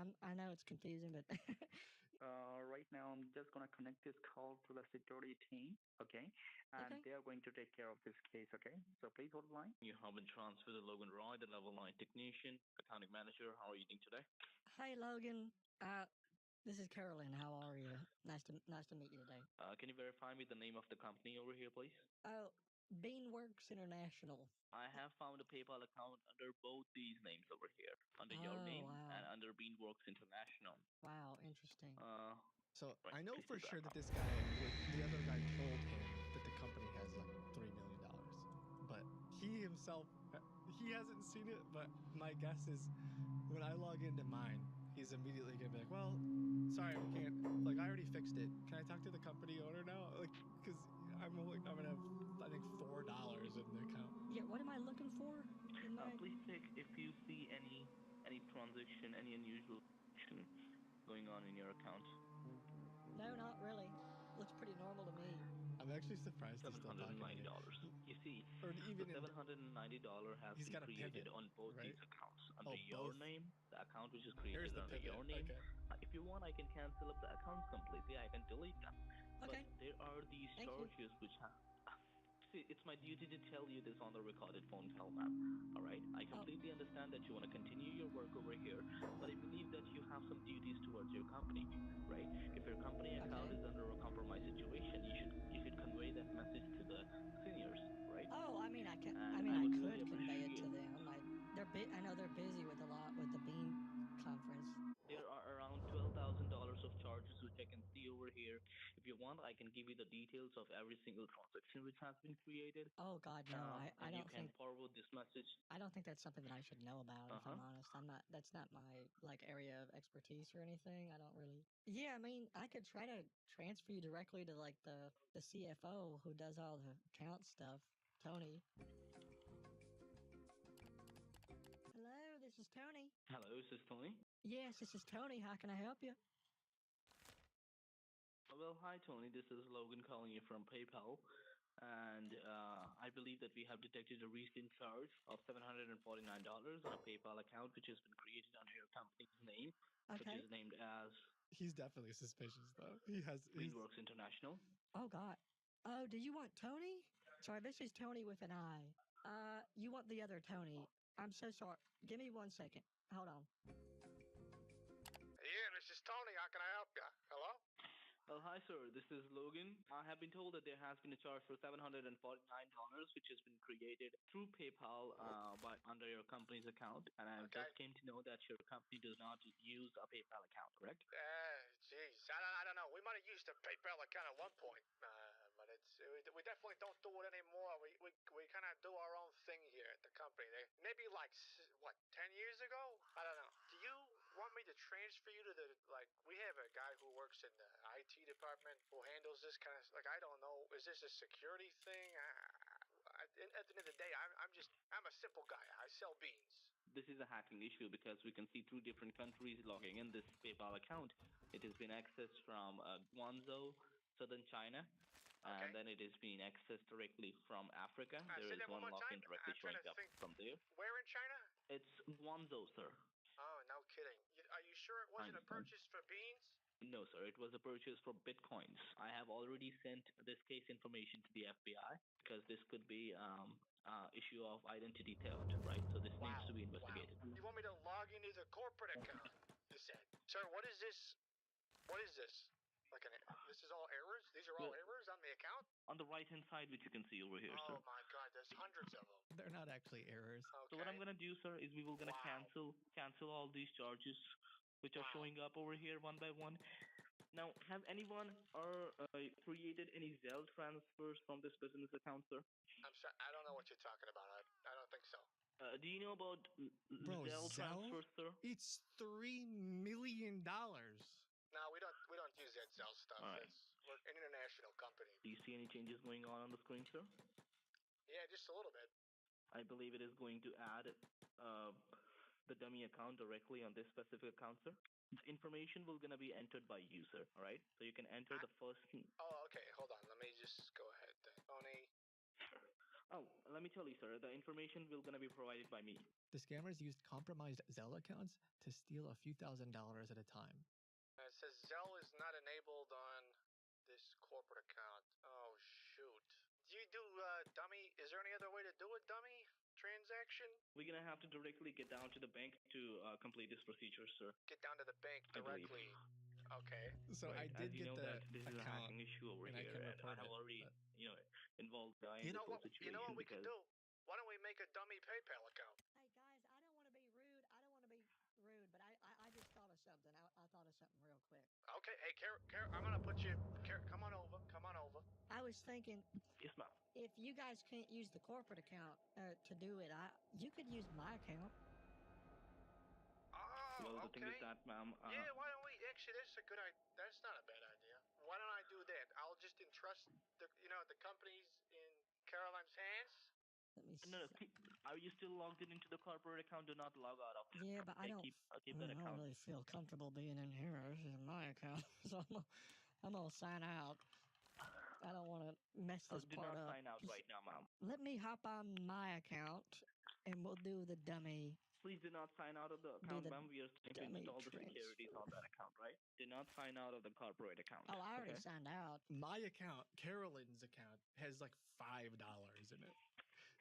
I know it's confusing, but Right now, I'm just gonna connect this call to the security team, okay? And okay. they are going to take care of this case, okay? So please hold the line. You have been transferred to Logan Roy, the level 9 technician, accounting manager. How are you doing today? Hey, Logan. This is Carolyn. How are you? Nice to meet you today. Can you verify me the name of the company over here, please? Oh, Beanworks International. I have found a PayPal account under both these names over here, under your Oh, name and wow. under Beanworks International. Wow, interesting. So Right, I know please for do sure that. that this guy, the other guy told him that the company has like $3 million. But he himself, he hasn't seen it, but my guess is when I log into mine, he's immediately going to be like, well, sorry, we can't, like, I already fixed it. Can I talk to the company owner now? Like, because I'm going to have, I think, $4 in the account. Yeah, what am I looking for? Please check if you see any transaction, any unusual transaction going on in your account. No, not really. Looks pretty normal to me. I'm actually surprised he's still talking to me. $790. You see, Or the even in, $790 has he's been got a created pivot, on both right? these accounts under Oh, your both. name, the account which is Here's created the under pivot. your name. Okay. If you want, I can cancel up the accounts completely. I can delete them. Okay. But there are these Thank you. charges which have. See, it's my duty to tell you this on the recorded phone call, ma'am. All right? I completely understand that you want to continue your work over here, but I believe that you have some duties towards your company, right? If your company account Okay. is under a compromised situation, you should convey that message to the seniors, right? Oh, I mean, I can. I And mean, I I would really could convey it appreciate. to them. I know they're busy with a lot with the Bean conference. There are around $12,000 of charges which I can see over here. If you want, I can give you the details of every single transaction which has been created, Oh God, no. I and you don't can think forward this message. I don't think that's something that I should know about. Uh If I'm huh. honest, I'm not. That's not my like area of expertise or anything. I don't really. Yeah, I mean, I could try to transfer you directly to like the CFO who does all the account stuff, Tony. Hello, this is Tony. Hello, this is Tony. Yes, this is Tony. How can I help you? Well, hi, Tony. This is Logan calling you from PayPal. And I believe that we have detected a recent charge of $749 on a PayPal account which has been created under your company's name, which Okay. is named as He's definitely suspicious, though. He's. Greenworks International. Oh God. Oh, do you want Tony? Sorry, this is Tony with an I. You want the other Tony. I'm so sorry. Give me 1 second. Hold on. Yeah, this is Tony. How can I help you? Hello? Well, hi, sir. This is Logan. I have been told that there has been a charge for $749, which has been created through PayPal by under your company's account, and I Okay. just came to know that your company does not use a PayPal account, correct? Jeez. I don't know. We might have used a PayPal account at one point, but we definitely don't do it anymore. We kind of do our own thing here at the company. Maybe like, 10 years ago? I don't know. Do you want me to transfer you to we have a guy who works in the IT department who handles this kind of, I don't know, is this a security thing? At the end of the day, I'm a simple guy. I sell beans. This is a hacking issue because we can see two different countries logging in this PayPal account. It has been accessed from Guangzhou, southern China, Okay. and then it is being accessed directly from Africa. Say There is that one one more time. login directly I'm showing trying to up think. from there. Where in China? It's Guangzhou, sir. Oh, no kidding. Are you sure it wasn't a purchase for beans? No, sir. It was a purchase for bitcoins. I have already sent this case information to the FBI because this could be issue of identity theft, right? So this needs to be investigated. Wow. You want me to log into the corporate account? You said. Sir, what is this? What is this? This is all errors? These are all errors on the account? On the right-hand side, which you can see over here, sir. Oh my God, there's hundreds of them. They're not actually errors. Okay. So what I'm gonna do, sir, is we will gonna cancel all these charges, which are showing up over here one by one. Now, have anyone created any Zelle transfers from this business account, sir? I'm sorry, I don't know what you're talking about. I don't think so. Do you know about Bro, Zelle transfers, sir? It's $3 million. No, we don't use that Zelle stuff. All right. We're an international company. Do you see any changes going on the screen, sir? Yeah, just a little bit. I believe it is going to add the dummy account directly on this specific account, sir. The information will gonna be entered by user, all right? So you can enter the first. Oh, okay. Hold on. Let me just go ahead then. Tony. Oh, let me tell you, sir, the information will gonna be provided by me. The scammers used compromised Zelle accounts to steal a few $1,000s at a time. It says Zelle is not enabled on this corporate account. Oh, shoot. Do you do, dummy? Is there any other way to do a dummy transaction? We're gonna have to directly get down to the bank to complete this procedure, sir. Get down to the bank I believe. directly. Okay. So I Right. did As you get know the that this is a account, hacking issue over and I here, can and report I have it, already, but- involved the guy You in know this whole You situation know what we because could do? Why don't we make a dummy PayPal account? Hey guys, I don't want to be rude. I don't want to be rude, but I just thought of something. I thought of something real quick. Okay, hey, I'm gonna put you. Come on over. Come on over. I was thinking, yes, ma'am. if you guys can't use the corporate account to do it, you could use my account. Oh, Well, the okay. thing is that, ma'am. Yeah, why don't we? Actually, that's a good idea. That's not a bad idea. Why don't I do that? I'll just entrust the companies in Caroline's hands. Let me see. No, are you still logged into the corporate account? Do not log out of. Yeah, but I don't. Keep that I don't account. really feel comfortable being in here. This is my account, so I'm gonna sign out. I don't want to mess this Do part not up. sign out right now, ma'am. Let me hop on my account, and we'll do the dummy. Please do not sign out of the account, the ma'am. We are trying to dummy install the securities on that account, right? Do not sign out of the corporate account. Oh, I already okay? signed out. My account, Carolyn's account, has like $5 in it.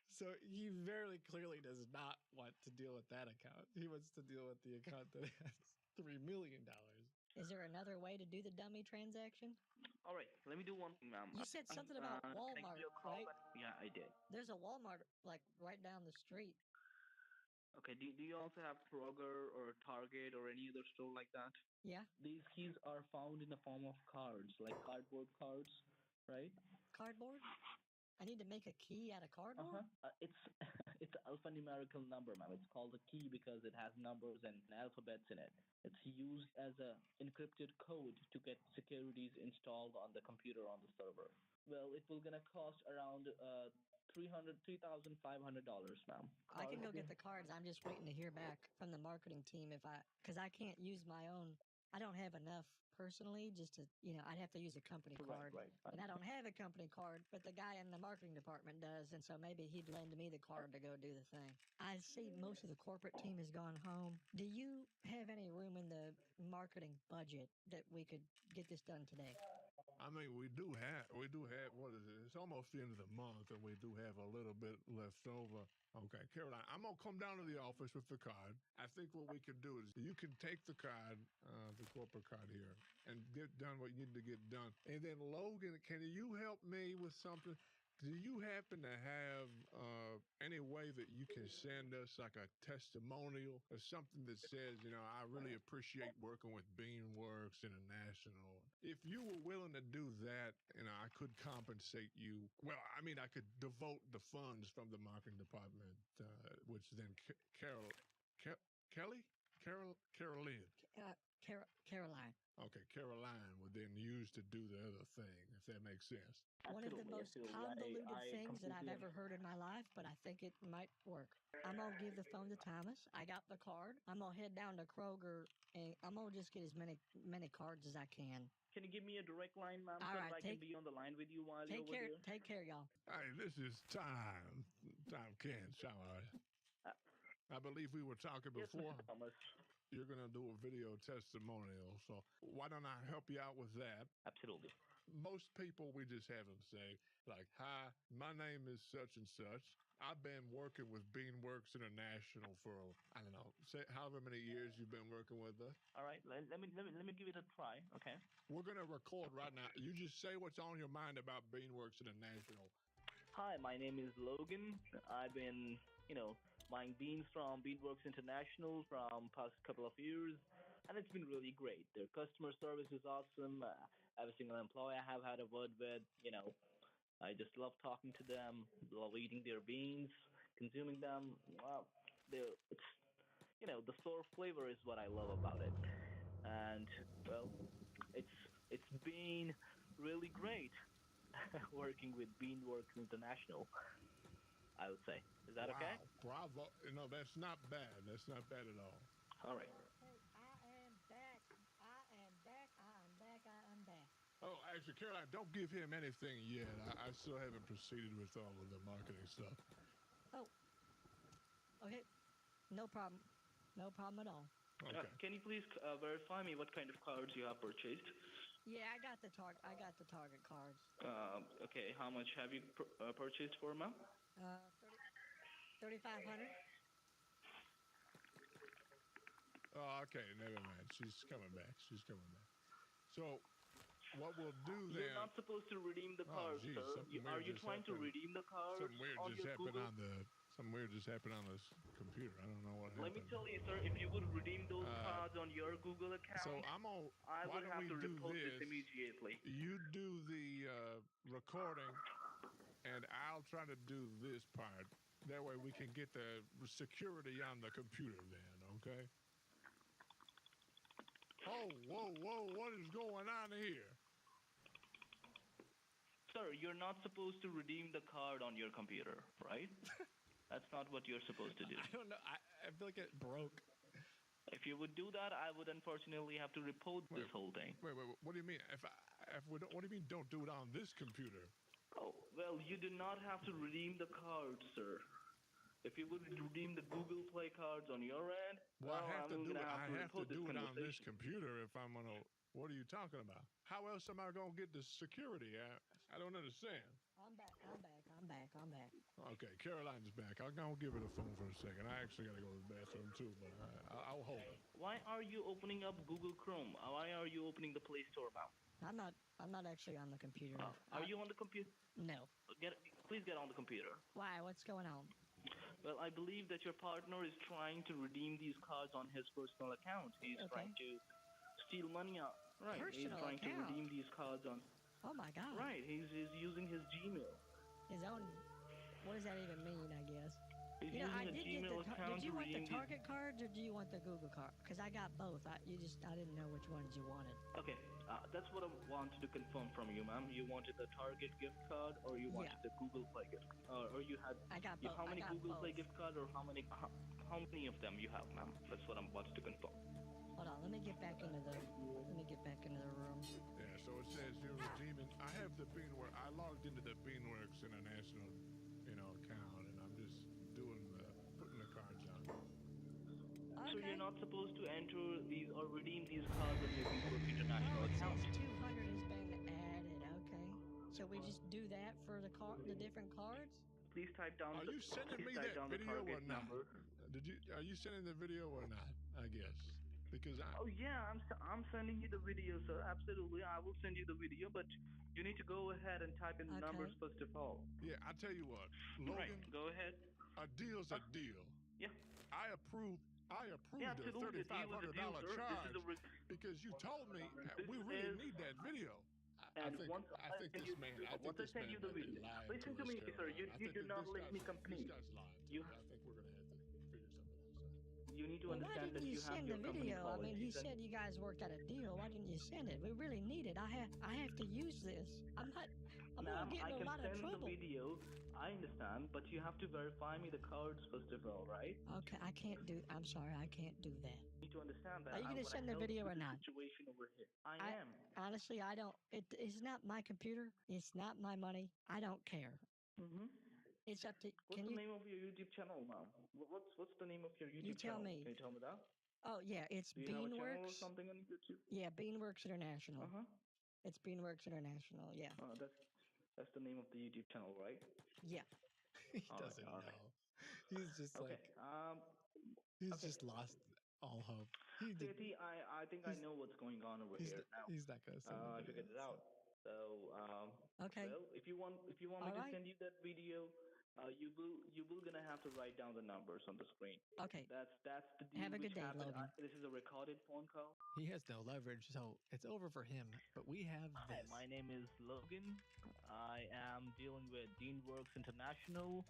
So he very clearly does not want to deal with that account. He wants to deal with the account that has $3 million. Is there another way to do the dummy transaction? All right, let me do one thing, ma'am. You said something about can I Walmart, give you a call right? back? Yeah, I did. There's a Walmart like right down the street. Okay, do you also have Kroger or Target or any other store like that? Yeah. These keys are found in the form of cards, like cardboard cards, right? Cardboard? I need to make a key out of cardboard? It's it's an alphanumerical number, ma'am. It's called a key because it has numbers and alphabets in it. It's used as a encrypted code to get securities installed on the computer on the server. Well, it will gonna cost around $3,500, ma'am. I can go get the cards. I'm just waiting to hear back from the marketing team because I can't use my own. I don't have enough personally just to, I'd have to use a company card. Right. And I don't have a company card, but the guy in the marketing department does. And so maybe he'd lend me the card to go do the thing. I see most of the corporate team has gone home. Do you have any room in the marketing budget that we could get this done today? I mean, we do have, what is it? It's almost the end of the month, and we do have a little bit left over. Okay, Caroline, I'm going to come down to the office with the card. I think what we can do is you can take the card, the corporate card here, and get done what you need to get done. And then, Logan, can you help me with something? Do you happen to have any way that you can send us like a testimonial or something that says, I really appreciate working with Beanworks International? If you were willing to do that, I could compensate you. Well, I mean, I could devote the funds from the marketing department, which then Caroline. Caroline. Okay, Caroline would then use to do the other thing, if that makes sense. One of the most convoluted things that I've ever heard in my life, but I think it might work. I'm going to give the phone to Thomas. I got the card. I'm going to head down to Kroger, and I'm going to just get as many cards as I can. Can you give me a direct line, ma'am, All so right, that I can be on the line with you while you're over there? Take care, y'all. Hey, this is Tom Kent. I believe we were talking before. Yes, Mr. Thomas. You're going to do a video testimonial, so why don't I help you out with that? Absolutely. Most people, we just have them say, like, hi, my name is such and such. I've been working with Beanworks International for, I don't know, say however many years you've been working with us. All right, let me give it a try, okay? We're going to record right now. You just say what's on your mind about Beanworks International. Hi, my name is Logan. I've been, buying beans from Beanworks International from past couple of years, and it's been really great. Their customer service is awesome. Every single employee I have had a word with, I just love talking to them, love eating their beans, consuming them. Well, the sour flavor is what I love about it, and well, it's been really great working with Beanworks International, I would say. Is that okay? Wow, bravo. That's not bad. That's not bad at all. All right. Hey, I am back. I am back. Oh, actually, Caroline, don't give him anything yet. I still haven't proceeded with all of the marketing stuff. Oh, okay. No problem. No problem at all. Okay. Can you please verify me what kind of cards you have purchased? Yeah, I got the target cards. Okay, how much have you purchased for, ma'am? 3,500. Oh, okay. Never mind. She's coming back. So, what we'll do then? You're not supposed to redeem the cards, geez, sir. Are you trying to redeem the cards Something weird on just your happened Google? Something weird just happened on this computer. I don't know what happened. Let me tell you, sir, if you would redeem those cards on your Google account, So I why would don't have we to do report this this? immediately. You do the recording, and I'll try to do this part. That way we can get the security on the computer then, okay? Oh, whoa, what is going on here? Sir, you're not supposed to redeem the card on your computer, right? That's not what you're supposed to do. I don't know. I feel like it broke. If you would do that, I would unfortunately have to report this whole thing. Wait, what do you mean? What do you mean don't do it on this computer? Oh, well, you do not have to redeem the cards, sir. If you would redeem the Google Play cards on your end, Well, I have to do it on this conversation. computer if I'm gonna. What are you talking about? How else am I gonna get the security? I don't understand. I'm back. Okay, Caroline's back. I'm gonna give her the phone for a second. I actually gotta go to the bathroom too, but I'll hold it. Why are you opening up Google Chrome? Why are you opening the Play Store now? I'm not actually on the computer. Are you on the computer? No. Please get on the computer. Why? What's going on? Well, I believe that your partner is trying to redeem these cards on his personal account. He's trying to steal money out. Right. He's trying to redeem these cards on. Oh my God. Right. He's using his Gmail. His own. What does that even mean? I guess. He's using I a did Gmail get the. account Did you to want the redeem Target cards or do you want the Google card? Because I got both. I didn't know which ones you wanted. Okay. That's what I wanted to confirm from you, ma'am. You wanted the Target gift card or you wanted the Google Play gift card? Or you had... I got both. How many Google Play gift cards or how many of them you have, ma'am? That's what I wanted to confirm. Hold on. Let me get back into the room. Yeah, so it says you're redeeming. I have the Beanworks. I logged into the Beanworks International, account, and I'm just putting the cards on. Okay. So you're not supposed to enter these or redeem these cards on your Beanworks International account. It says 200 has been added. Okay. So we just do that for the different cards? Please type down. Are you sending me that video or not? Are you sending the video or not? I guess because Oh yeah, I'm sending you the video, sir. Absolutely, I will send you the video, but you need to go ahead and type in the numbers first of all. Yeah, I tell you what, Logan. Right, go ahead. A deal's a deal. Yeah. I approve Yeah, the $3,500 charge because you told me we really need that video. I think this man. Once I send you the video, listen to me, sir. You do not let me complete. This guy's lying to me. I think we're gonna have to figure something else out. You need to understand that you have your company video? I mean, he policies. said you guys worked out a deal. Why didn't you send it? We really need it. I have to use this. I'm not getting a lot of trouble. The video. I understand, but you have to verify me the cards first of all, right? Okay, I'm sorry, I can't do that. You need to understand that. Are you going to send the video or not? Situation over here. I am. Honestly, I don't. It's not my computer. It's not my money. I don't care. Mm-hmm. It's up to. What's the name of your YouTube channel now? What's the name of your YouTube channel? You tell me. Can you tell me that? Oh yeah, it's Do you have a channel or Beanworks. something on YouTube? Yeah, Beanworks International. It's Beanworks International. Yeah. That's the name of the YouTube channel, right? Yeah. He doesn't know. He's just like. He's just lost all hope. I think I know what's going on over here now. He's not gonna send I figured it out. So okay. Well, if you want me to send you that video, you will gonna have to write down the numbers on the screen. Okay. That's the deal. Have a good day, Logan. This is a recorded phone call. He has no leverage, so it's over for him. But we have this. Hi, my name is Logan. I am dealing with Beanworks International.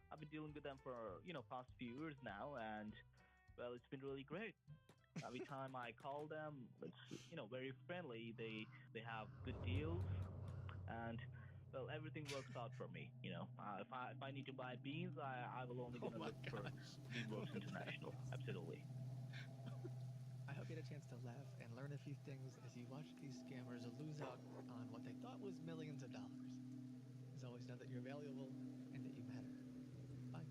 I've been dealing with them for past few years now, and well, it's been really great. Every time I call them, it's very friendly. They have good deals, and well, everything works out for me. If I need to buy beans, I will only gonna look for Beanworks International. Absolutely. I hope you had a chance to laugh and learn a few things as you watch these scammers lose out on what they thought was millions of dollars. As always, know that you're valuable and that you matter. Bye.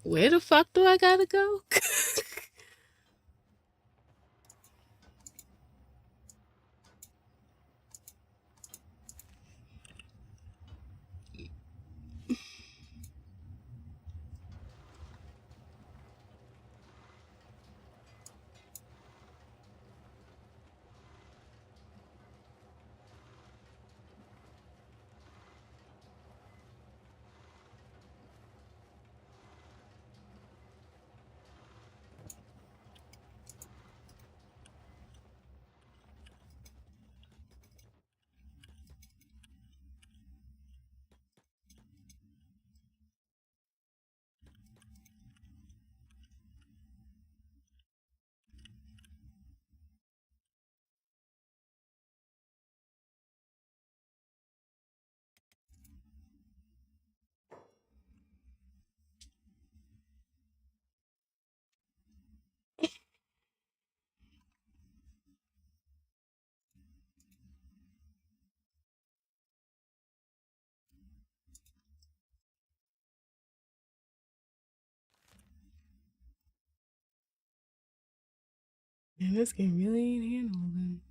Where the fuck do I gotta go? Man, this game really ain't handling.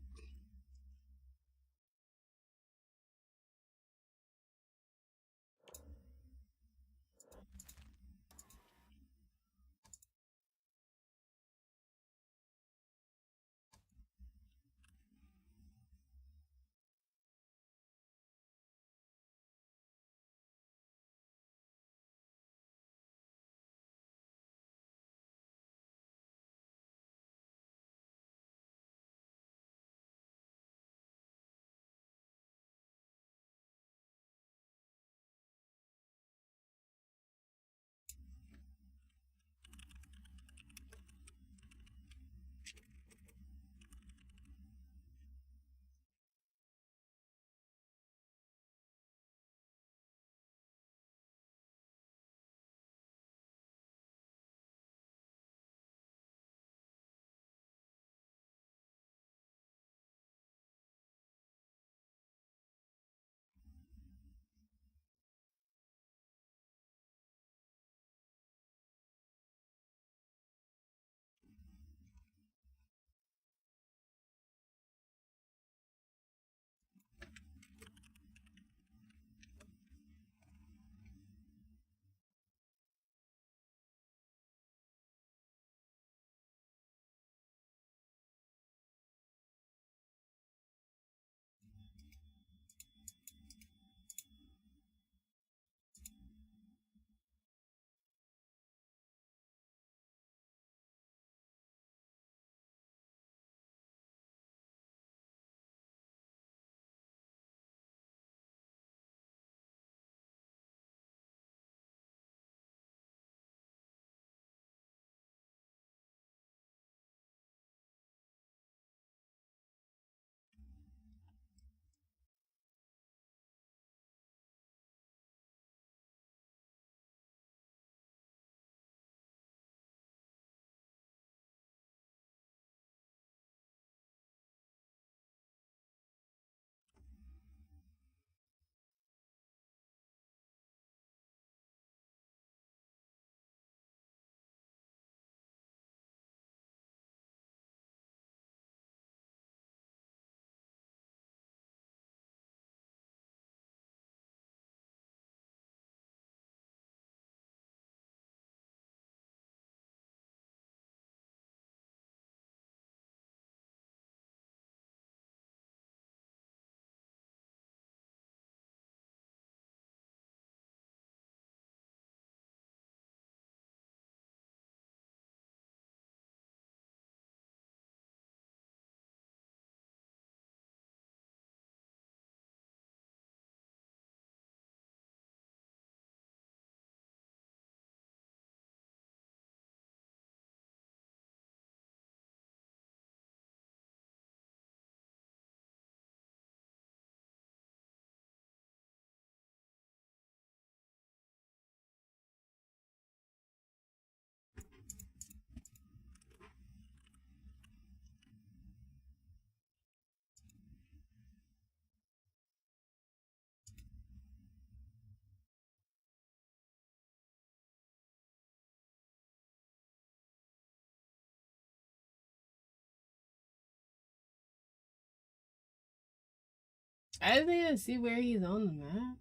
I didn't even see where he's on the map.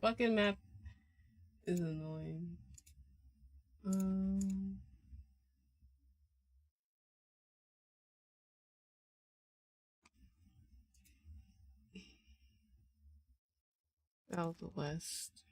Fucking map is annoying. Out the west.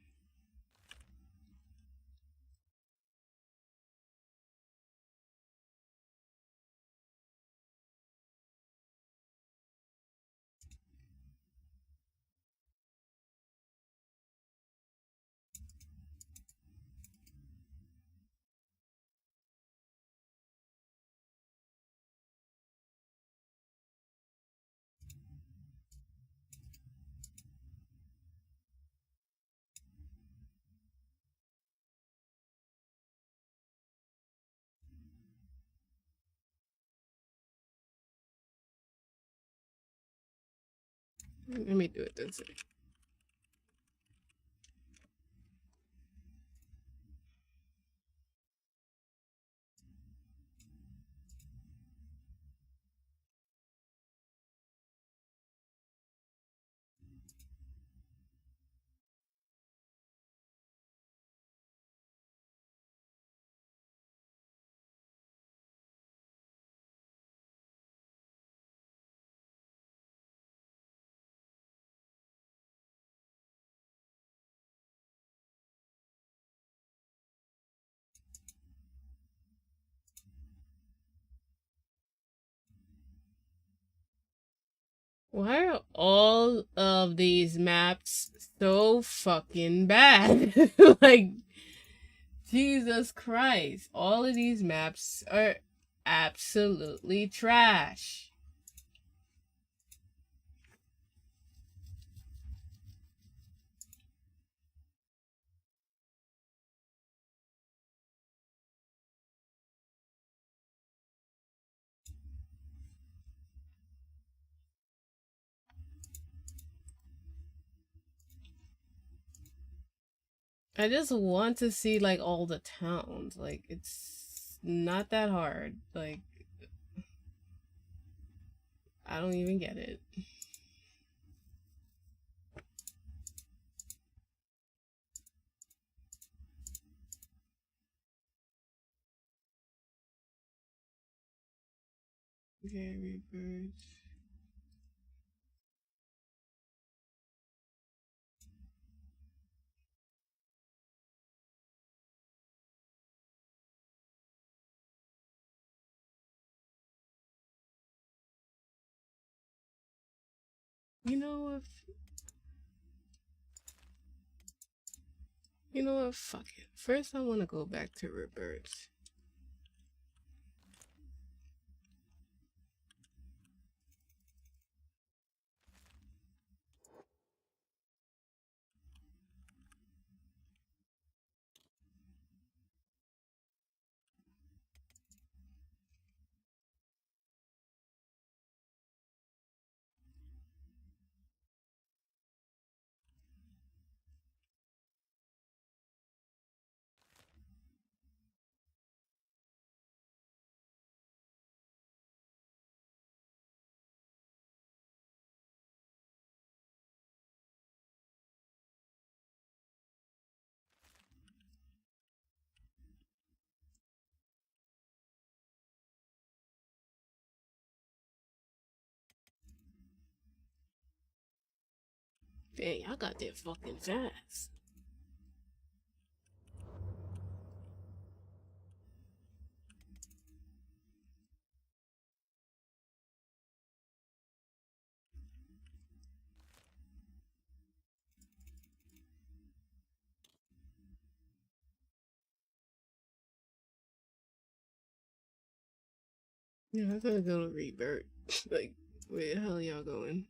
Let me do it this way. Why are all of these maps so fucking bad? Like, Jesus Christ. All of these maps are absolutely trash. I just want to see, like, all the towns. Like, it's not that hard. Like, I don't even get it. Very birds. You know what? You know what? Fuck it. First, I want to go back to Rebirth. Dang, y'all got there fucking fast. Yeah, I gotta go to Rebirth. Like, where the hell y'all going?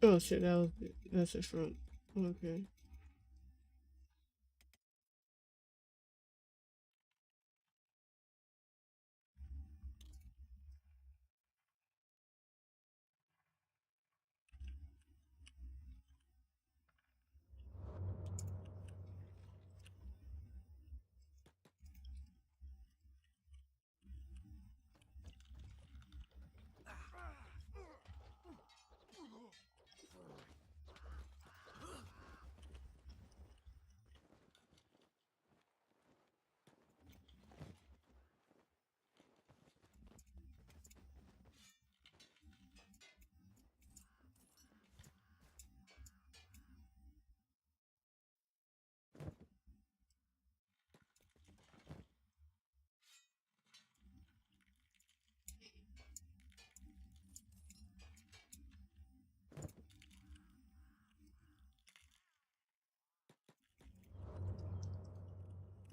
Oh shit, that's the front. Okay.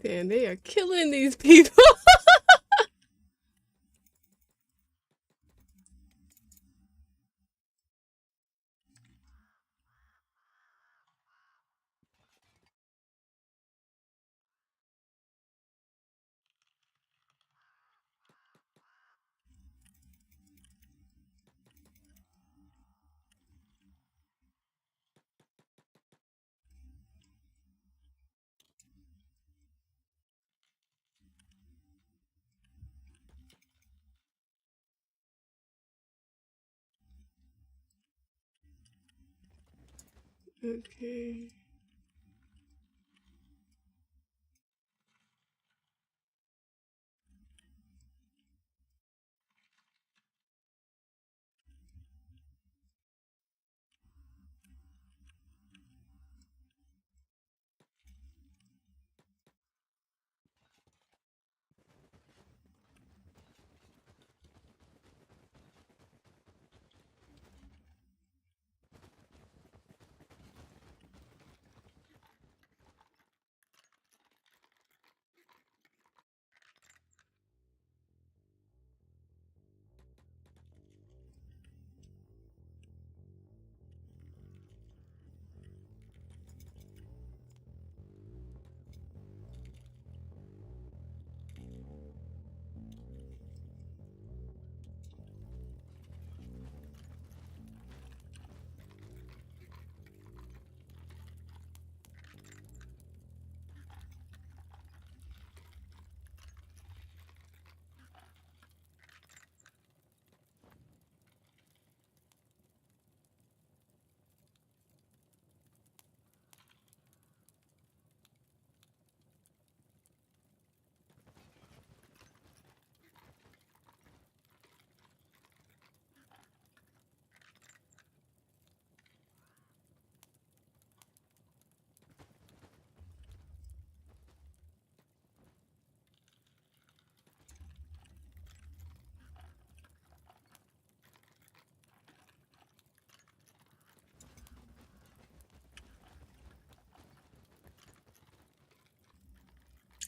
Damn, they are killing these people. Okay.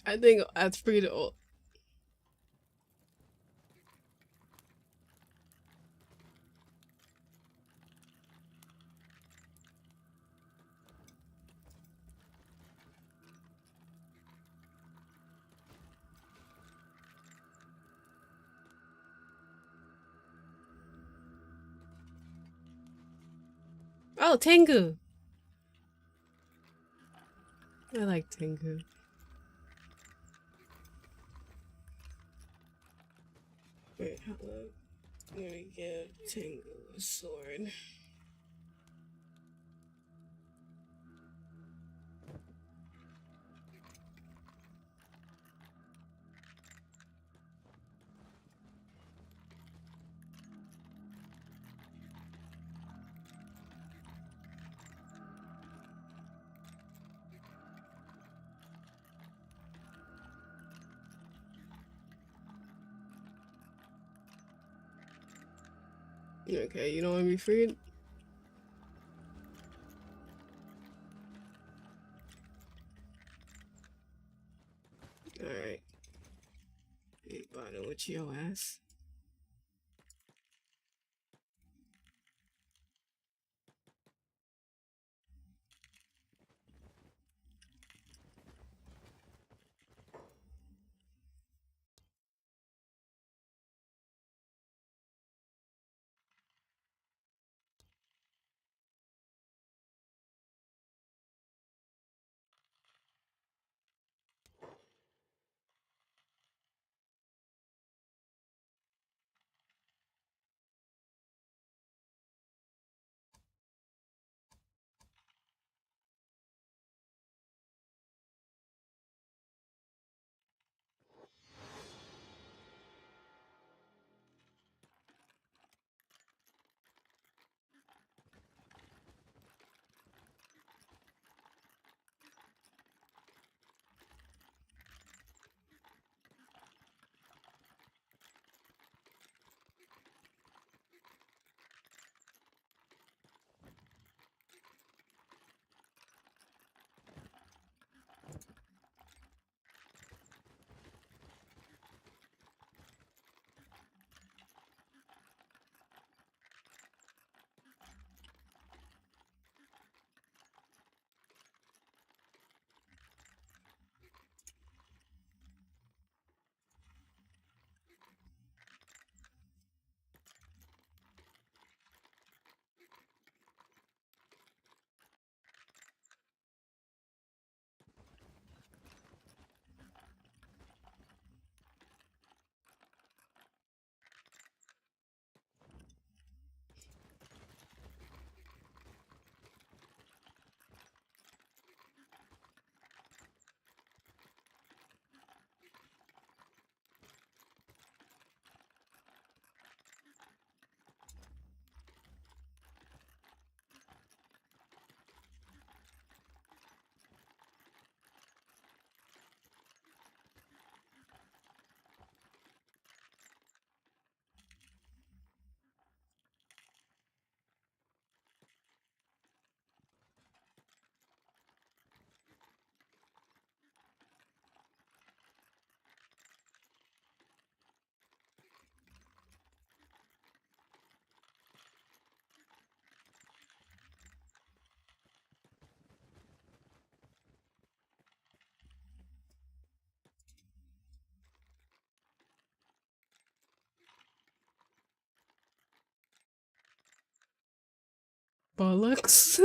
I think that's pretty old. Oh, Tengu. I like Tengu. Wait, hold up. I'm gonna give Tengu a sword. Okay, you don't want to be freed? Alright. Ain't bothering with your ass. Bollocks.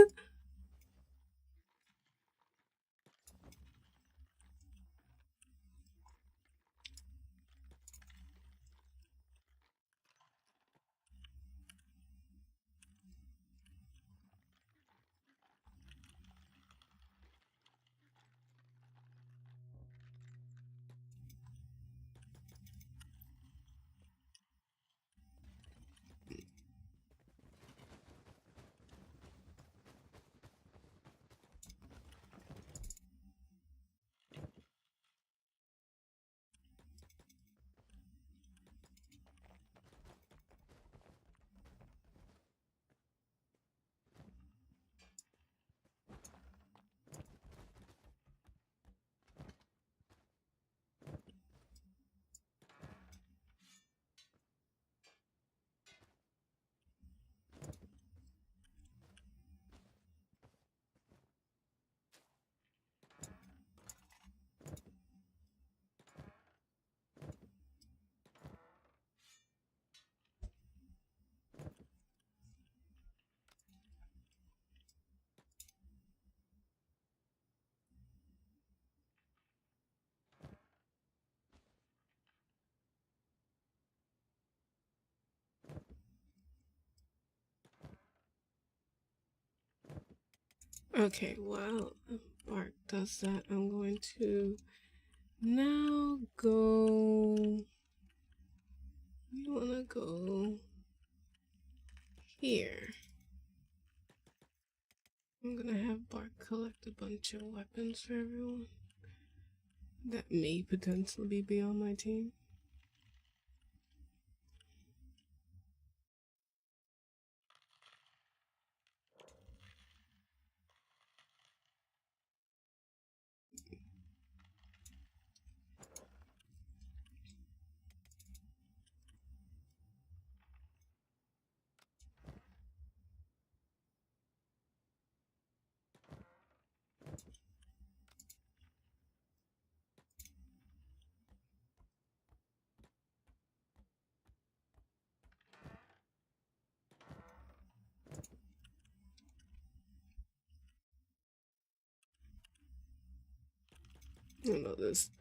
Okay, well, Bart does that. I'm going to now go. We want to go here. I'm gonna have Bart collect a bunch of weapons for everyone that may potentially be on my team.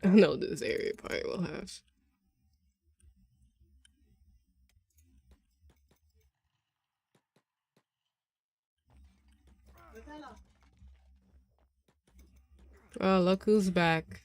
I know this area probably will have. Oh, look who's back.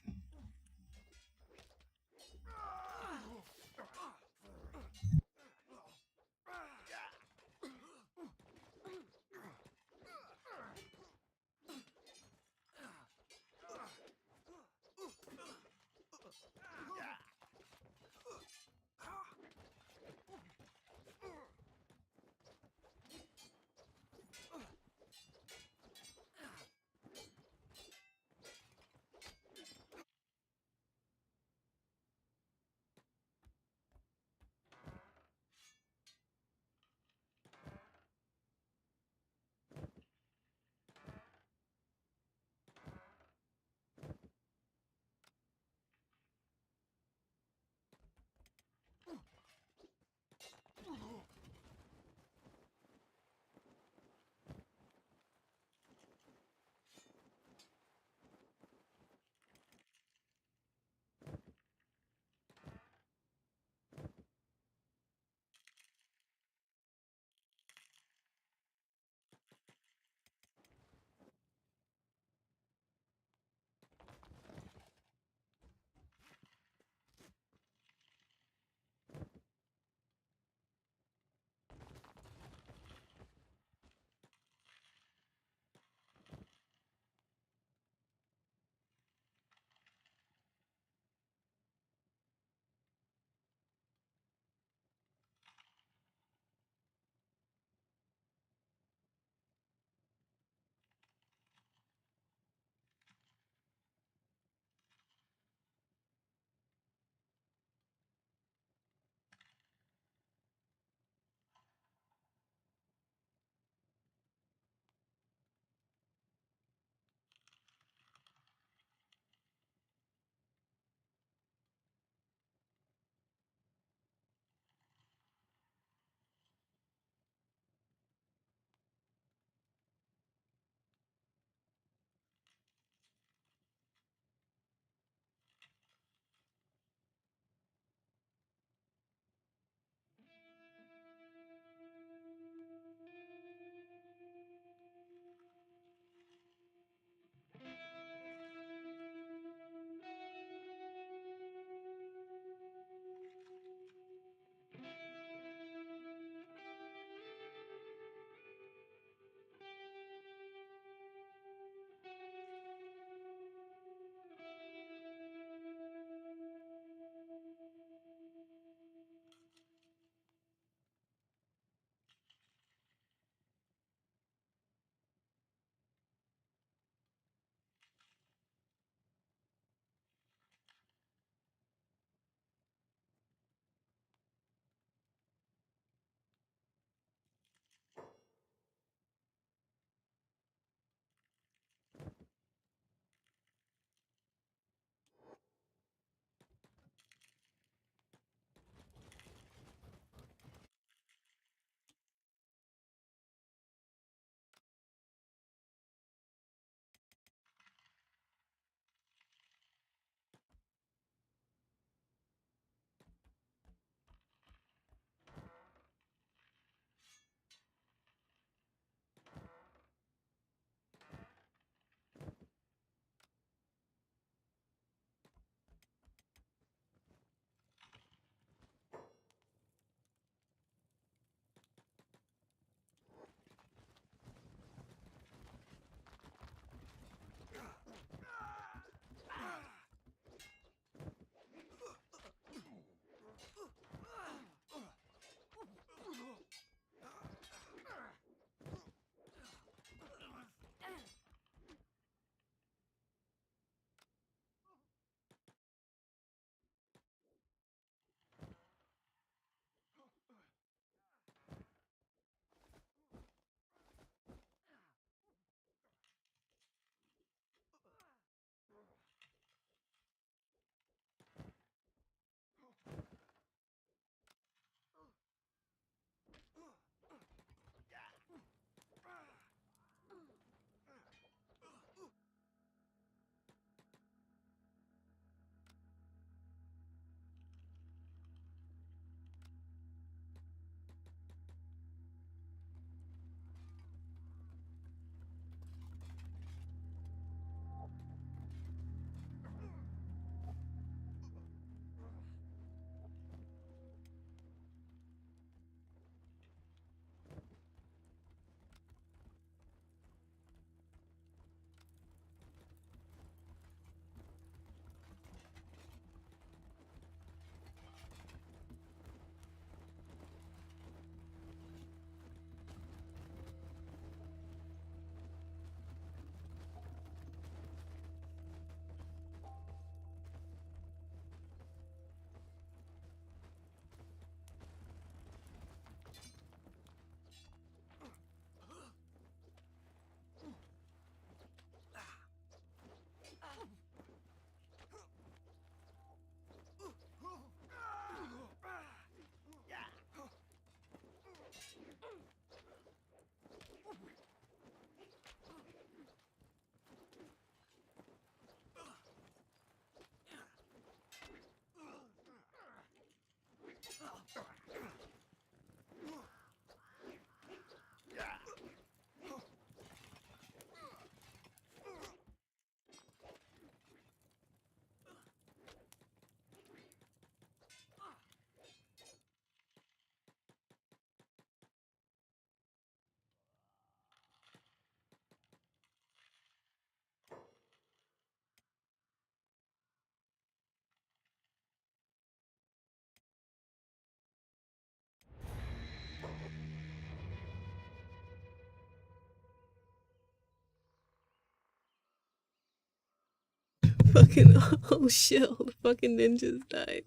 fucking oh shit, all the fucking ninjas died.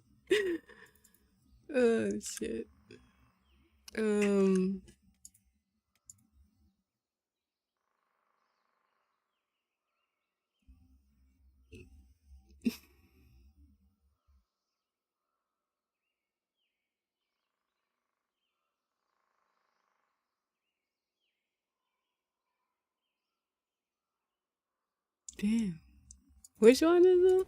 Oh shit. Damn. Which one is it?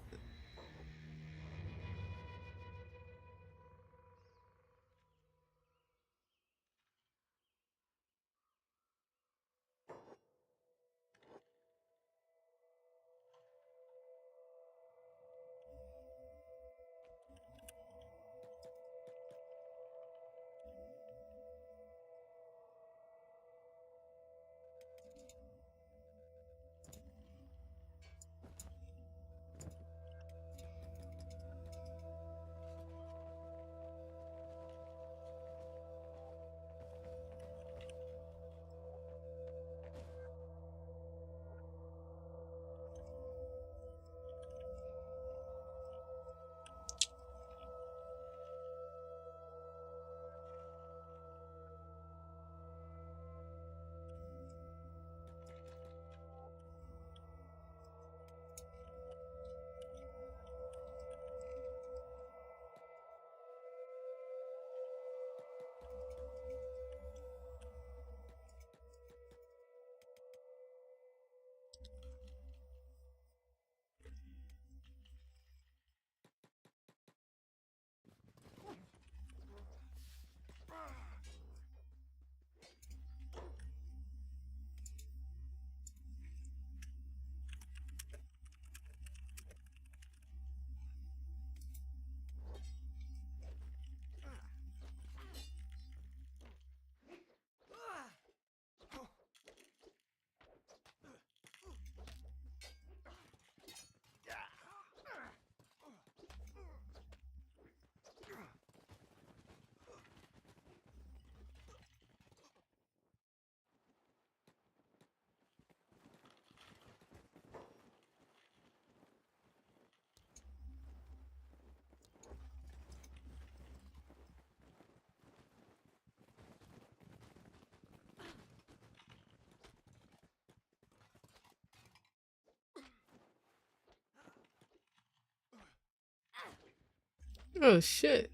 Oh shit.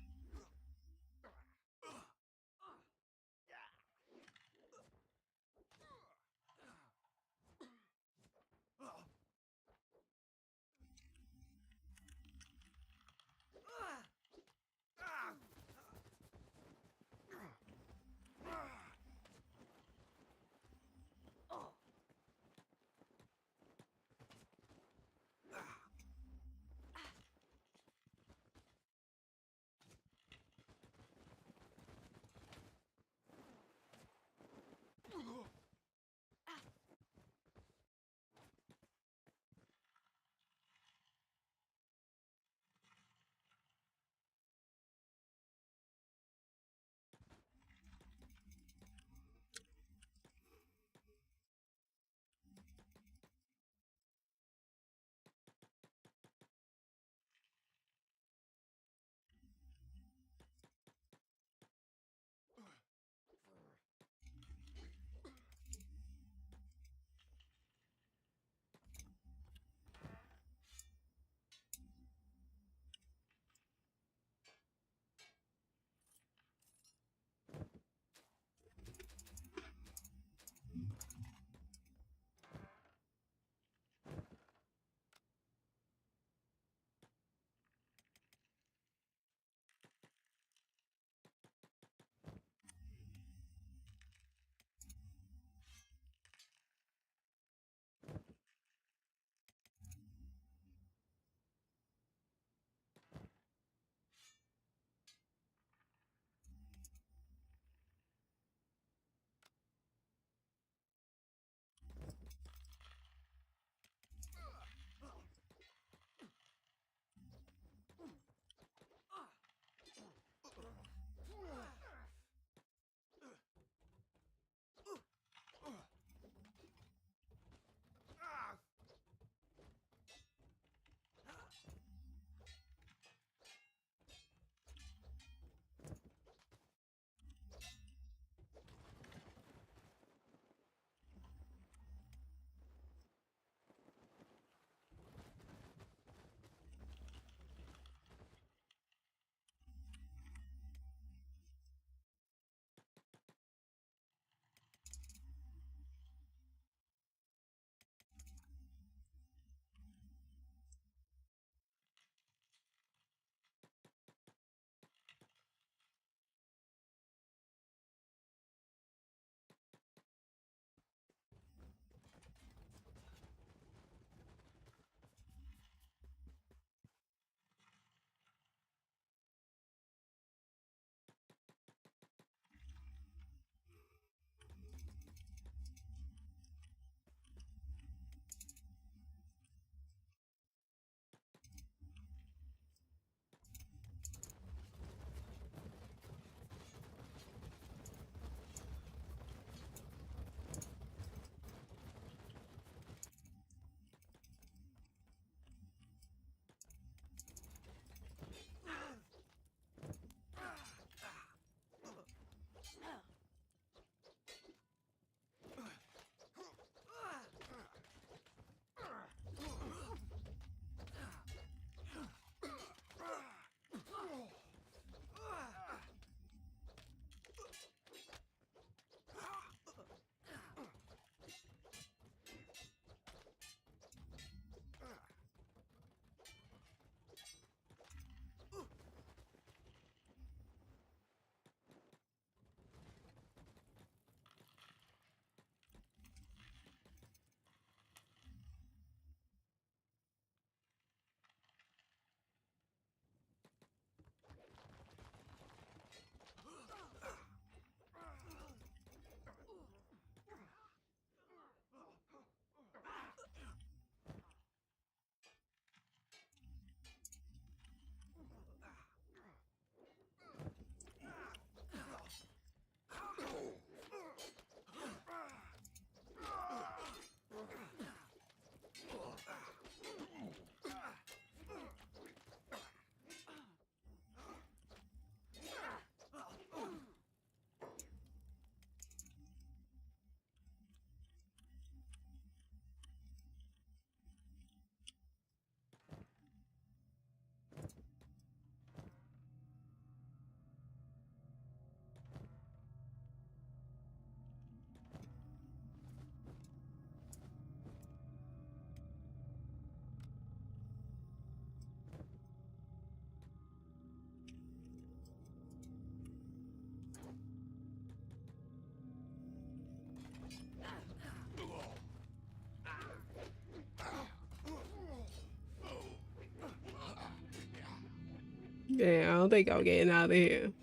Yeah, I don't think I'm getting out of here.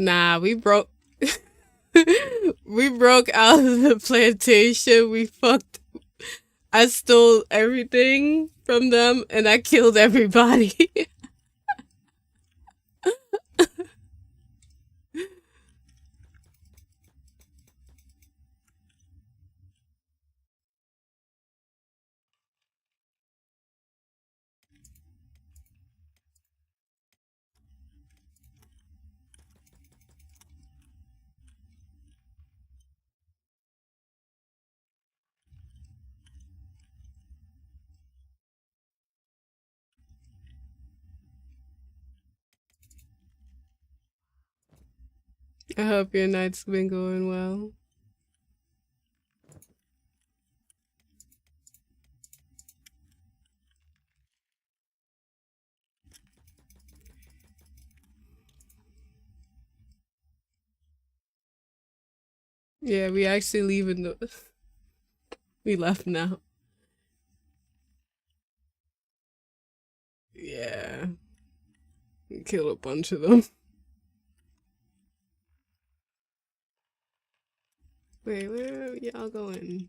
Nah, we broke. We broke out of the plantation. We fucked. I stole everything from them and I killed everybody. I hope your night's been going well. Yeah, we actually leaving the. We left now. Yeah. Kill a bunch of them. Wait, where are y'all going?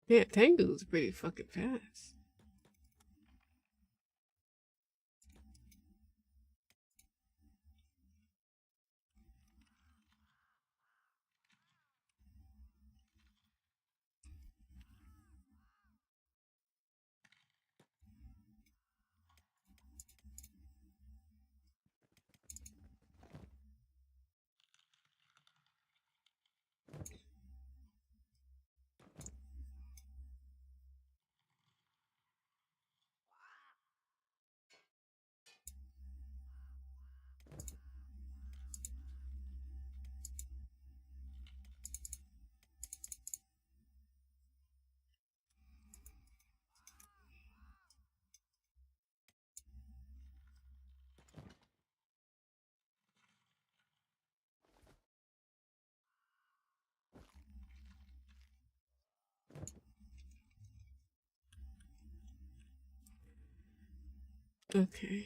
Yeah, Tengu's pretty fucking fast. Okay.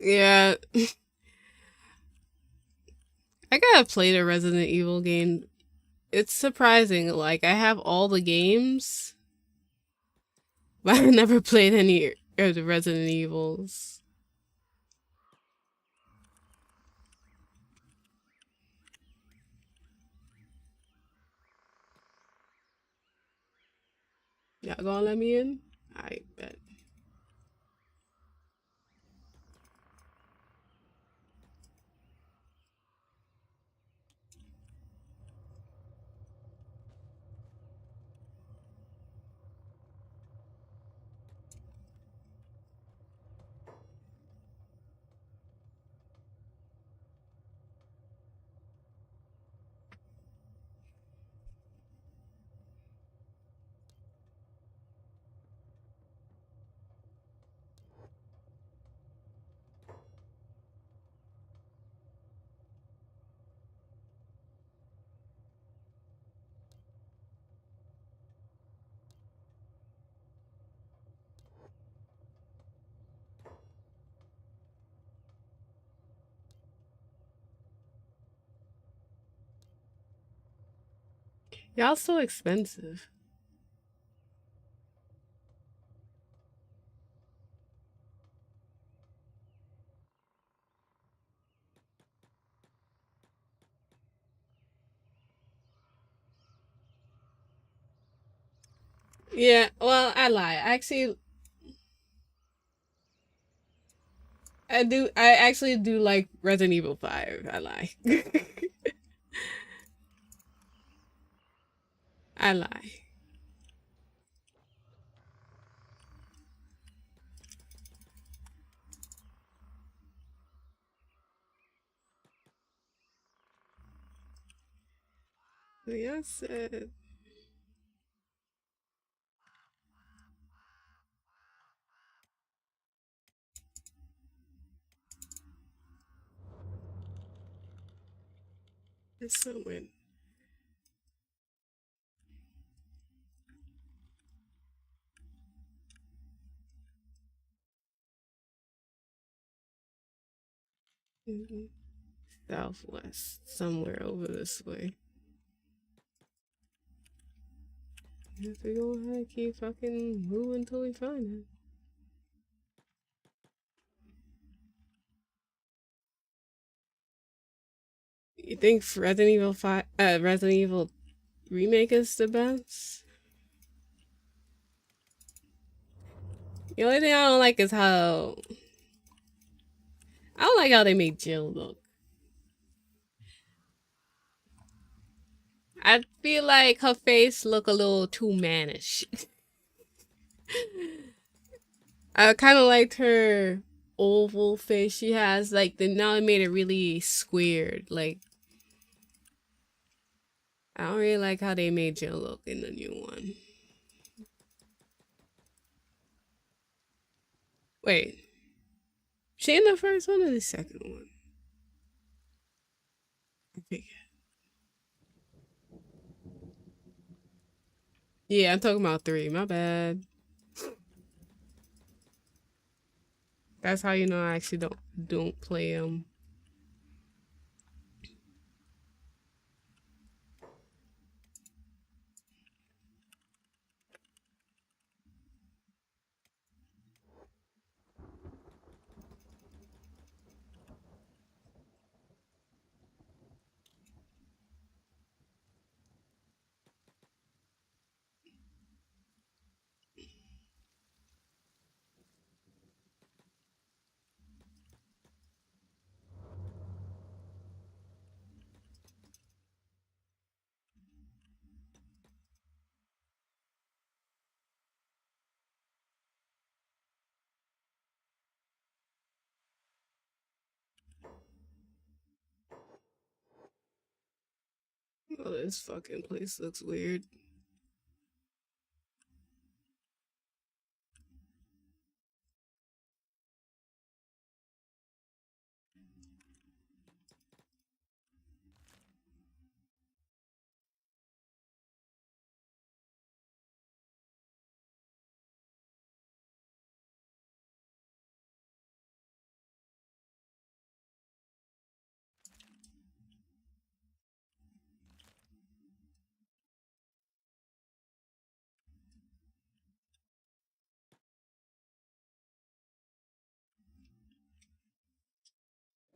Yeah. I gotta play the Resident Evil game. It's surprising. Like, I have all the games, but I never played any of the Resident Evils. Y'all gonna let me in? I bet. Y'all so expensive. Yeah, well, I lie. Actually, I actually do like Resident Evil 5. I lie. I lie. Yeah, I said. It's so weird. Southwest, somewhere over this way. Guess we gonna have to keep fucking moving until we find it. You think Resident Evil 5, Resident Evil remake is the best? The only thing I don't like is how I don't like how they made Jill look. I feel like her face look a little too mannish. I kind of liked her oval face she has. Like, now it made it really squared. Like, I don't really like how they made Jill look in the new one. Wait, she in the first one or the second one? I forget. Yeah, I'm talking about 3. My bad. That's how you know I actually don't play them. Oh, this fucking place looks weird.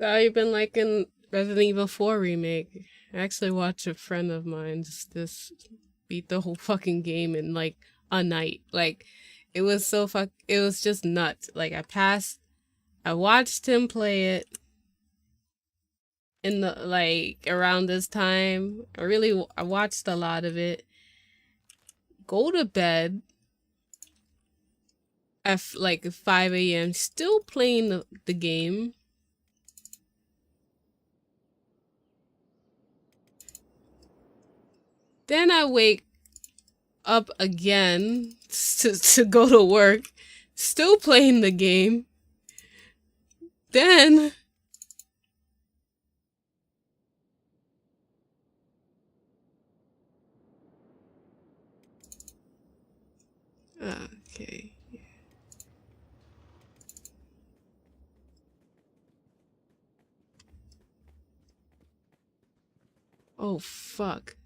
I've been liking Resident Evil 4 remake. I actually watched a friend of mine just beat the whole fucking game in like a night. Like, it was it was just nuts. Like, I watched him play it in the like around this time. I watched a lot of it. Go to bed at like 5 a.m. still playing the game. Then I wake up again to go to work, still playing the game. Then okay. Oh fuck.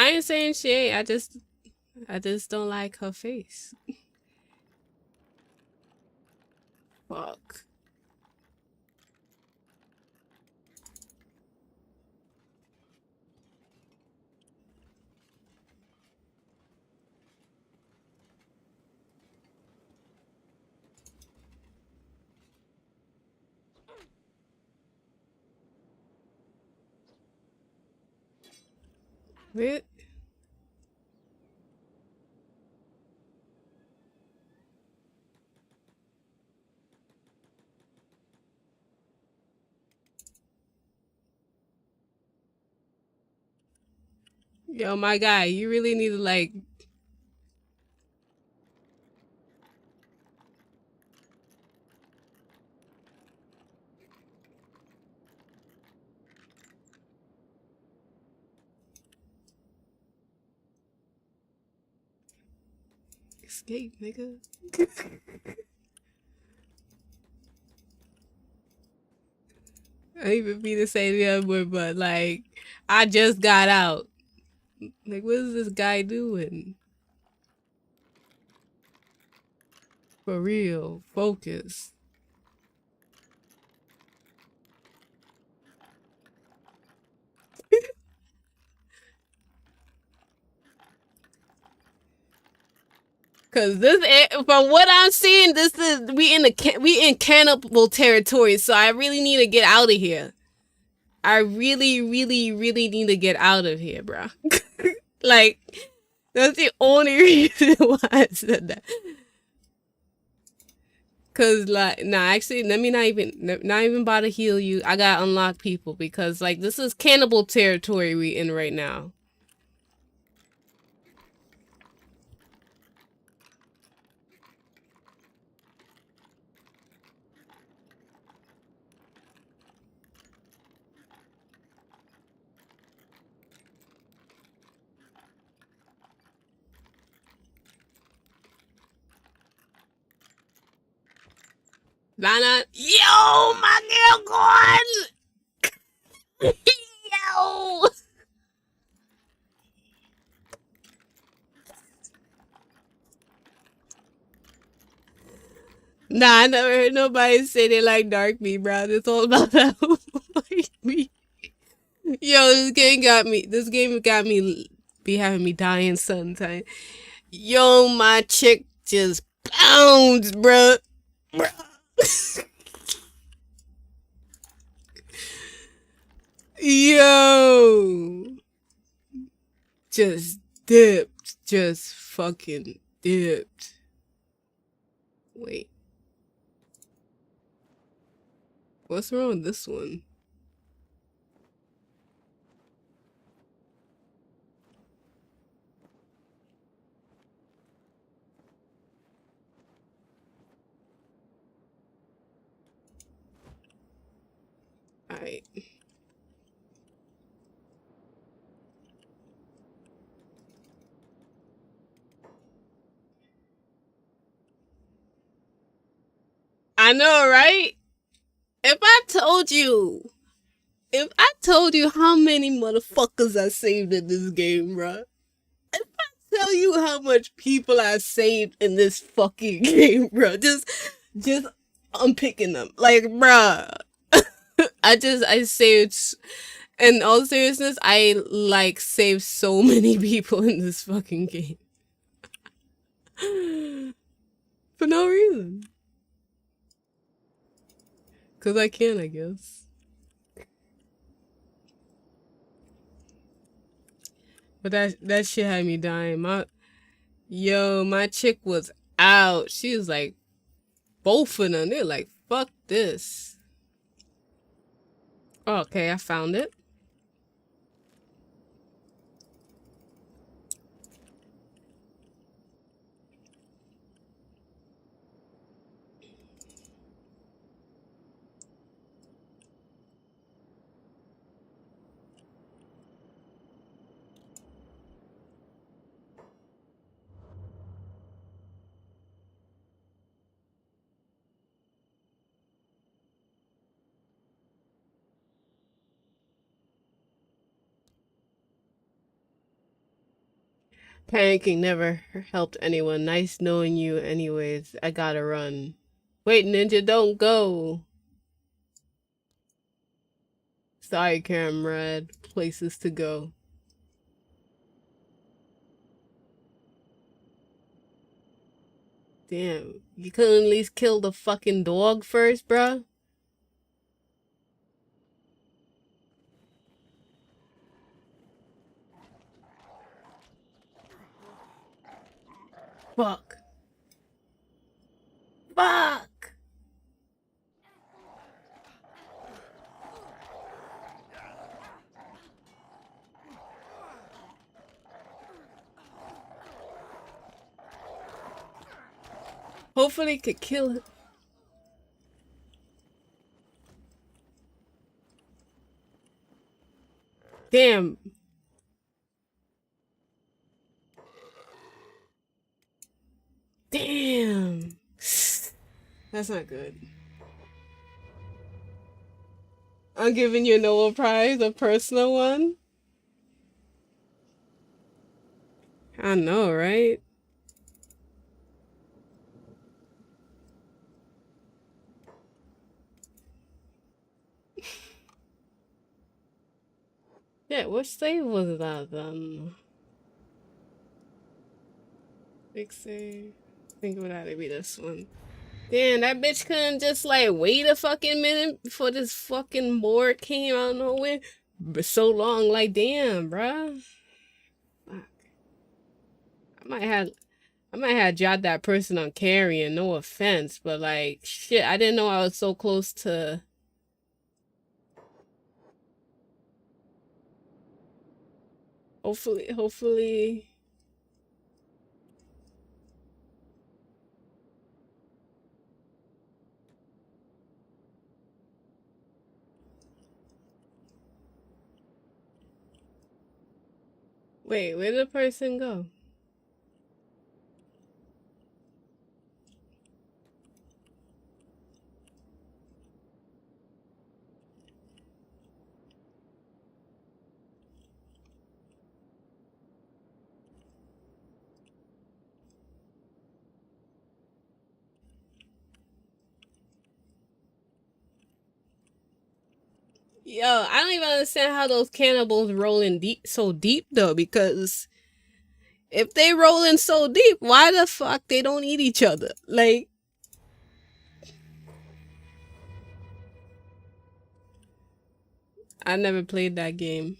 I ain't saying she ain't. I just don't like her face. Fuck. Wait. Yo, my guy, you really need to like escape, nigga. I even be to say the other word, but like I just got out. Like, what is this guy doing? For real, focus. Cause this, from what I'm seeing, this is we in cannibal territory. So I really need to get out of here. I really, really, really need to get out of here, bro. Like, that's the only reason why I said that. Cause like, nah, actually, let me not even bother heal you. I gotta unlock people because like this is cannibal territory we in right now. Lana, yo, my girl, gone. Yo. Nah, I never heard nobody say they like dark meat, bro. It's all about that white meat. Yo, this game got me, be having me dying sometimes. Yo, my chick just pounds, bro. Yo. Just dipped. Just fucking dipped. Wait. What's wrong with this one? Alright. I know, right? If I told you how many motherfuckers I saved in this game, bruh. If I tell you how much people I saved in this fucking game, bruh. Just unpicking them. Like, bruh. I saved, in all seriousness, I like saved so many people in this fucking game. For no reason. Cause I can, I guess. But that shit had me dying. My chick was out. She was like, both of them. They're like, fuck this. Oh, okay, I found it. Panicking never helped anyone. Nice knowing you anyways. I gotta run. Wait, Ninja, don't go. Sorry, comrade. Places to go. Damn, you couldn't at least kill the fucking dog first, bruh? Fuck. Fuck! Hopefully it could kill him. Damn. Damn. That's not good. I'm giving you a Nobel Prize, a personal one. I know, right? Yeah, which save was that then? Big save. I think it would have to be this one. Damn, that bitch couldn't just like wait a fucking minute before this fucking board came out of nowhere. But so long, like damn, bruh. Fuck. I might have jot that person on carrying, no offense, but like shit, I didn't know I was so close to. Hopefully. Wait, where did the person go? Yo, I don't even understand how those cannibals roll in so deep though, because if they roll in so deep, why the fuck they don't eat each other? Like, I never played that game.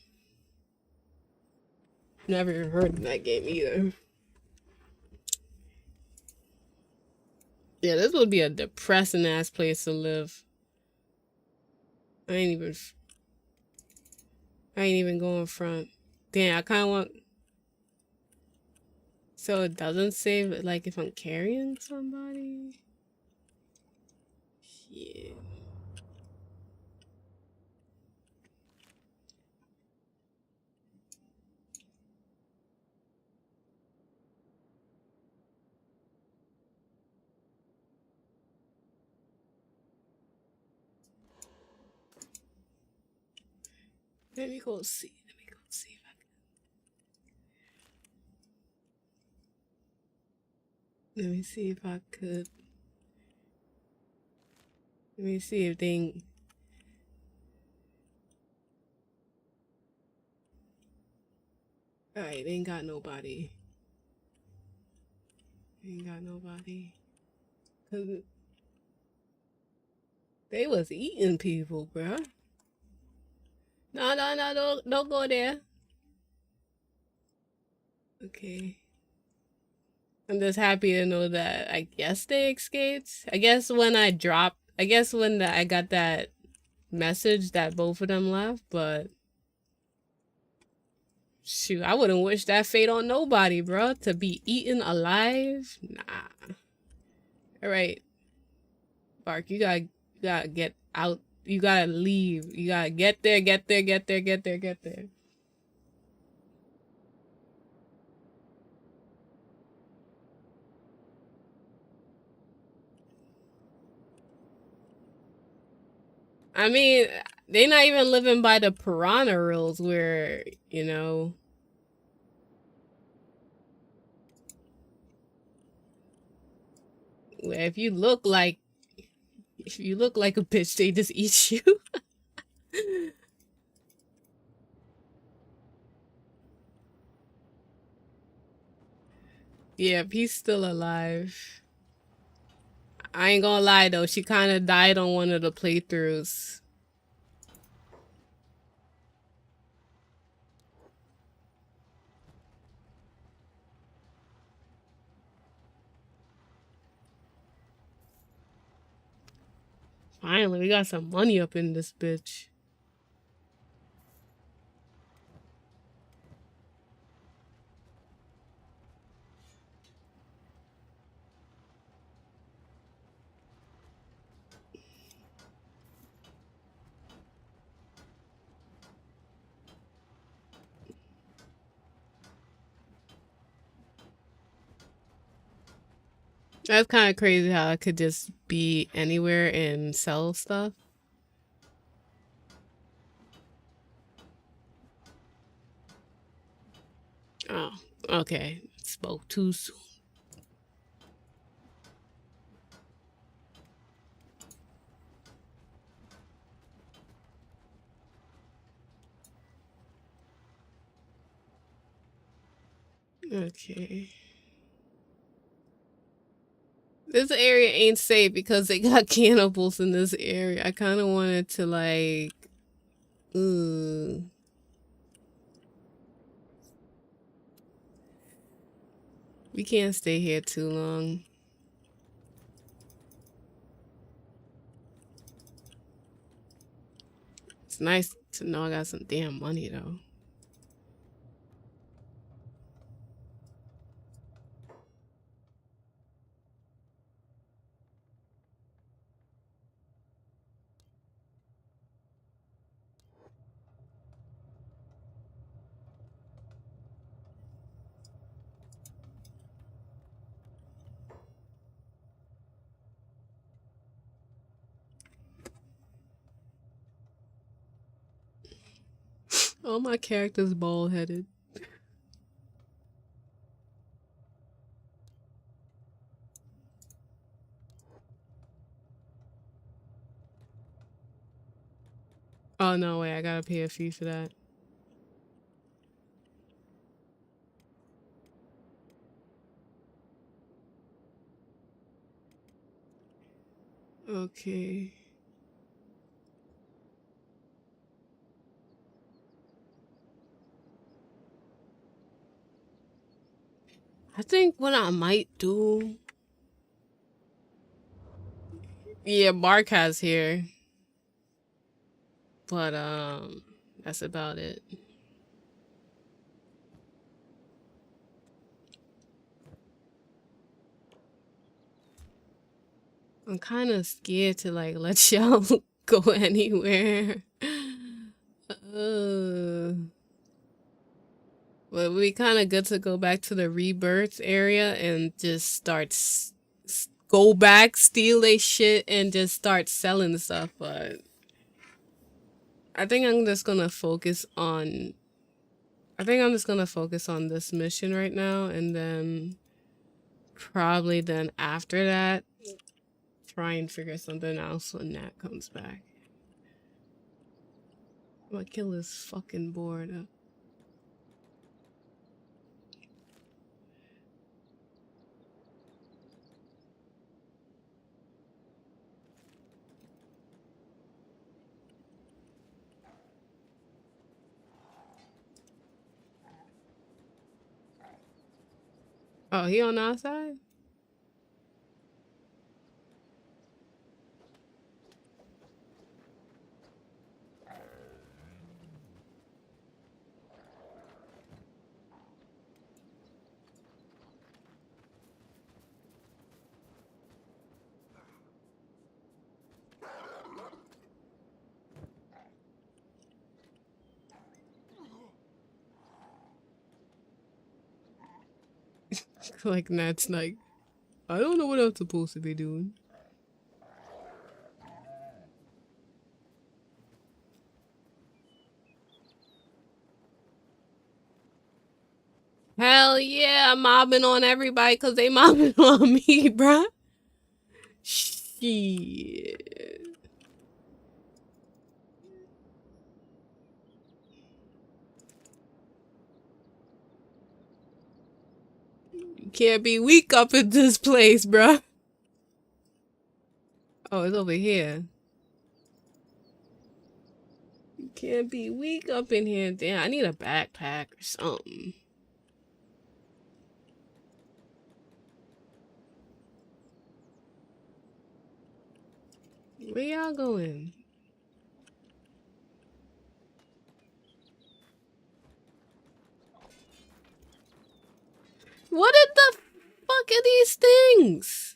Never even heard of that game either. Yeah, this would be a depressing ass place to live. I ain't even going front. Damn, I kind of want. So it doesn't save like if I'm carrying somebody. Yeah. Let me go see. If I can. Let me see if I could. Let me see if they. Alright, they ain't got nobody. Cause they was eating people, bruh. No, don't go there. Okay. I'm just happy to know that I guess they escaped. I guess when I got that message that both of them left, but shoot, I wouldn't wish that fate on nobody, bro. To be eaten alive? Nah. Alright. Bark, you gotta get out. You gotta leave. You gotta get there. I mean, they not even living by the piranha rules where, you know. If you look like a bitch, they just eat you. Yeah, he's still alive. I ain't gonna lie though, she kind of died on one of the playthroughs. Finally, we got some money up in this bitch. That's kind of crazy how I could just be anywhere and sell stuff. Oh, okay. Spoke too soon. Okay. This area ain't safe because they got cannibals in this area. I kind of wanted to like... We can't stay here too long. It's nice to know I got some damn money though. Oh, my character's bald-headed. Oh, no way. I gotta pay a fee for that. Okay. I think what I might do... Yeah, Mark has here. But, that's about it. I'm kind of scared to, like, let y'all go anywhere. But we kind of good to go back to the rebirth area and just start... go back, steal their shit, and just start selling stuff, but... I think I'm just gonna focus on... this mission right now, and then... probably then after that, try and figure something else when Nat comes back. I'm gonna kill this fucking board. Oh, he on the outside? Like Nat's like, I don't know what I'm supposed to be doing. Hell yeah, I'm mobbing on everybody because they mobbing on me, bruh. Shit. You can't be weak up in this place, bruh. Oh, it's over here. You can't be weak up in here. Damn, I need a backpack or something. Where y'all going? What in the fuck are these things?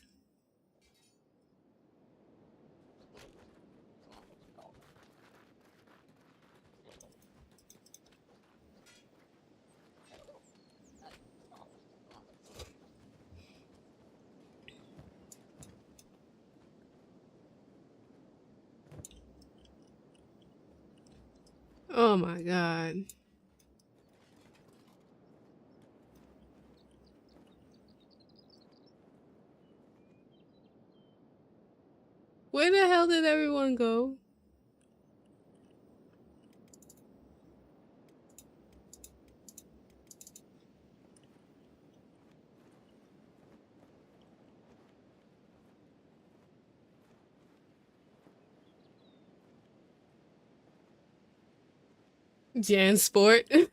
Oh my god. Where the hell did everyone go? Jansport.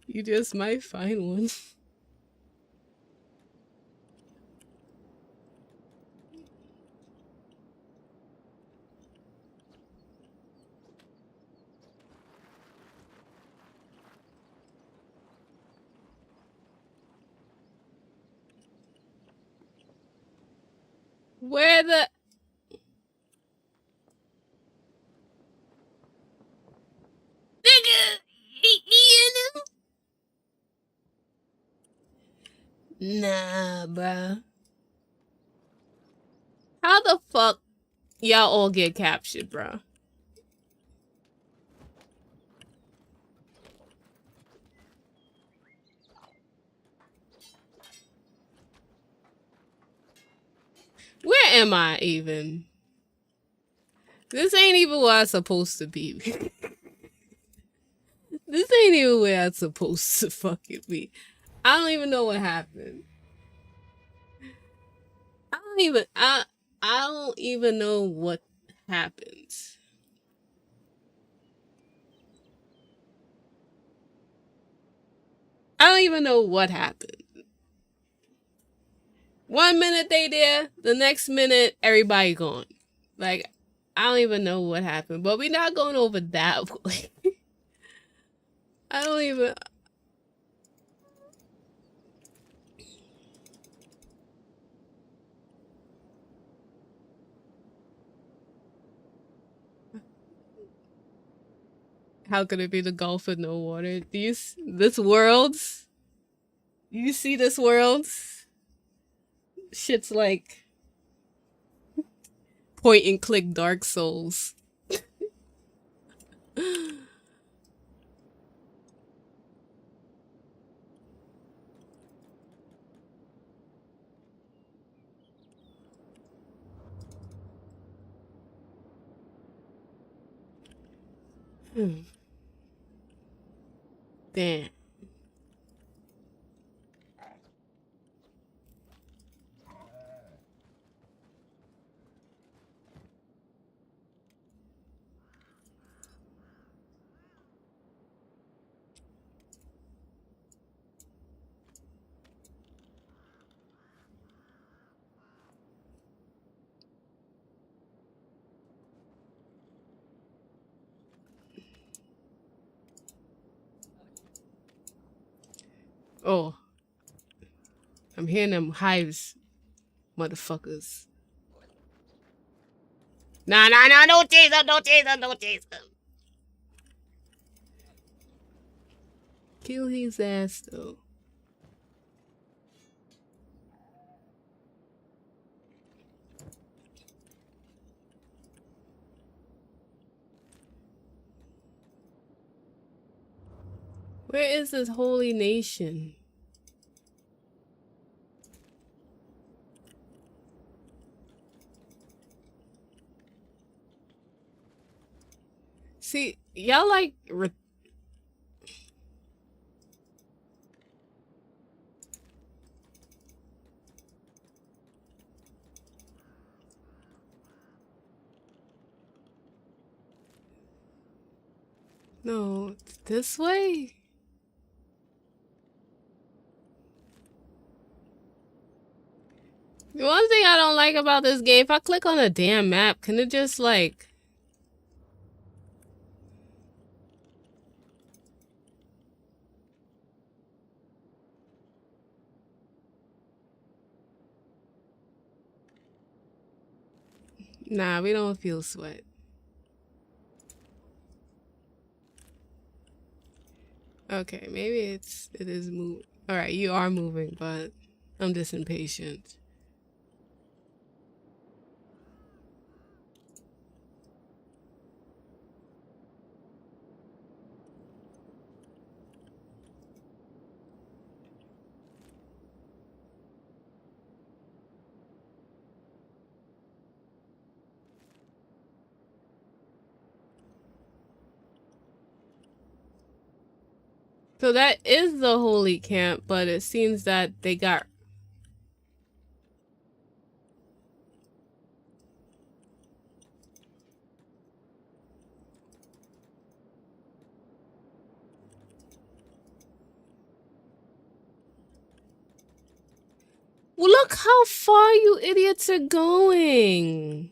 You just might find one. Where the... Nigga! Nah, bruh. How the fuck y'all all get captured, bruh? Where am I even? This ain't even where I'm supposed to be. This ain't even where I'm supposed to fucking be. I don't even know what happened. I don't even know what happens. I don't even know what happened. 1 minute they there, the next minute everybody gone. Like, I don't even know what happened. But we're not going over that way. I don't even... How could it be the Gulf with no water? Do you... This world? You see this world? Shit's like... Point and click Dark Souls. Damn. Oh. I'm hearing them hives, motherfuckers. Nah, don't chase them, don't chase them, don't chase them. Kill his ass, though. Where is this holy nation? See, y'all like no, it's this way. The one thing I don't like about this game, if I click on a damn map, can it just like... Nah, we don't feel sweat. Okay, maybe it is moving. Alright, you are moving, but I'm just impatient. So that is the holy camp, but it seems that they got... Well, look how far you idiots are going.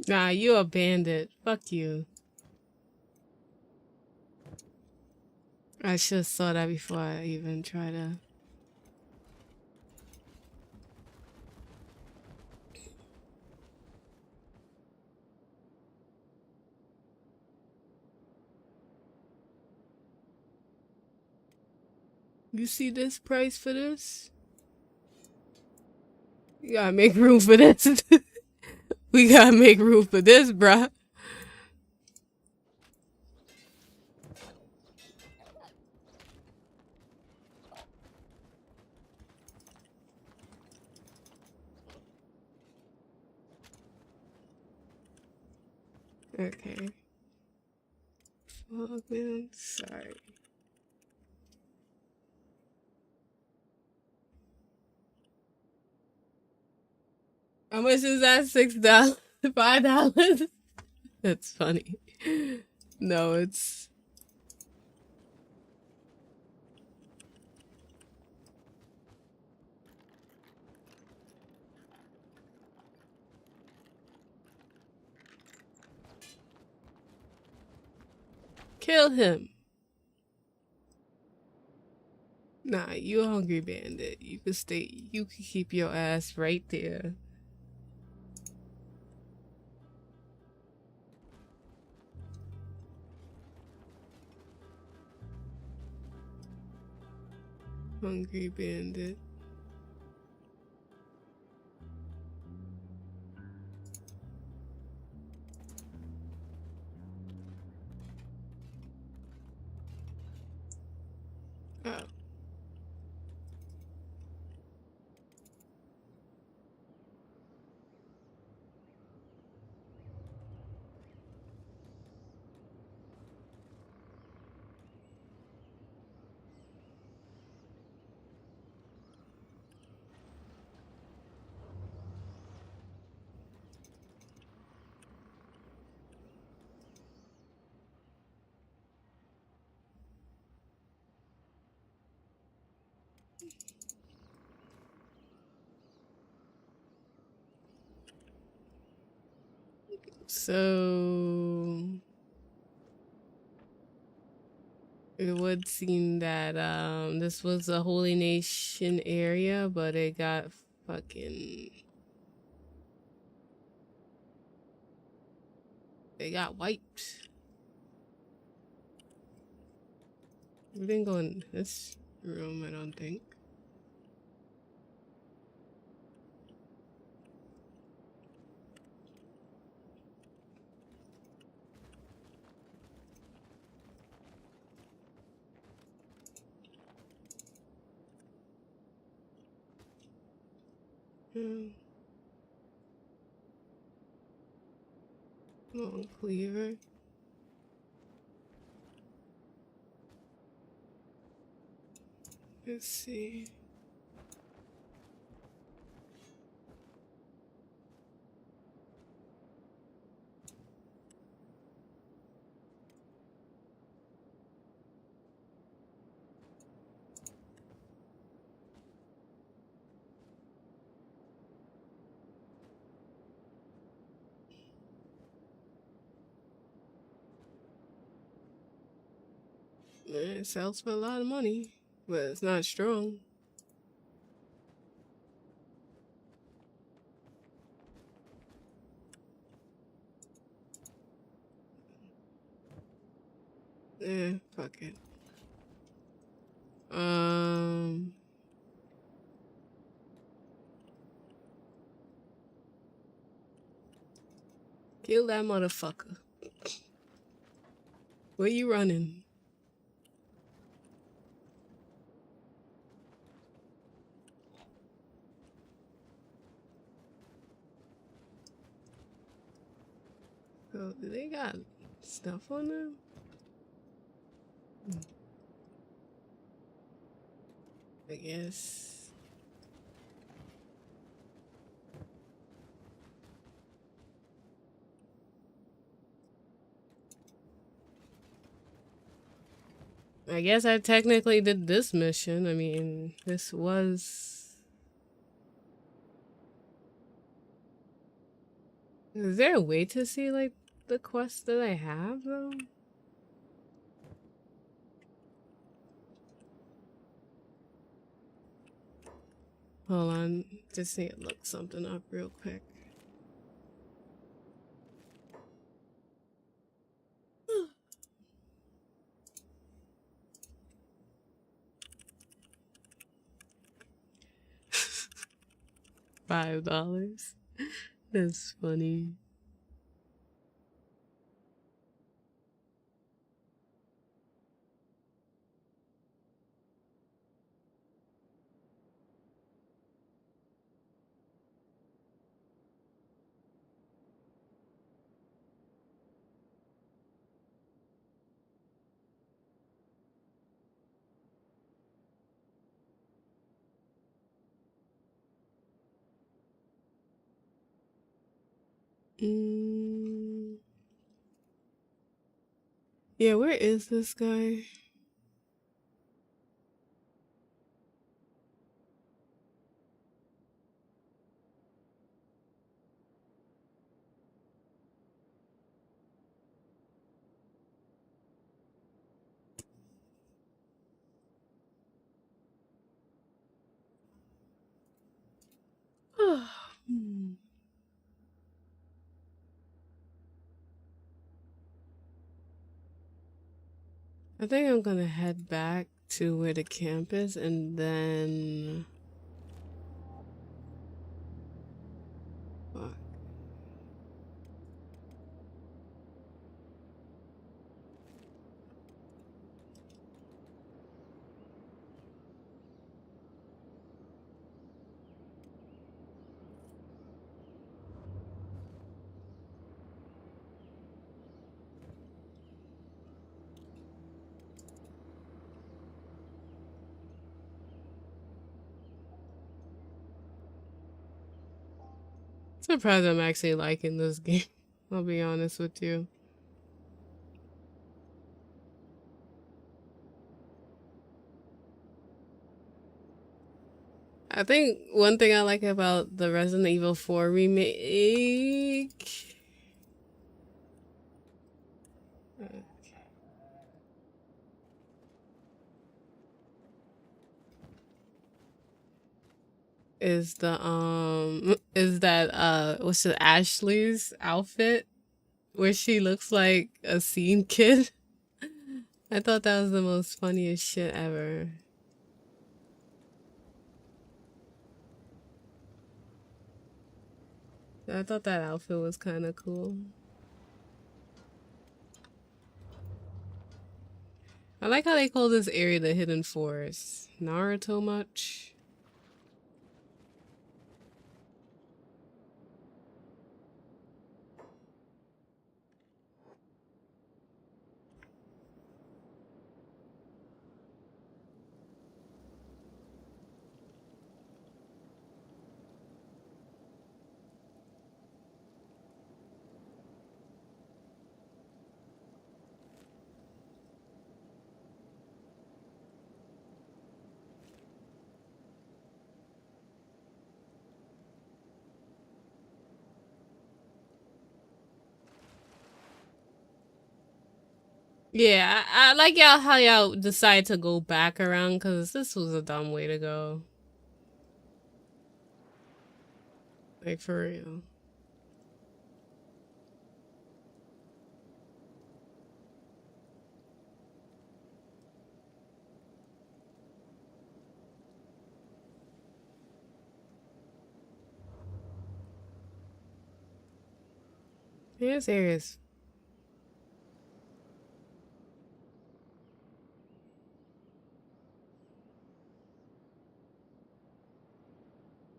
Nah, you a bandit. Fuck you. I should have saw that before I even try to... You see this price for this? You gotta make room for this. We gotta make room for this, bruh. Okay. Fuck, man. Sorry. How much is that? $6? $5? That's funny. No, it's... Kill him. Nah, you a hungry bandit. You can stay... You can keep your ass right there. Hungry bandit. Oh. So it would seem that this was a holy nation area, but it got fucking they got wiped. We didn't go in this room, I don't think. Long cleaver. Let's see. It sells for a lot of money, but it's not strong. Fuck it. Kill that motherfucker. Where you running? Oh, do they got stuff on them? I guess. I guess I technically did this mission. I mean, this was... Is there a way to see, like, the quest that I have, though? Hold on. Just need to look something up real quick. $5. That's funny. Yeah, where is this guy? I think I'm gonna head back to where the camp is and then... Fuck. Surprised I'm actually liking this game. I'll be honest with you. I think one thing I like about the Resident Evil 4 remake is that what's it, Ashley's outfit where she looks like a scene kid. I thought that was the most funniest shit ever. I thought that outfit was kind of cool. I like how they call this area the Hidden Forest. Naruto much? Yeah, I like y'all how y'all decide to go back around because this was a dumb way to go. Like, for real. Yeah, serious.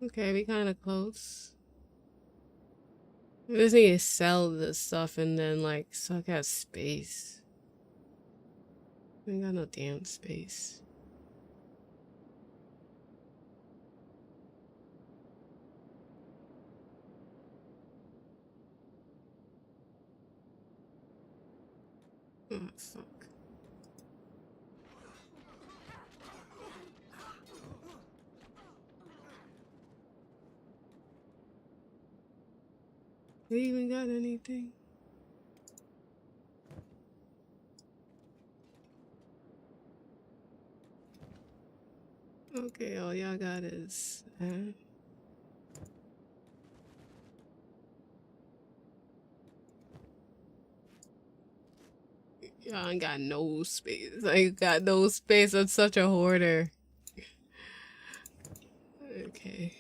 Okay, we kind of close. We just need to sell this stuff and then, like, suck out space. We ain't got no damn space. Oh, fuck. We even got anything? Okay, all y'all got is... y'all ain't got no space. I ain't got no space. I'm such a hoarder. Okay.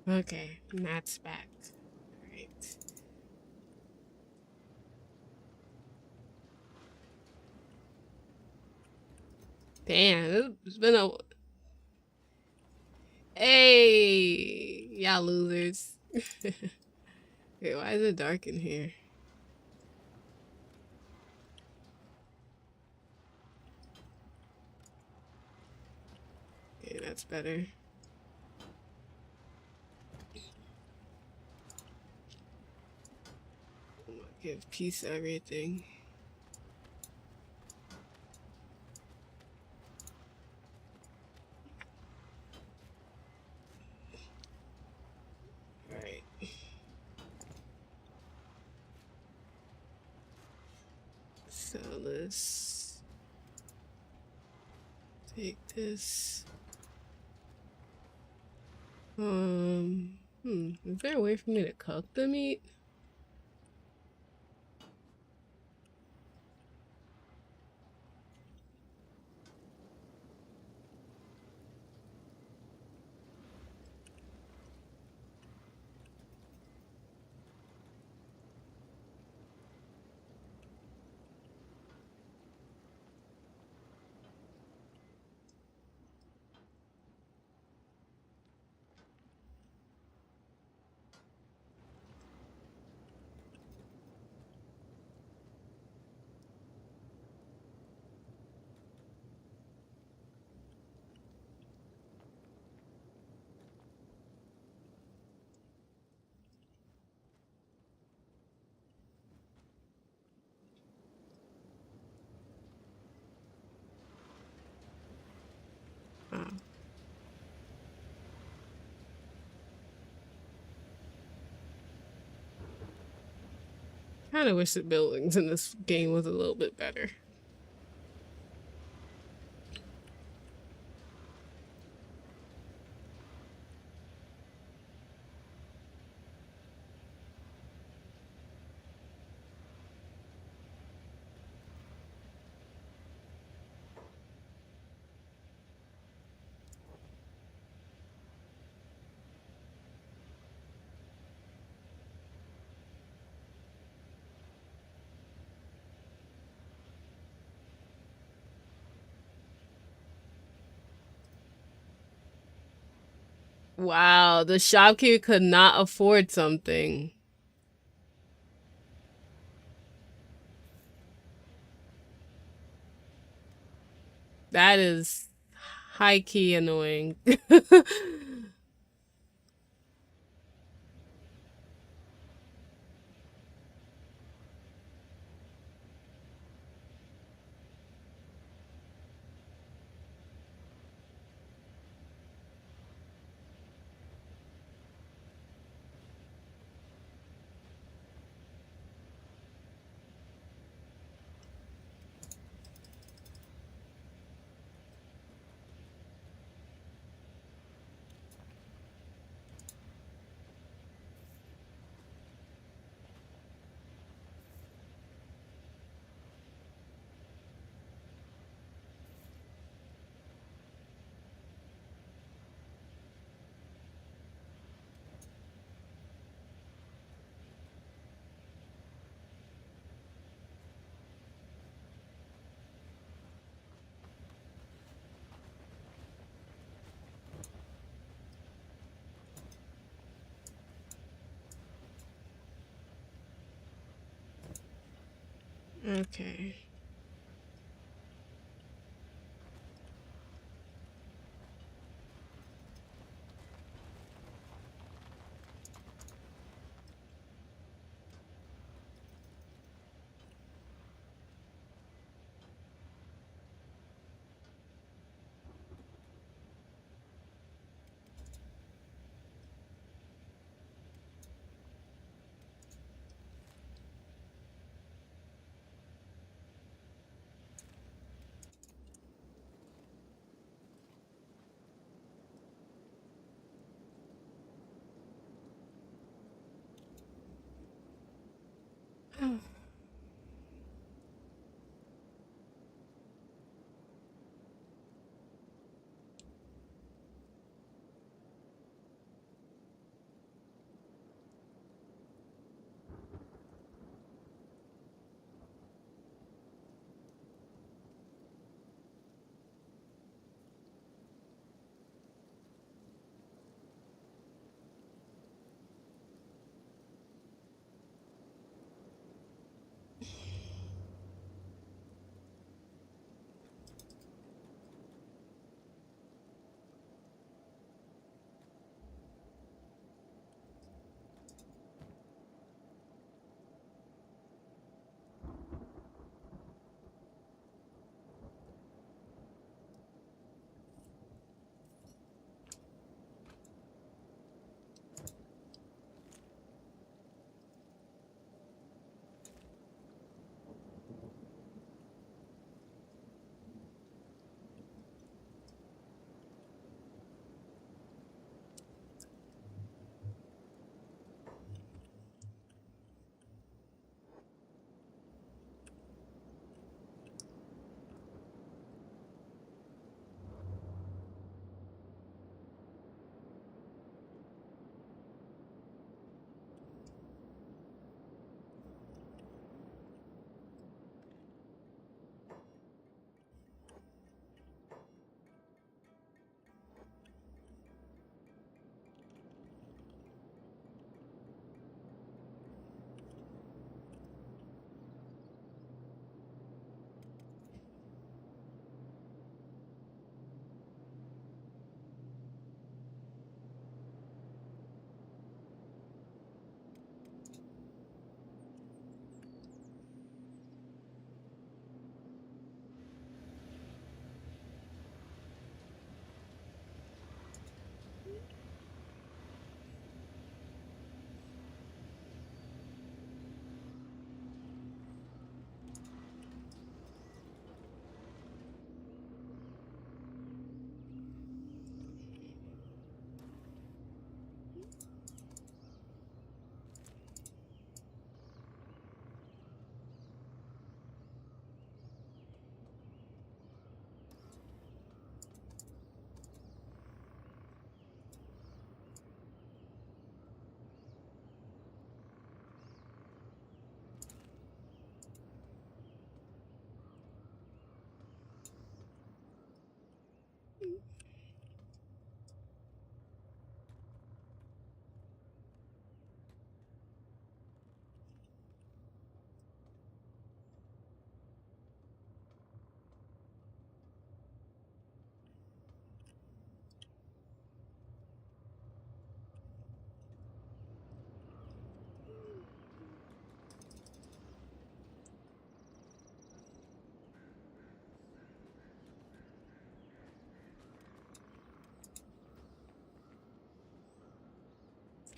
Okay, Matt's back. Alright. Damn, it's been a... Hey! Y'all losers. Wait, why is it dark in here? Okay, that's better. Give peace everything. Alright. So let's take this. Is there a way for me to cook the meat? kind of wish the buildings in this game was a little bit better. Wow, the shopkeeper could not afford something. That is high key annoying. Okay.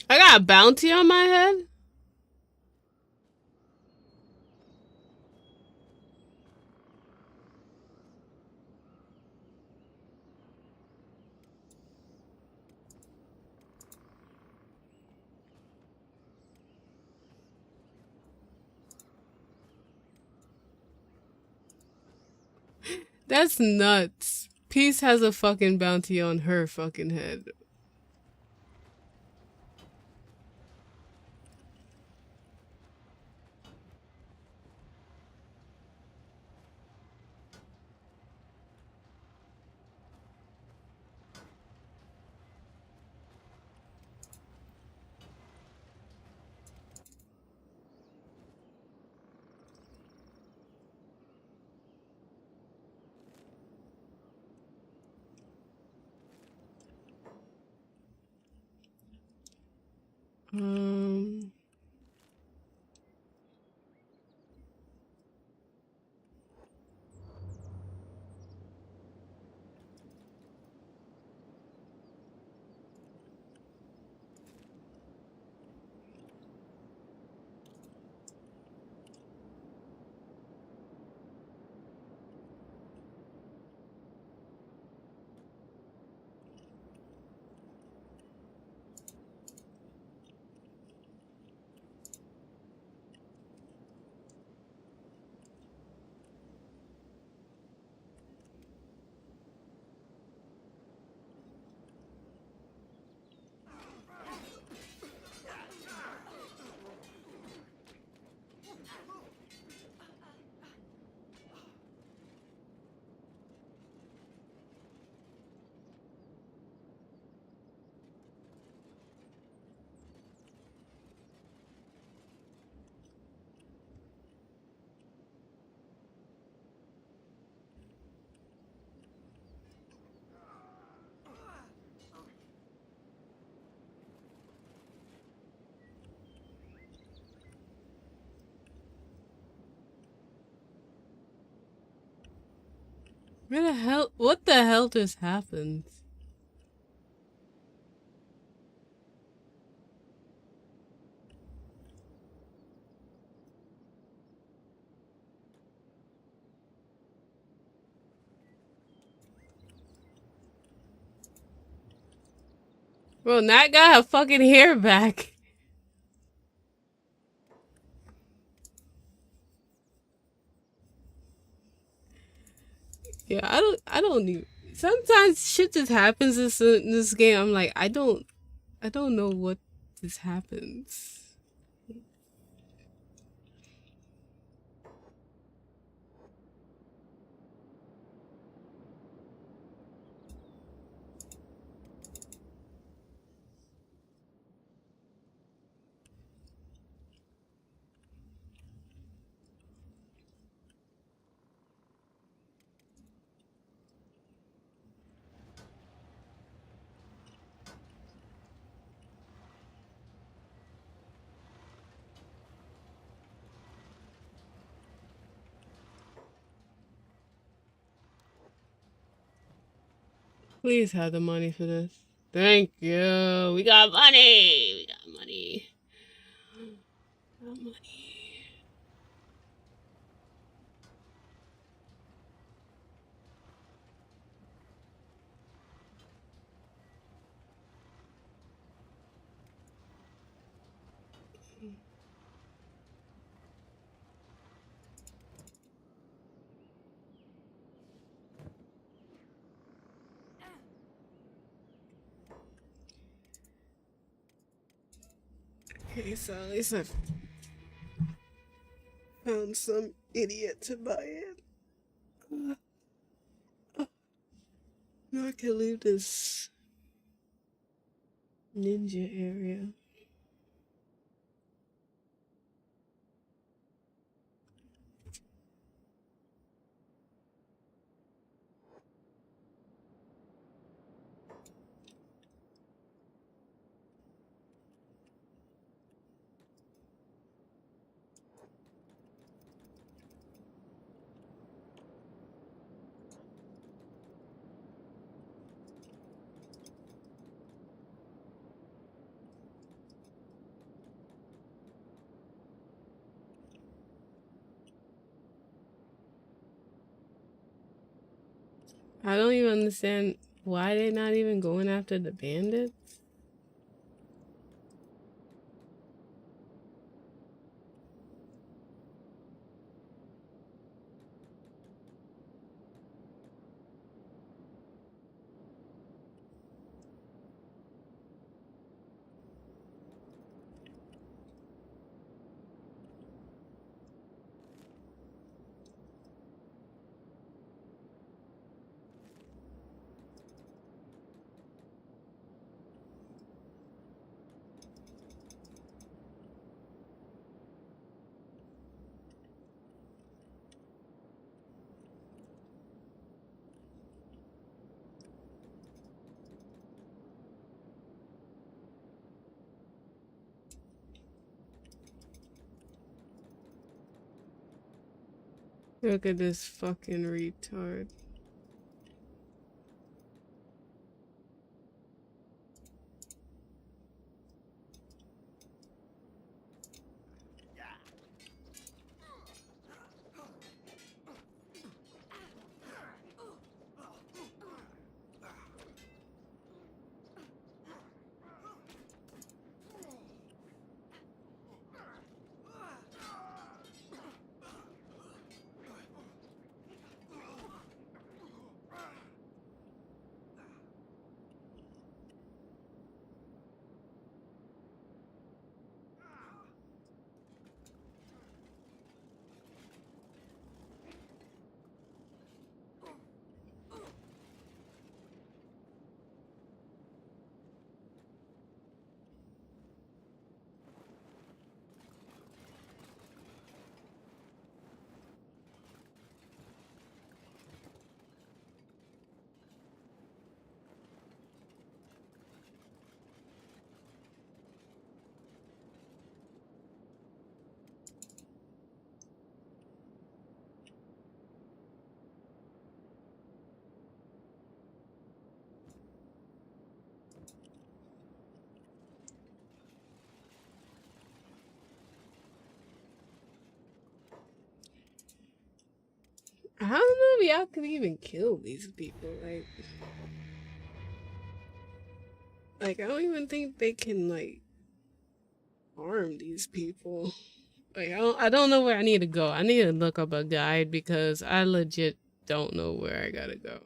I got a bounty on my head? That's nuts. Peace has a fucking bounty on her fucking head. Um, where the hell? What the hell just happened? Bro, Nat got her fucking hair back. Yeah, I don't even. Sometimes shit just happens in this game. I'm like, I don't know what just happens. Please have the money for this. Thank you. We got money. We got money. We got money. Okay, so at least I found some idiot to buy it. Now I can leave this ninja area. I don't even understand why they're not even going after the bandits. Look at this fucking retard. I don't know if y'all could even kill these people. Like I don't even think they can like harm these people. Like I don't know where I need to go. I need to look up a guide because I legit don't know where I gotta go.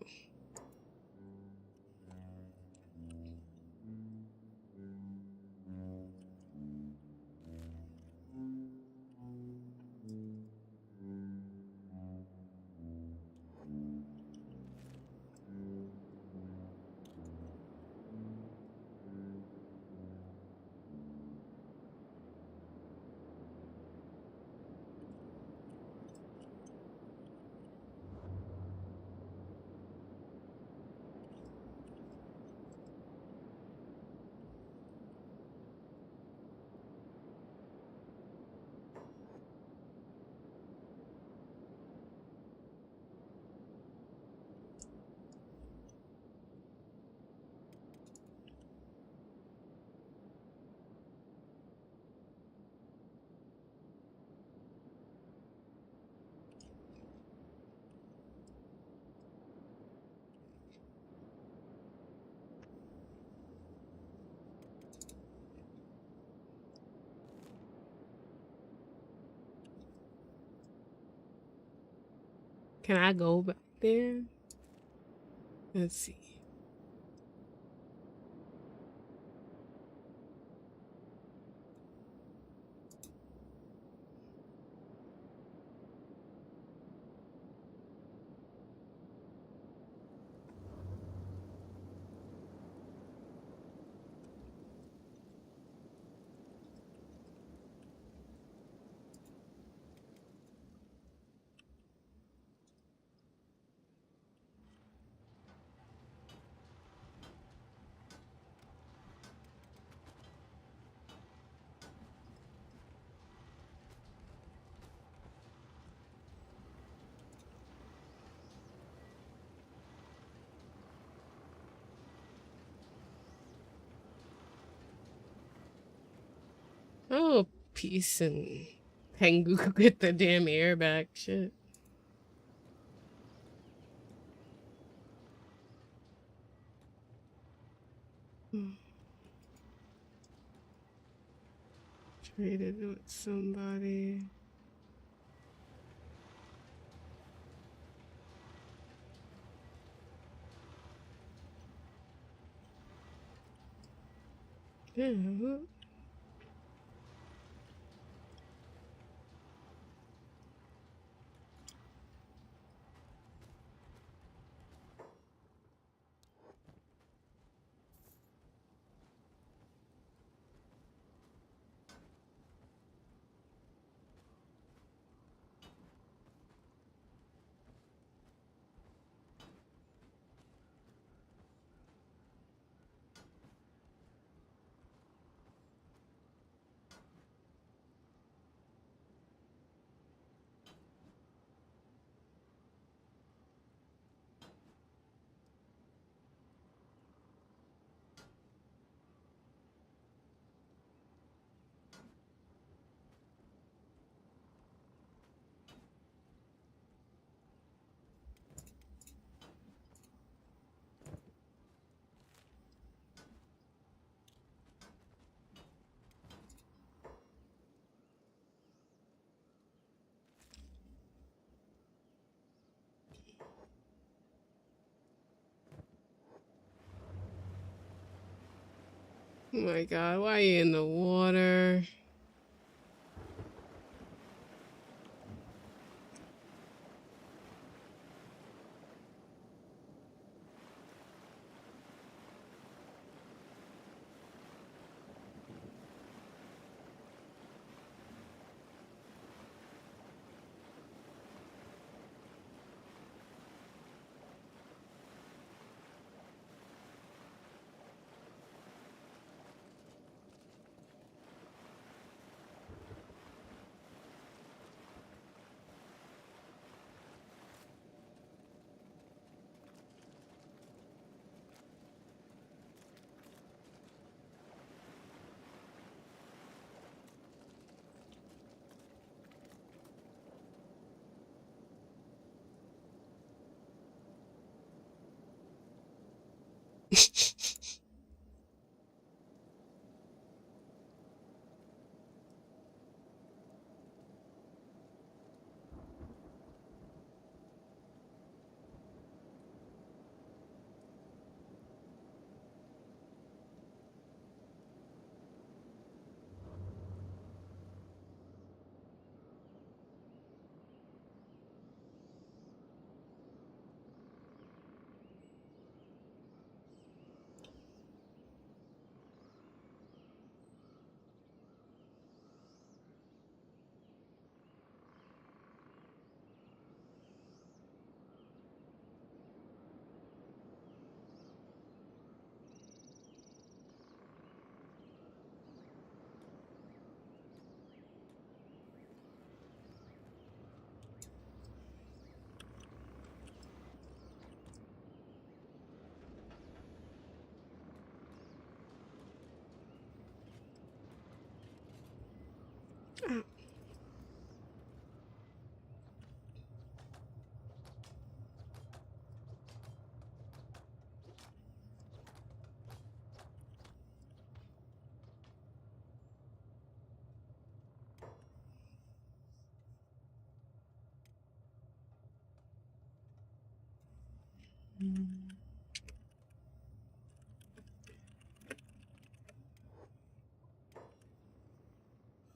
Can I go back there? Let's see. Oh, peace and Tengu could get the damn air back. Shit. Traded with somebody. Yeah. Oh my god, why are you in the water?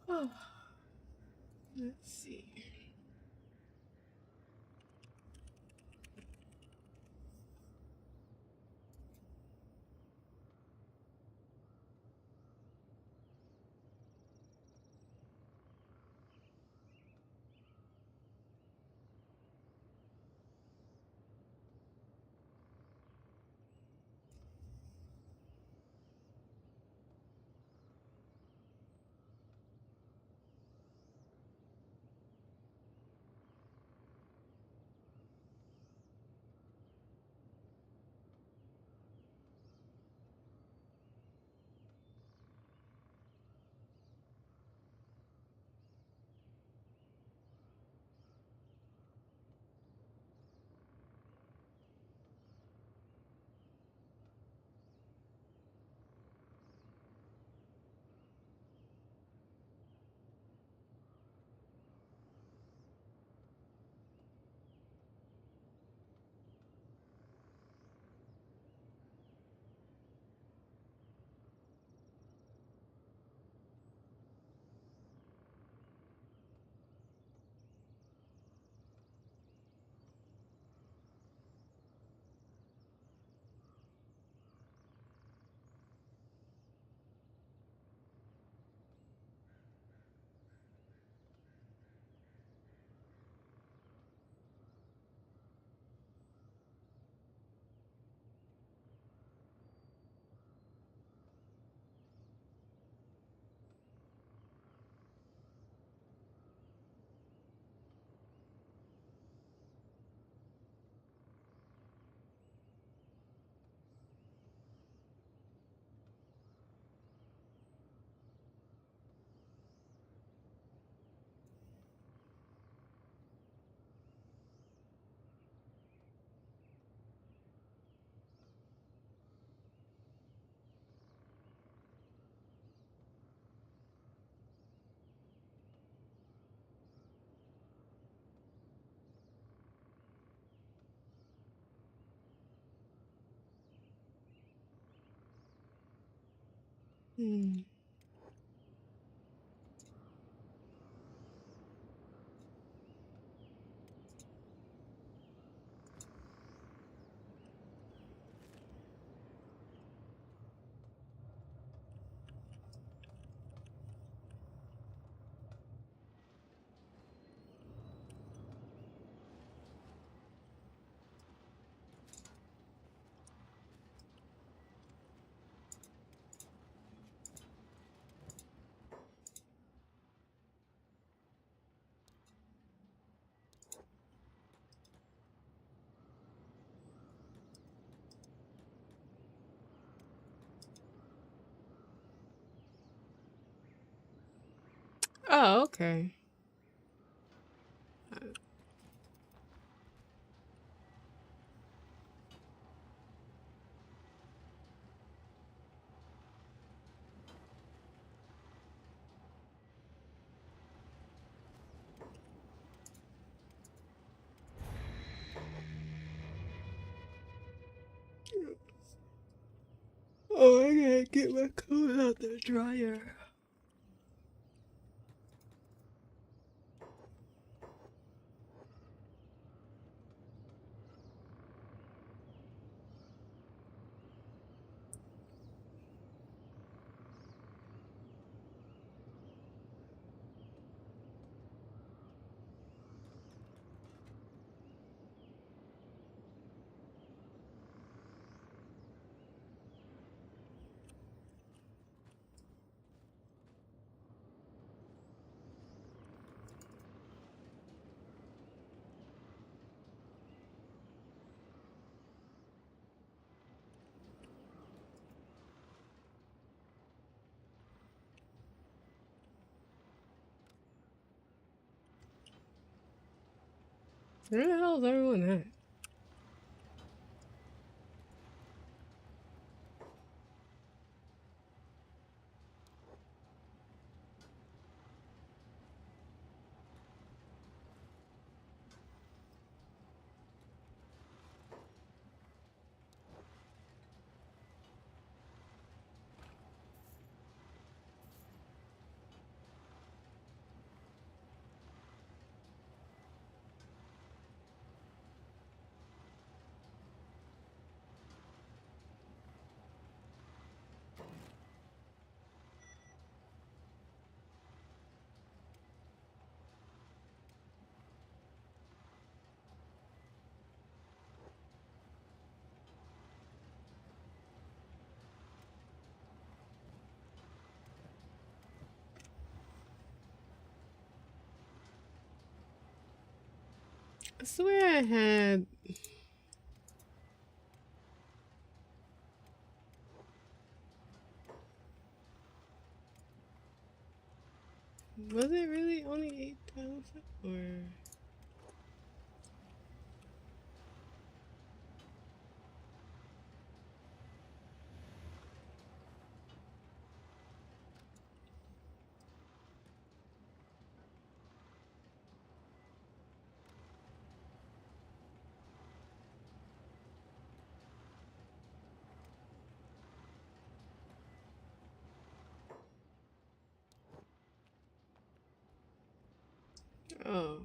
Oh, let's see. Hmm. Oh, okay. Oh, I gotta get my coat out the dryer. Where the hell is everyone at? I swear I had. Was it really only 8,000? Or. Oh.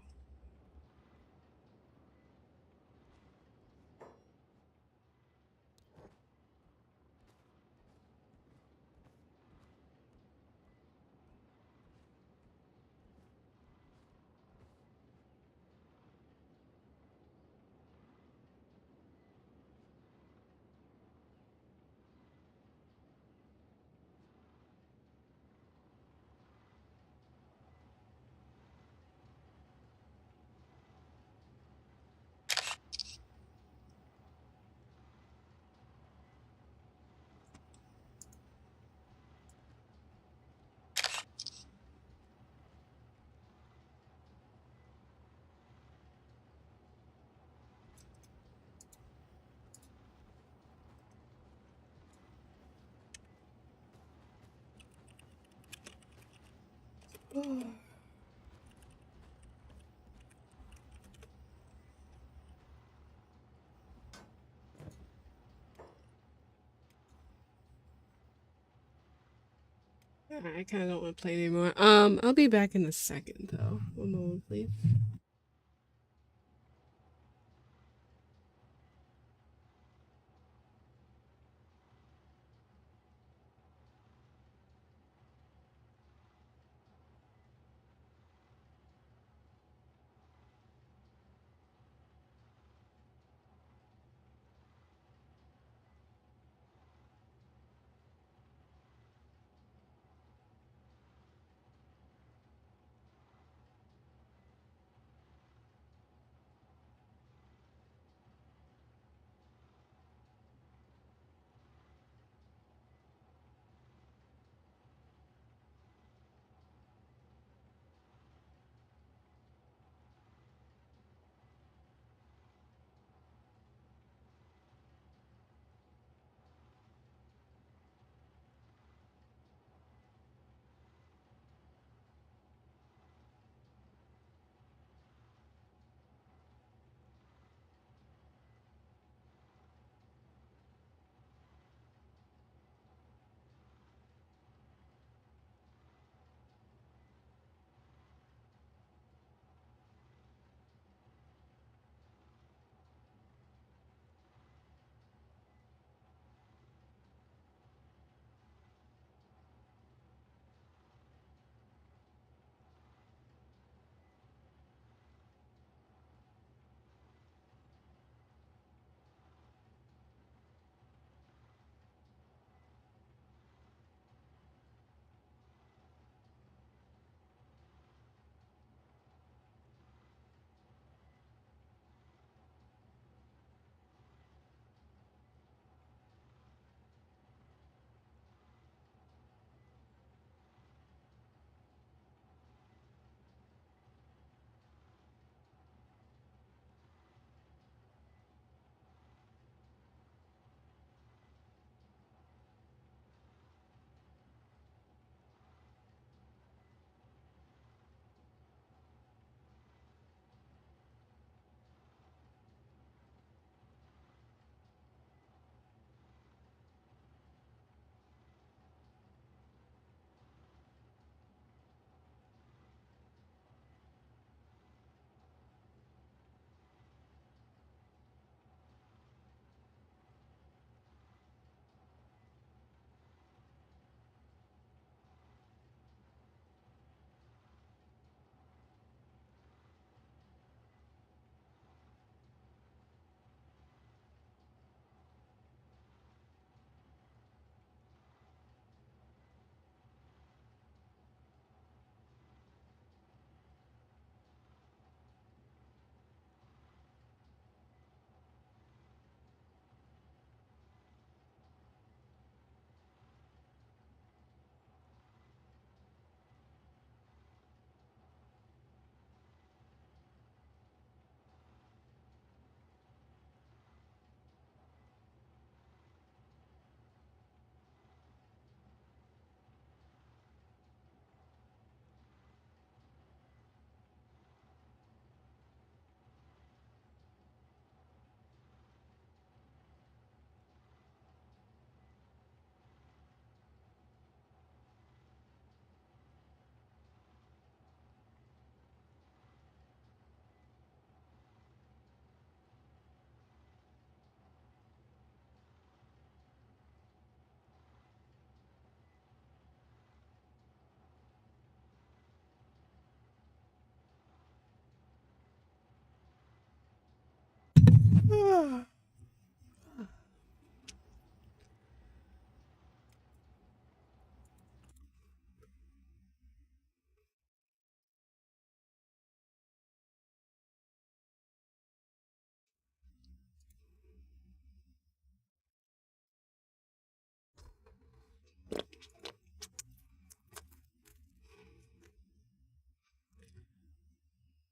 I kind of don't want to play anymore. I'll be back in a second though. One moment, please.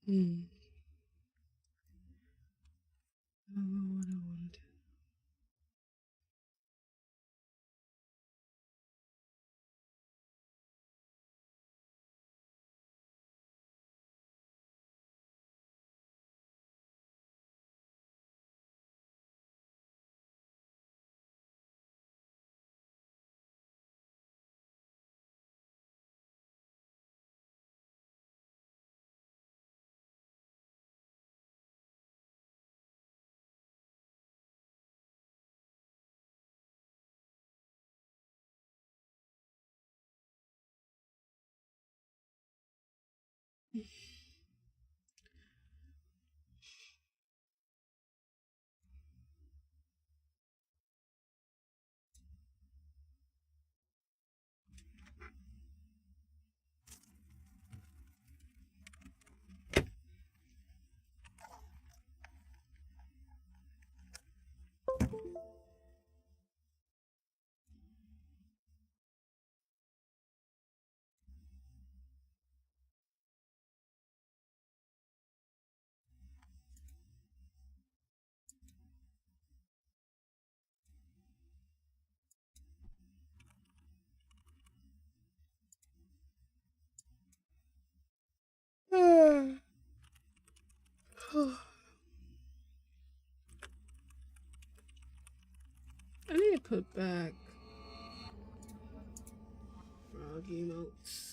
Hmm. I don't know what I I need to put back frog emotes.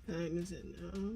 What time is it now?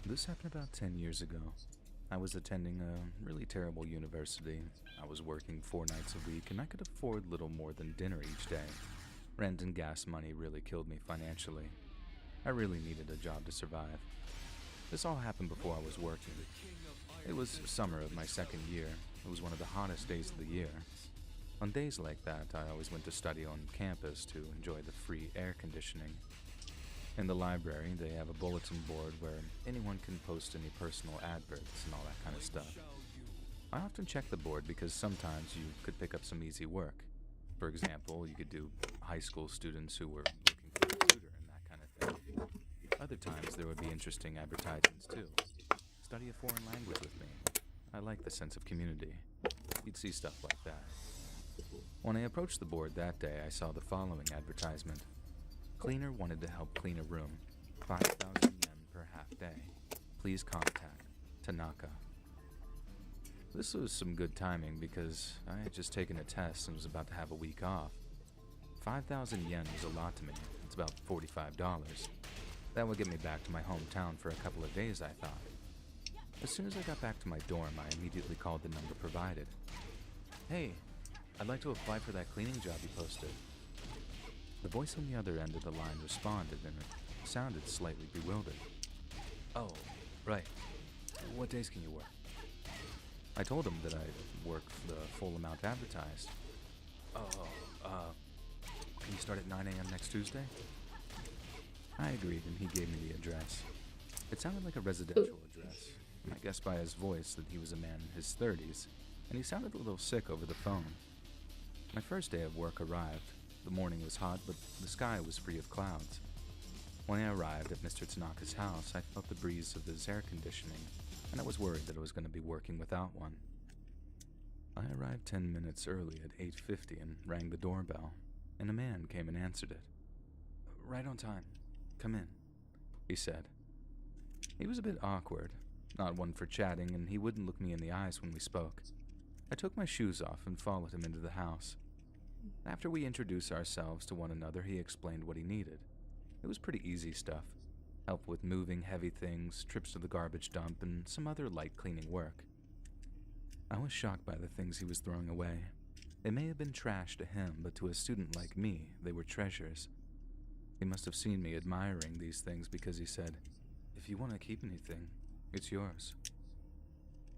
This happened about 10 years ago. I was attending a really terrible university. I was working 4 nights a week, and I could afford little more than dinner each day. Rent and gas money really killed me financially. I really needed a job to survive. This all happened before I was working. It was summer of my second year. It was one of the hottest days of the year. On days like that, I always went to study on campus to enjoy the free air conditioning. In the library, they have a bulletin board where anyone can post any personal adverts and all that kind of stuff. I often check the board because sometimes you could pick up some easy work. For example, you could do high school students who were looking for a tutor and that kind of thing. Other times there would be interesting advertisements too. Study a foreign language with me. I like the sense of community. You'd see stuff like that. When I approached the board that day, I saw the following advertisement. Cleaner wanted to help clean a room. 5,000 yen per half day. Please contact Tanaka. This was some good timing because I had just taken a test and was about to have a week off. 5,000 yen was a lot to me. It's about $45. That would get me back to my hometown for a couple of days, I thought. As soon as I got back to my dorm, I immediately called the number provided. Hey, I'd like to apply for that cleaning job you posted. The voice on the other end of the line responded, and it sounded slightly bewildered. Oh, right. What days can you work? I told him that I'd work the full amount advertised. Can you start at 9 a.m. next Tuesday? I agreed, and he gave me the address. It sounded like a residential address. I guessed by his voice that he was a man in his 30s, and he sounded a little sick over the phone. My first day of work arrived. The morning was hot, but the sky was free of clouds. When I arrived at Mr. Tanaka's house, I felt the breeze of his air conditioning, and I was worried that I was going to be working without one. I arrived 10 minutes early at 8:50 and rang the doorbell, and a man came and answered it. right on time. Come in, he said. He was a bit awkward, not one for chatting, and he wouldn't look me in the eyes when we spoke. I took my shoes off and followed him into the house. After we introduced ourselves to one another, he explained what he needed. It was pretty easy stuff. Help with moving heavy things, trips to the garbage dump, and some other light cleaning work. I was shocked by the things he was throwing away. They may have been trash to him, but to a student like me, they were treasures. He must have seen me admiring these things because he said, "If you want to keep anything, it's yours."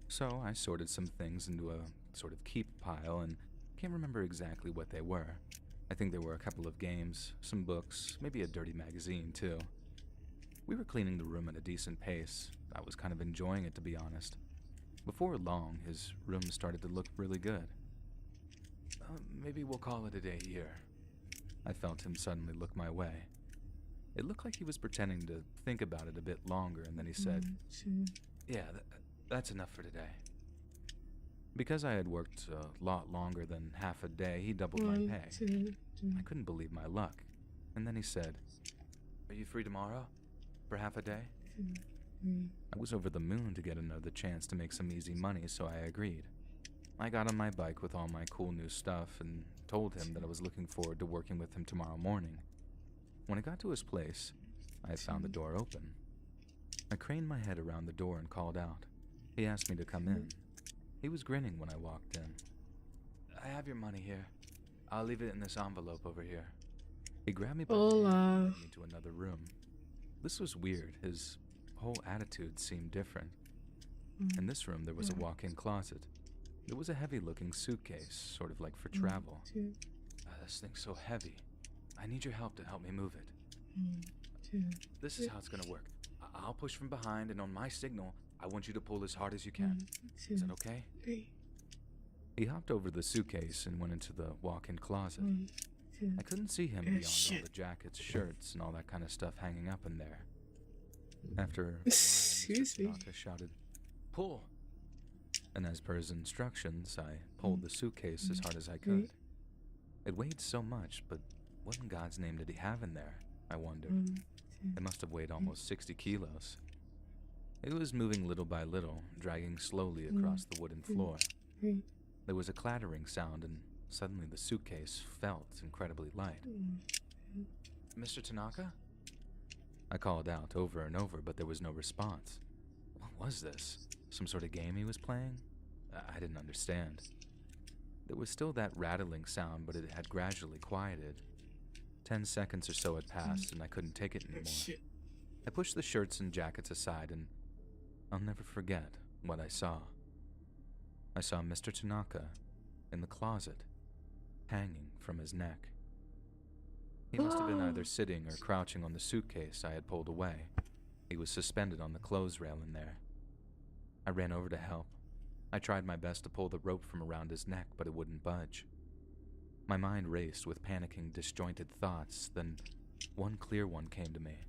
So I sorted some things into a sort of keep pile and can't remember exactly what they were. I think there were a couple of games, some books, maybe a dirty magazine too. We were cleaning the room at a decent pace. I was kind of enjoying it, to be honest. Before long, his room started to look really good. Maybe we'll call it a day here. I felt him suddenly look my way. It looked like he was pretending to think about it a bit longer, and then he said, "Yeah, that's enough for today." Because I had worked a lot longer than half a day, he doubled my pay. I couldn't believe my luck. And then he said, "Are you free tomorrow? For half a day?" I was over the moon to get another chance to make some easy money, so I agreed. I got on my bike with all my cool new stuff and told him that I was looking forward to working with him tomorrow morning. When I got to his place, I found the door open. I craned my head around the door and called out. He asked me to come in. He was grinning when I walked in. "I have your money here. I'll leave it in this envelope over here." He grabbed me by the hand and led me to another room. This was weird. His whole attitude seemed different. In this room, there was a walk-in closet. There was a heavy-looking suitcase, sort of like for travel. This thing's so heavy. I need your help to help me move it. This is how it's gonna work. I'll push from behind, and on my signal, I want you to pull as hard as you can. Is that okay? He hopped over the suitcase and went into the walk-in closet. I couldn't see him beyond all the jackets, shirts, and all that kind of stuff hanging up in there. After a while, Mr. Tanaka shouted, "Pull!" And as per his instructions, I pulled the suitcase as hard as I could. It weighed so much, but what in God's name did he have in there? I wondered. It must have weighed almost 60 kilos. It was moving little by little, dragging slowly across the wooden floor. There was a clattering sound, and suddenly the suitcase felt incredibly light. "Mr. Tanaka?" I called out over and over, but there was no response. What was this? Some sort of game he was playing? I didn't understand. There was still that rattling sound, but it had gradually quieted. 10 seconds or so had passed, and I couldn't take it anymore. I pushed the shirts and jackets aside, and I'll never forget what I saw. I saw Mr. Tanaka in the closet, hanging from his neck. He must have been either sitting or crouching on the suitcase I had pulled away. He was suspended on the clothes rail in there. I ran over to help. I tried my best to pull the rope from around his neck, but it wouldn't budge. My mind raced with panicking, disjointed thoughts, then one clear one came to me.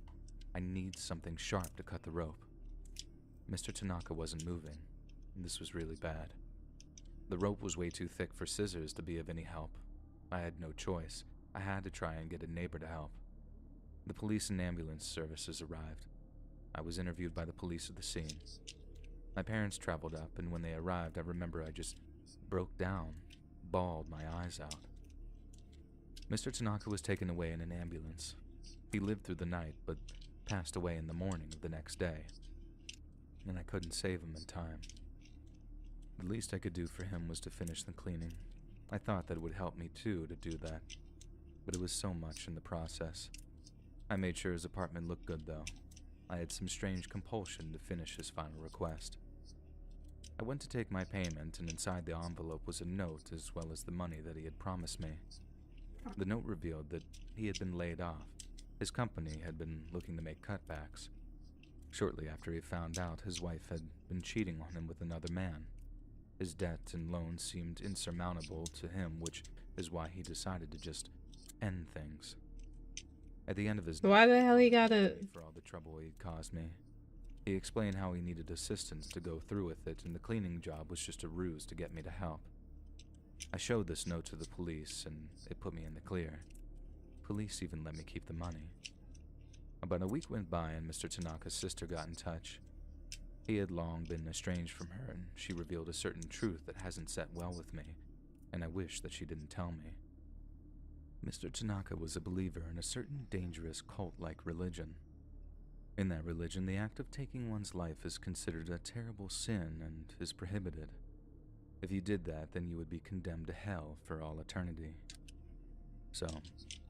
I need something sharp to cut the rope. Mr. Tanaka wasn't moving, and this was really bad. The rope was way too thick for scissors to be of any help. I had no choice. I had to try and get a neighbor to help. The police and ambulance services arrived. I was interviewed by the police at the scene. My parents traveled up, and when they arrived, I remember I just broke down, bawled my eyes out. Mr. Tanaka was taken away in an ambulance. He lived through the night, but passed away in the morning of the next day. And I couldn't save him in time. The least I could do for him was to finish the cleaning. I thought that it would help me too to do that, but it was so much in the process. I made sure his apartment looked good though. I had some strange compulsion to finish his final request. I went to take my payment, and inside the envelope was a note as well as the money that he had promised me. The note revealed that he had been laid off. His company had been looking to make cutbacks. Shortly after he found out, his wife had been cheating on him with another man. His debt and loans seemed insurmountable to him, which is why he decided to just end things. At the end of his day, Why the hell he gotta... for all the trouble he'd caused me. He explained how he needed assistance to go through with it, and the cleaning job was just a ruse to get me to help. I showed this note to the police, and it put me in the clear. Police even let me keep the money. About a week went by and Mr. Tanaka's sister got in touch. He had long been estranged from her, and she revealed a certain truth that hasn't set well with me, and I wish that she didn't tell me. Mr. Tanaka was a believer in a certain dangerous cult-like religion. In that religion, the act of taking one's life is considered a terrible sin and is prohibited. If you did that, then you would be condemned to hell for all eternity. So,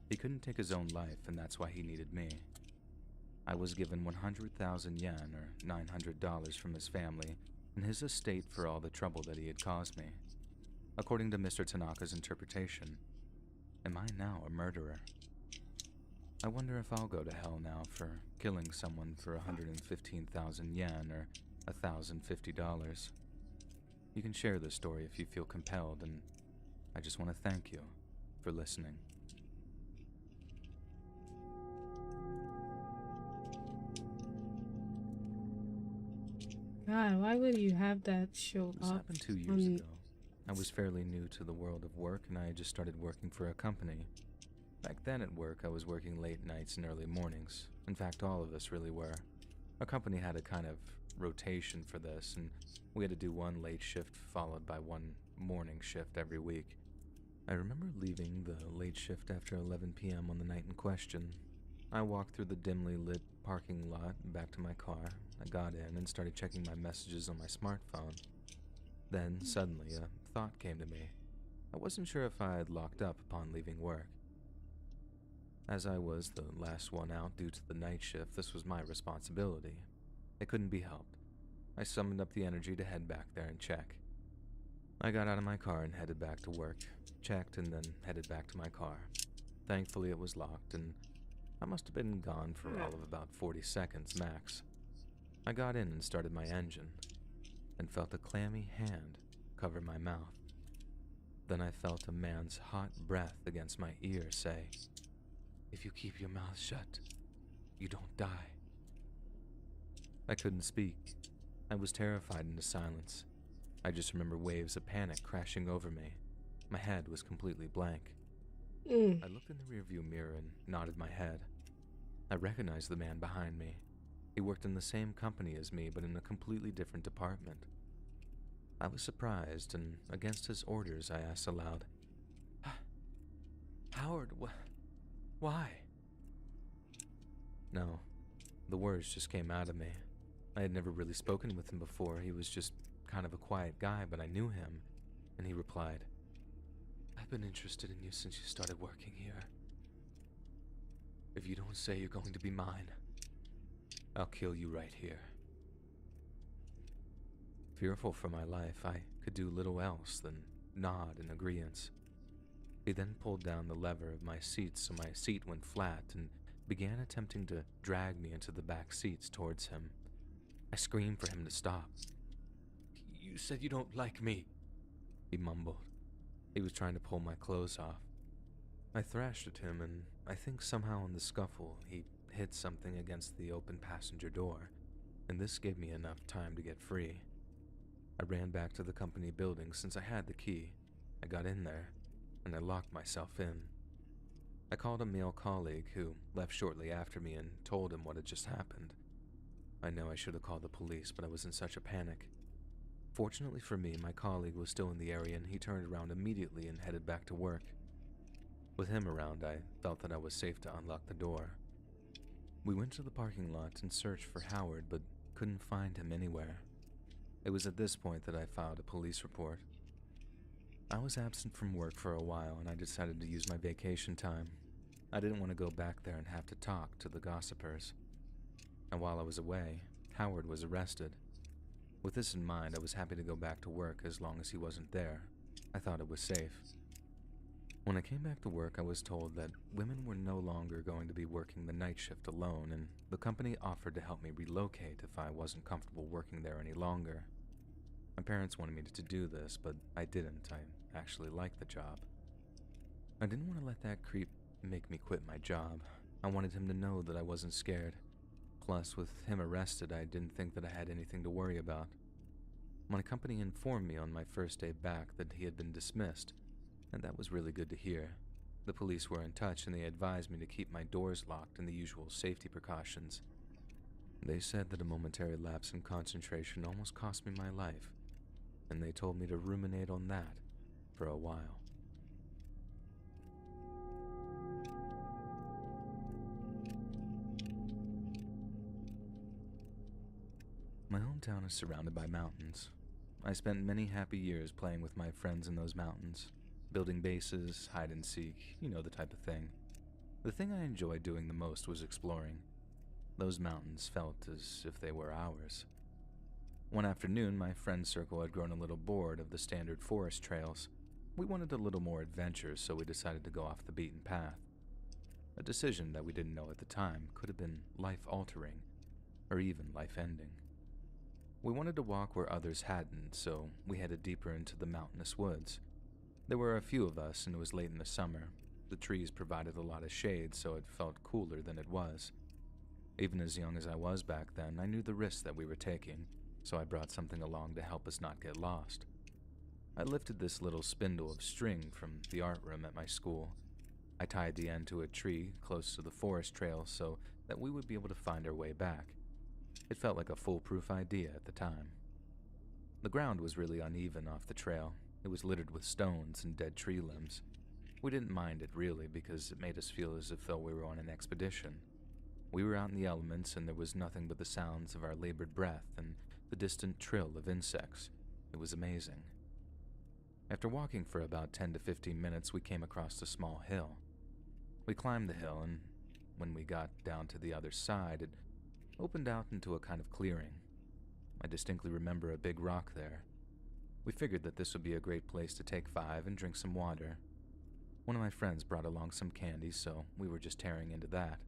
he couldn't take his own life, and that's why he needed me. I was given 100,000 yen, or $900 from his family, and his estate for all the trouble that he had caused me. According to Mr. Tanaka's interpretation, am I now a murderer? I wonder if I'll go to hell now for killing someone for 115,000 yen, or $1,050. You can share this story if you feel compelled, and I just want to thank you for listening. God, why would you have that show This up? happened 2 years ago. I was fairly new to the world of work, and I had just started working for a company. Back then at work, I was working late nights and early mornings. In fact, all of us really were. Our company had a kind of rotation for this, and we had to do one late shift followed by one morning shift every week. I remember leaving the late shift after 11 p.m. on the night in question. I walked through the dimly lit parking lot back to my car. I got in and started checking my messages on my smartphone. Then, suddenly, a thought came to me. I wasn't sure if I had locked up upon leaving work. As I was the last one out due to the night shift, this was my responsibility. It couldn't be helped. I summoned up the energy to head back there and check. I got out of my car and headed back to work, checked, and then headed back to my car. Thankfully, it was locked, and I must have been gone for all of about 40 seconds max. I got in and started my engine, and felt a clammy hand cover my mouth. Then I felt a man's hot breath against my ear say, "If you keep your mouth shut, you don't die." I couldn't speak. I was terrified into silence. I just remember waves of panic crashing over me. My head was completely blank. I looked in the rearview mirror and nodded my head. I recognized the man behind me. He worked in the same company as me, but in a completely different department. I was surprised, and against his orders, I asked aloud, "Howard, why?" No, the words just came out of me. I had never really spoken with him before. He was just kind of a quiet guy, but I knew him, and he replied, "I've been interested in you since you started working here. If you don't say you're going to be mine, I'll kill you right here." Fearful for my life, I could do little else than nod in agreeance. He then pulled down the lever of my seat so my seat went flat and began attempting to drag me into the back seats towards him. I screamed for him to stop. "You said you don't like me," he mumbled. He was trying to pull my clothes off. I thrashed at him, and I think somehow in the scuffle, he hit something against the open passenger door, and this gave me enough time to get free. I ran back to the company building since I had the key. I got in there, and I locked myself in. I called a male colleague who left shortly after me and told him what had just happened. I know I should have called the police, but I was in such a panic. Fortunately for me, my colleague was still in the area, and he turned around immediately and headed back to work. With him around, I felt that I was safe to unlock the door. We went to the parking lot and searched for Howard, but couldn't find him anywhere. It was at this point that I filed a police report. I was absent from work for a while, and I decided to use my vacation time. I didn't want to go back there and have to talk to the gossipers. And while I was away, Howard was arrested. With this in mind, I was happy to go back to work as long as he wasn't there. I thought it was safe. When I came back to work, I was told that women were no longer going to be working the night shift alone, and the company offered to help me relocate if I wasn't comfortable working there any longer. My parents wanted me to do this, but I didn't. I actually liked the job. I didn't want to let that creep make me quit my job. I wanted him to know that I wasn't scared. Plus, with him arrested, I didn't think that I had anything to worry about. My company informed me on my first day back that he had been dismissed, and that was really good to hear. The police were in touch and they advised me to keep my doors locked and the usual safety precautions. They said that a momentary lapse in concentration almost cost me my life, and they told me to ruminate on that for a while. My hometown is surrounded by mountains. I spent many happy years playing with my friends in those mountains, building bases, hide and seek, you know, the type of thing. The thing I enjoyed doing the most was exploring. Those mountains felt as if they were ours. One afternoon, my friend circle had grown a little bored of the standard forest trails. We wanted a little more adventure, so we decided to go off the beaten path. A decision that we didn't know at the time could have been life-altering, or even life-ending. We wanted to walk where others hadn't, so we headed deeper into the mountainous woods. There were a few of us, and it was late in the summer. The trees provided a lot of shade, so it felt cooler than it was. Even as young as I was back then, I knew the risks that we were taking, so I brought something along to help us not get lost. I lifted this little spindle of string from the art room at my school. I tied the end to a tree close to the forest trail so that we would be able to find our way back. It felt like a foolproof idea at the time. The ground was really uneven off the trail. It was littered with stones and dead tree limbs. We didn't mind it really because it made us feel as if though we were on an expedition. We were out in the elements and there was nothing but the sounds of our labored breath and the distant trill of insects. It was amazing. After walking for about 10 to 15 minutes, we came across a small hill. We climbed the hill, and when we got down to the other side, it opened out into a kind of clearing. I distinctly remember a big rock there. We figured that this would be a great place to take 5 and drink some water. One of my friends brought along some candy, so we were just tearing into that.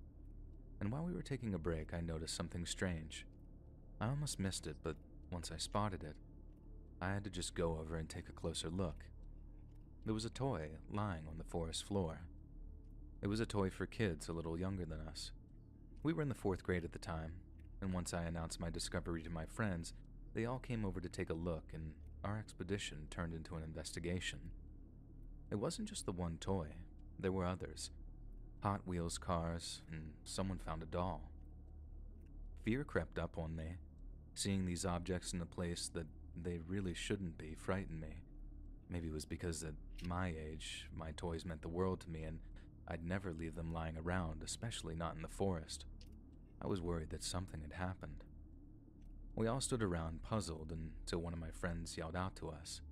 And while we were taking a break, I noticed something strange. I almost missed it, but once I spotted it, I had to just go over and take a closer look. There was a toy lying on the forest floor. It was a toy for kids a little younger than us. We were in the 4th grade at the time, and once I announced my discovery to my friends, they all came over to take a look, and our expedition turned into an investigation. It wasn't just the one toy. There were others. Hot Wheels cars, and someone found a doll. Fear crept up on me. Seeing these objects in a place that they really shouldn't be frightened me. Maybe it was because at my age, my toys meant the world to me and I'd never leave them lying around, especially not in the forest. I was worried that something had happened. We all stood around puzzled until one of my friends yelled out to us.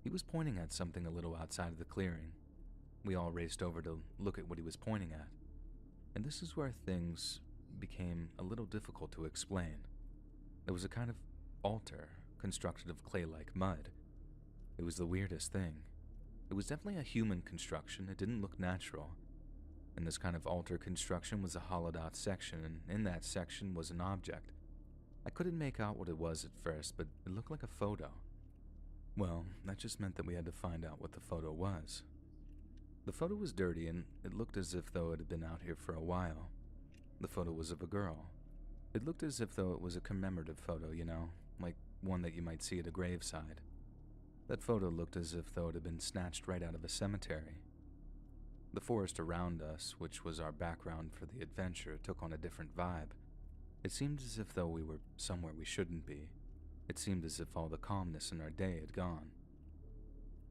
He was pointing at something a little outside of the clearing. We all raced over to look at what he was pointing at. And this is where things became a little difficult to explain. There was a kind of altar constructed of clay-like mud. It was the weirdest thing. It was definitely a human construction. It didn't look natural. And this kind of altar construction was a hollowed-out section, and in that section was an object. I couldn't make out what it was at first, but it looked like a photo. Well, that just meant that we had to find out what the photo was. The photo was dirty, and it looked as if though it had been out here for a while. The photo was of a girl. It looked as if though it was a commemorative photo, you know, like one that you might see at a graveside. That photo looked as if though it had been snatched right out of a cemetery. The forest around us, which was our background for the adventure, took on a different vibe. It seemed as if though we were somewhere we shouldn't be. It seemed as if all the calmness in our day had gone.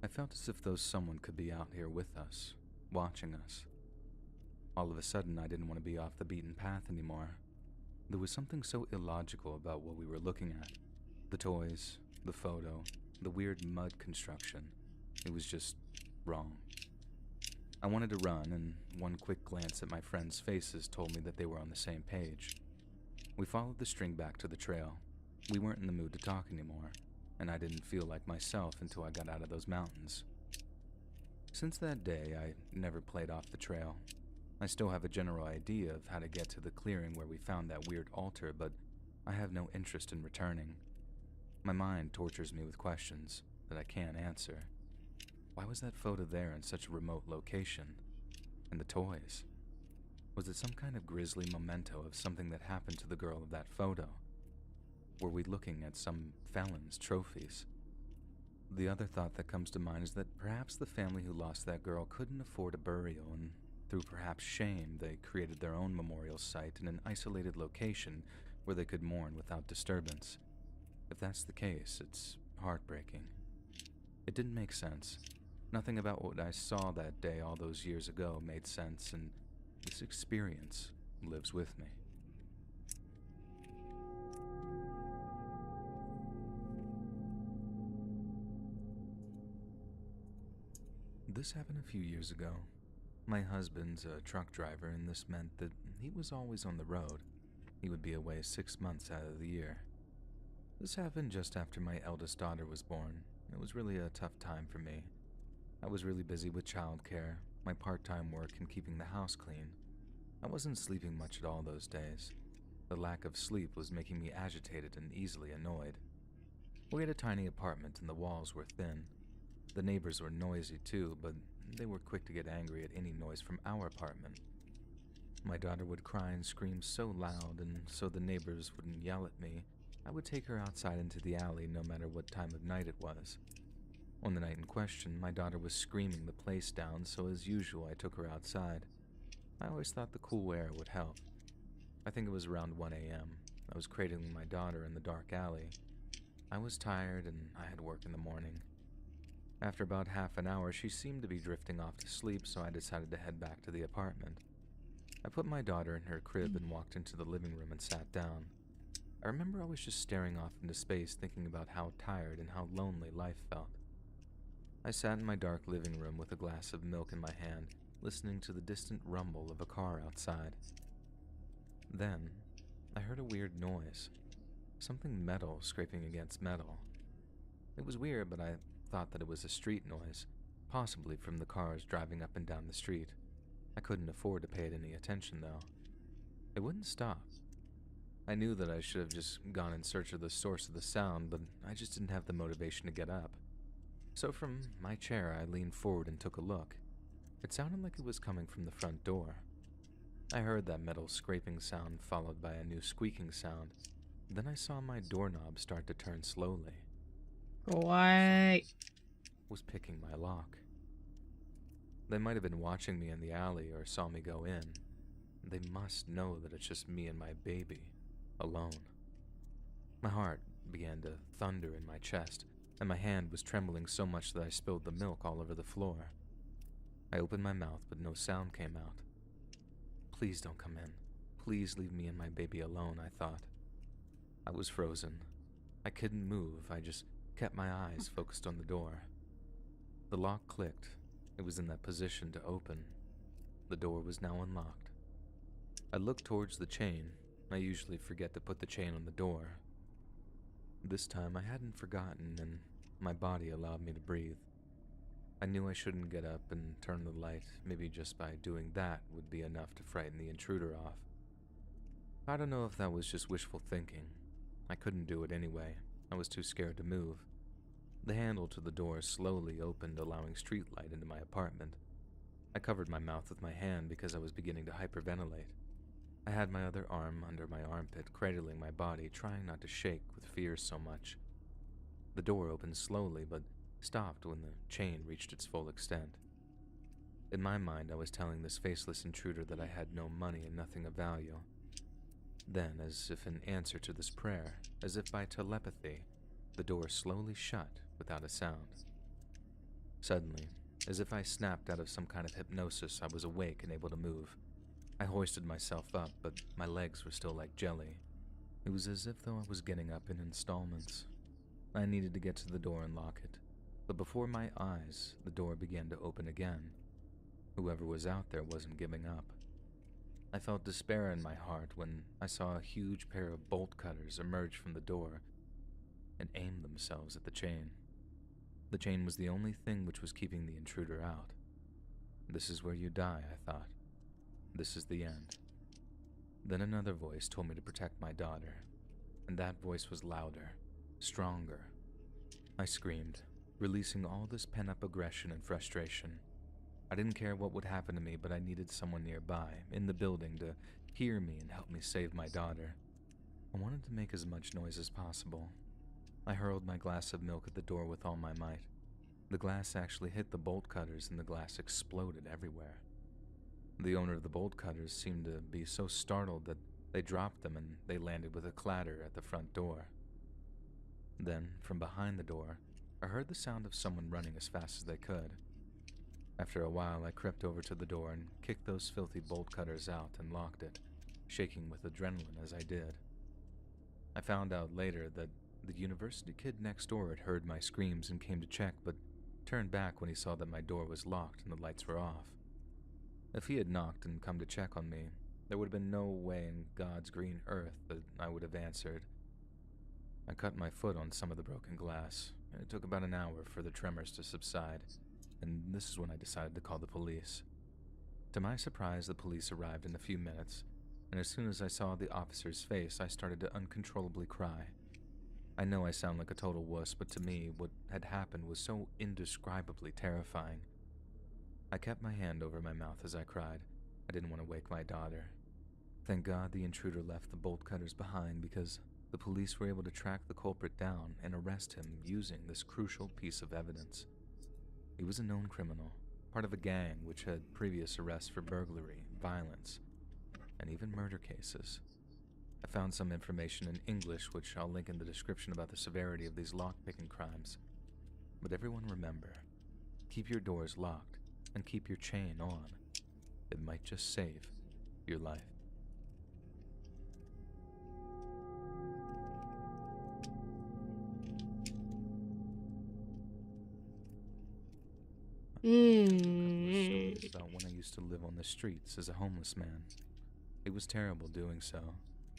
I felt as if though someone could be out here with us, watching us. All of a sudden, I didn't want to be off the beaten path anymore. There was something so illogical about what we were looking at. The toys, the photo, the weird mud construction. It was just wrong. I wanted to run, and one quick glance at my friends' faces told me that they were on the same page. We followed the string back to the trail. We weren't in the mood to talk anymore, and I didn't feel like myself until I got out of those mountains. Since that day, I never played off the trail. I still have a general idea of how to get to the clearing where we found that weird altar, but I have no interest in returning. My mind tortures me with questions that I can't answer. Why was that photo there in such a remote location? And the toys? Was it some kind of grisly memento of something that happened to the girl of that photo? Were we looking at some felon's trophies? The other thought that comes to mind is that perhaps the family who lost that girl couldn't afford a burial, and through perhaps shame, they created their own memorial site in an isolated location where they could mourn without disturbance. If that's the case, it's heartbreaking. It didn't make sense. Nothing about what I saw that day all those years ago made sense, and this experience lives with me. This happened a few years ago. My husband's a truck driver, and this meant that he was always on the road. He would be away 6 months out of the year. This happened just after my eldest daughter was born. It was really a tough time for me. I was really busy with childcare, my part-time work, and keeping the house clean. I wasn't sleeping much at all those days. The lack of sleep was making me agitated and easily annoyed. We had a tiny apartment and the walls were thin. The neighbors were noisy too, but they were quick to get angry at any noise from our apartment. My daughter would cry and scream so loud, and so the neighbors wouldn't yell at me, I would take her outside into the alley no matter what time of night it was. On the night in question, my daughter was screaming the place down, so as usual I took her outside. I always thought the cool air would help. I think it was around 1 a.m. I was cradling my daughter in the dark alley. I was tired and I had work in the morning. After about half an hour, she seemed to be drifting off to sleep, so I decided to head back to the apartment. I put my daughter in her crib and walked into the living room and sat down. I remember I was just staring off into space, thinking about how tired and how lonely life felt. I sat in my dark living room with a glass of milk in my hand, listening to the distant rumble of a car outside. Then, I heard a weird noise. Something metal scraping against metal. It was weird, but I thought that it was a street noise, possibly from the cars driving up and down the street. I couldn't afford to pay it any attention, though. It wouldn't stop. I knew that I should have just gone in search of the source of the sound, but I just didn't have the motivation to get up. So from my chair, I leaned forward and took a look. It sounded like it was coming from the front door. I heard that metal scraping sound followed by a new squeaking sound. Then I saw my doorknob start to turn slowly. What? Was picking my lock. They might have been watching me in the alley or saw me go in. They must know that it's just me and my baby, alone. My heart began to thunder in my chest, and my hand was trembling so much that I spilled the milk all over the floor. I opened my mouth, but no sound came out. Please don't come in. Please leave me and my baby alone, I thought. I was frozen. I couldn't move. I just kept my eyes focused on the door. The lock clicked. It was in that position to open. The door was now unlocked. I looked towards the chain. I usually forget to put the chain on the door. This time I hadn't forgotten, and my body allowed me to breathe. I knew I shouldn't get up and turn the light. Maybe just by doing that would be enough to frighten the intruder off. I don't know if that was just wishful thinking. I couldn't do it anyway. I was too scared to move. The handle to the door slowly opened, allowing street light into my apartment. I covered my mouth with my hand because I was beginning to hyperventilate. I had my other arm under my armpit, cradling my body, trying not to shake with fear so much. The door opened slowly, but stopped when the chain reached its full extent. In my mind, I was telling this faceless intruder that I had no money and nothing of value. Then, as if in answer to this prayer, as if by telepathy, the door slowly shut without a sound. Suddenly, as if I snapped out of some kind of hypnosis, I was awake and able to move. I hoisted myself up, but my legs were still like jelly. It was as if though I was getting up in installments. I needed to get to the door and lock it, but before my eyes, the door began to open again. Whoever was out there wasn't giving up. I felt despair in my heart when I saw a huge pair of bolt cutters emerge from the door and aim themselves at the chain. The chain was the only thing which was keeping the intruder out. This is where you die, I thought. This is the end. Then another voice told me to protect my daughter, and that voice was louder, stronger. I screamed, releasing all this pent-up aggression and frustration. I didn't care what would happen to me, but I needed someone nearby, in the building, to hear me and help me save my daughter. I wanted to make as much noise as possible. I hurled my glass of milk at the door with all my might. The glass actually hit the bolt cutters and the glass exploded everywhere. The owner of the bolt cutters seemed to be so startled that they dropped them and they landed with a clatter at the front door. Then, from behind the door, I heard the sound of someone running as fast as they could. After a while, I crept over to the door and kicked those filthy bolt cutters out and locked it, shaking with adrenaline as I did. I found out later that the university kid next door had heard my screams and came to check, but turned back when he saw that my door was locked and the lights were off. If he had knocked and come to check on me, there would have been no way in God's green earth that I would have answered. I cut my foot on some of the broken glass, and it took about an hour for the tremors to subside, and this is when I decided to call the police. To my surprise, the police arrived in a few minutes, and as soon as I saw the officer's face, I started to uncontrollably cry. I know I sound like a total wuss, but to me, what had happened was so indescribably terrifying. I kept my hand over my mouth as I cried. I didn't want to wake my daughter. Thank God the intruder left the bolt cutters behind, because the police were able to track the culprit down and arrest him using this crucial piece of evidence. He was a known criminal, part of a gang which had previous arrests for burglary, violence, and even murder cases. I found some information in English which I'll link in the description about the severity of these lockpicking crimes. But everyone remember, keep your doors locked and keep your chain on. It might just save your life. Stories about when I used to live on the streets as a homeless man. It was terrible doing so.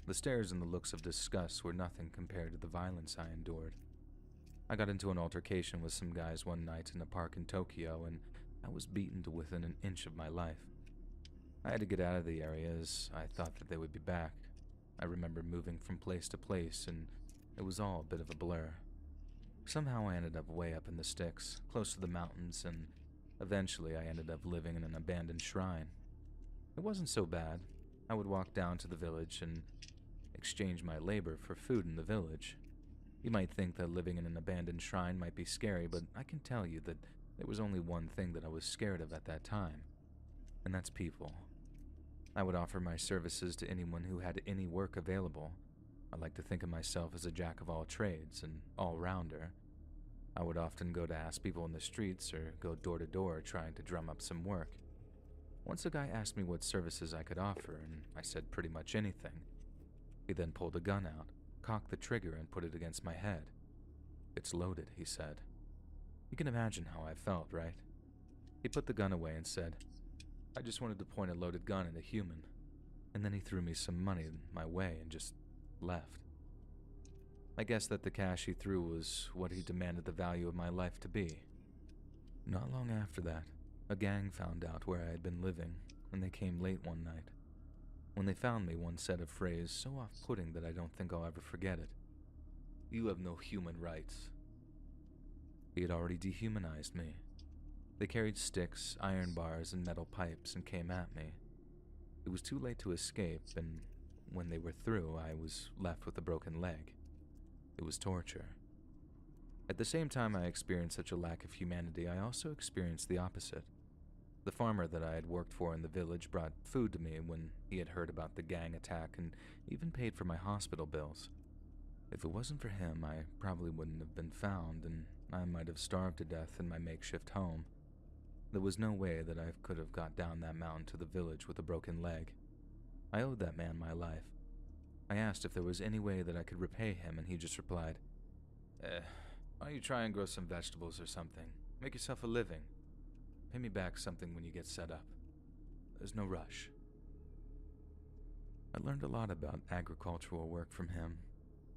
The stares and the looks of disgust were nothing compared to the violence I endured. I got into an altercation with some guys one night in a park in Tokyo, and I was beaten to within an inch of my life. I had to get out of the area as I thought that they would be back. I remember moving from place to place, and it was all a bit of a blur. Somehow I ended up way up in the sticks, close to the mountains, and eventually I ended up living in an abandoned shrine. It wasn't so bad. I would walk down to the village and exchange my labor for food in the village. You might think that living in an abandoned shrine might be scary, but I can tell you that there was only one thing that I was scared of at that time, and that's people. I would offer my services to anyone who had any work available. I like to think of myself as a jack of all trades, an all-rounder. I would often go to ask people in the streets or go door to door trying to drum up some work. Once a guy asked me what services I could offer, and I said pretty much anything. He then pulled a gun out, cocked the trigger, and put it against my head. "It's loaded," he said. You can imagine how I felt, right? He put the gun away and said, "I just wanted to point a loaded gun at a human." And then he threw me some money my way and just left. I guess that the cash he threw was what he demanded the value of my life to be. Not long after that, a gang found out where I had been living, and they came late one night. When they found me, one said a phrase so off-putting that I don't think I'll ever forget it. "You have no human rights." He had already dehumanized me. They carried sticks, iron bars, and metal pipes and came at me. It was too late to escape, and when they were through, I was left with a broken leg. It was torture. At the same time I experienced such a lack of humanity, I also experienced the opposite. The farmer that I had worked for in the village brought food to me when he had heard about the gang attack and even paid for my hospital bills. If it wasn't for him, I probably wouldn't have been found, and I might have starved to death in my makeshift home. There was no way that I could have got down that mountain to the village with a broken leg. I owed that man my life. I asked if there was any way that I could repay him, and he just replied, why don't you try and grow some vegetables or something? Make yourself a living. Pay me back something when you get set up. There's no rush." I learned a lot about agricultural work from him.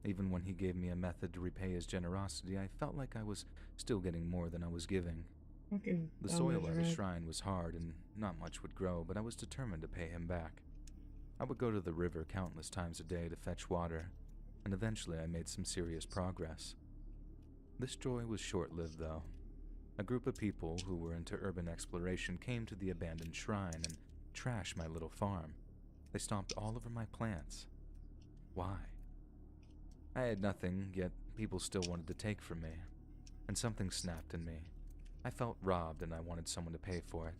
Even when he gave me a method to repay his generosity, I felt like I was still getting more than I was giving. The soil at the shrine was hard and not much would grow, but I was determined to pay him back. I would go to the river countless times a day to fetch water, and eventually I made some serious progress. This joy was short-lived, though. A group of people who were into urban exploration came to the abandoned shrine and trashed my little farm. They stomped all over my plants. Why? I had nothing, yet people still wanted to take from me, and something snapped in me. I felt robbed and I wanted someone to pay for it.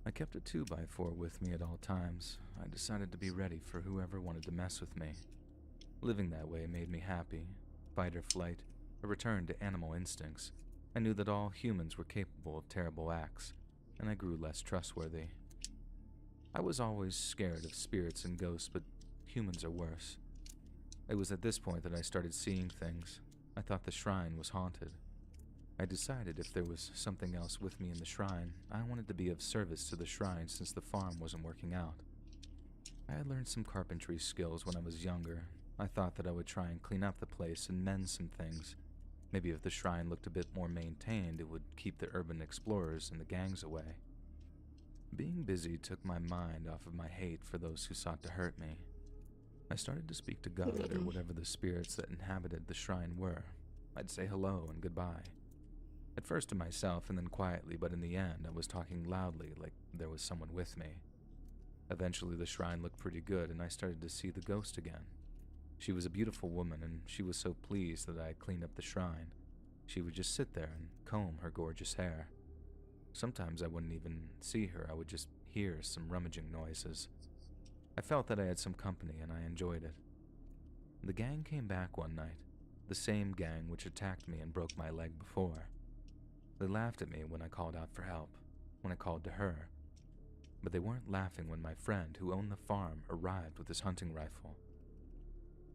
I kept a 2x4 with me at all times. I decided to be ready for whoever wanted to mess with me. Living that way made me happy. Fight or flight, a return to animal instincts. I knew that all humans were capable of terrible acts, and I grew less trustworthy. I was always scared of spirits and ghosts, but humans are worse. It was at this point that I started seeing things. I thought the shrine was haunted. I decided if there was something else with me in the shrine, I wanted to be of service to the shrine since the farm wasn't working out. I had learned some carpentry skills when I was younger. I thought that I would try and clean up the place and mend some things. Maybe if the shrine looked a bit more maintained, it would keep the urban explorers and the gangs away. Being busy took my mind off of my hate for those who sought to hurt me. I started to speak to God or whatever the spirits that inhabited the shrine were. I'd say hello and goodbye. At first to myself and then quietly, but in the end I was talking loudly like there was someone with me. Eventually the shrine looked pretty good and I started to see the ghost again. She was a beautiful woman and she was so pleased that I cleaned up the shrine. She would just sit there and comb her gorgeous hair. Sometimes I wouldn't even see her, I would just hear some rummaging noises. I felt that I had some company and I enjoyed it. The gang came back one night, the same gang which attacked me and broke my leg before. They laughed at me when I called out for help, when I called to her. But they weren't laughing when my friend, who owned the farm, arrived with his hunting rifle.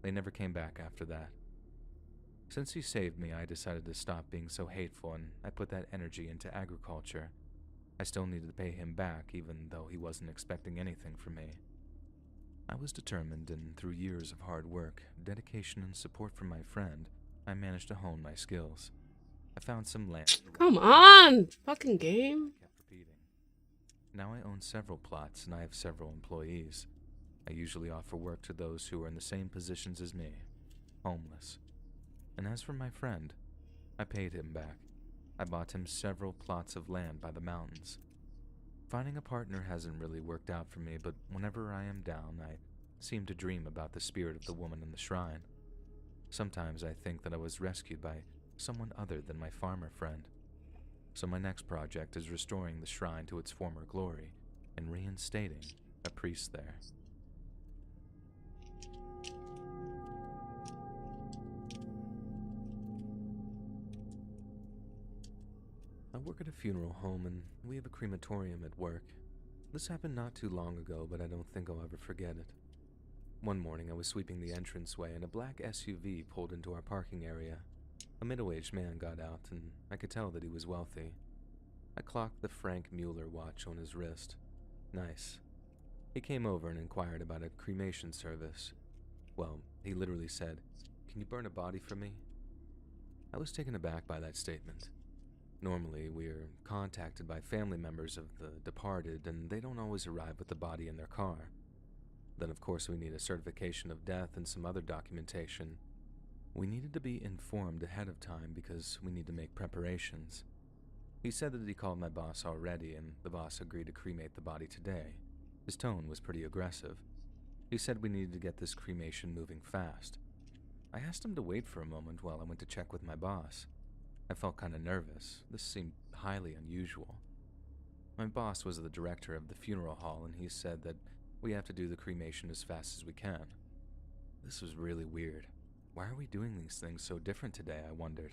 They never came back after that. Since he saved me, I decided to stop being so hateful and I put that energy into agriculture. I still needed to pay him back even though he wasn't expecting anything from me. I was determined and through years of hard work, dedication and support from my friend, I managed to hone my skills. I found some land. Come on! Fucking game. I kept repeating. Now I own several plots and I have several employees. I usually offer work to those who are in the same positions as me, homeless. And as for my friend, I paid him back. I bought him several plots of land by the mountains. Finding a partner hasn't really worked out for me, but whenever I am down, I seem to dream about the spirit of the woman in the shrine. Sometimes I think that I was rescued by someone other than my farmer friend. So my next project is restoring the shrine to its former glory and reinstating a priest there. I work at a funeral home and we have a crematorium at work. This happened not too long ago, but I don't think I'll ever forget it. One morning I was sweeping the entranceway and a black SUV pulled into our parking area. A middle-aged man got out and I could tell that he was wealthy. I clocked the Frank Mueller watch on his wrist. Nice. He came over and inquired about a cremation service. Well, he literally said, "Can you burn a body for me?" I was taken aback by that statement. Normally, we're contacted by family members of the departed, and they don't always arrive with the body in their car. Then, of course, we need a certification of death and some other documentation. We needed to be informed ahead of time because we need to make preparations. He said that he called my boss already, and the boss agreed to cremate the body today. His tone was pretty aggressive. He said we needed to get this cremation moving fast. I asked him to wait for a moment while I went to check with my boss. I felt kind of nervous. This seemed highly unusual. My boss was the director of the funeral hall, and he said that we have to do the cremation as fast as we can. This was really weird. Why are we doing these things so different today, I wondered.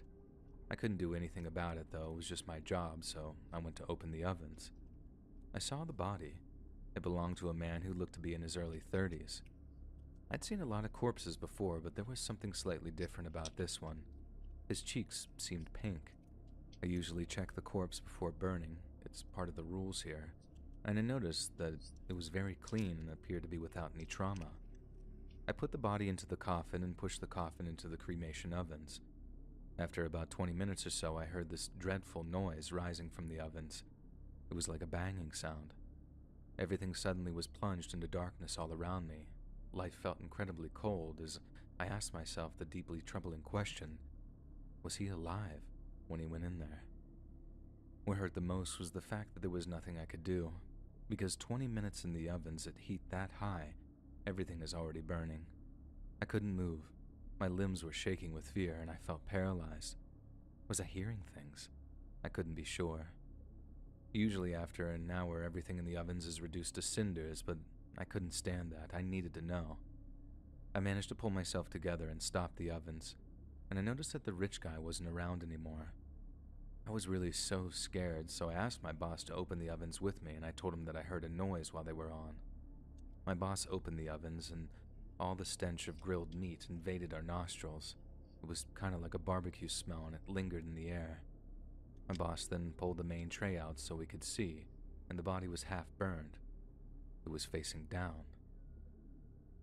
I couldn't do anything about it, though. It was just my job, so I went to open the ovens. I saw the body. It belonged to a man who looked to be in his early 30s. I'd seen a lot of corpses before, but there was something slightly different about this one. His cheeks seemed pink. I usually check the corpse before burning. It's part of the rules here. And I noticed that it was very clean and appeared to be without any trauma. I put the body into the coffin and pushed the coffin into the cremation ovens. After about 20 minutes or so, I heard this dreadful noise rising from the ovens. It was like a banging sound. Everything suddenly was plunged into darkness all around me. Life felt incredibly cold as I asked myself the deeply troubling question, was he alive when he went in there? What hurt the most was the fact that there was nothing I could do, because 20 minutes in the ovens at heat that high, everything is already burning. I couldn't move. My limbs were shaking with fear and I felt paralyzed. Was I hearing things? I couldn't be sure. Usually after an hour, everything in the ovens is reduced to cinders, but I couldn't stand that. I needed to know. I managed to pull myself together and stop the ovens, and I noticed that the rich guy wasn't around anymore. I was really so scared, so I asked my boss to open the ovens with me, and I told him that I heard a noise while they were on. My boss opened the ovens, and all the stench of grilled meat invaded our nostrils. It was kind of like a barbecue smell, and it lingered in the air. My boss then pulled the main tray out so we could see, and the body was half burned. It was facing down.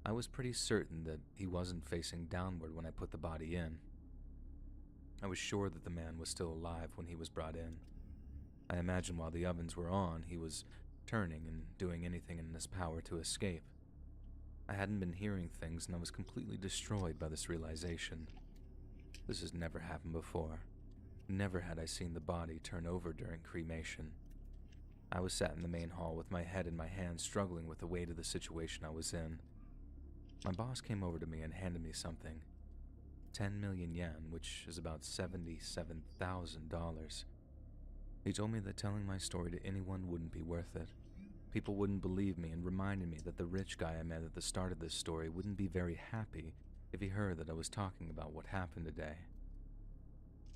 I was pretty certain that he wasn't facing downward when I put the body in. I was sure that the man was still alive when he was brought in. I imagine while the ovens were on, he was turning and doing anything in his power to escape. I hadn't been hearing things, and I was completely destroyed by this realization. This has never happened before. Never had I seen the body turn over during cremation. I was sat in the main hall with my head in my hands, struggling with the weight of the situation I was in. My boss came over to me and handed me something. 10 million yen, which is about $77,000. He told me that telling my story to anyone wouldn't be worth it. People wouldn't believe me and reminded me that the rich guy I met at the start of this story wouldn't be very happy if he heard that I was talking about what happened today.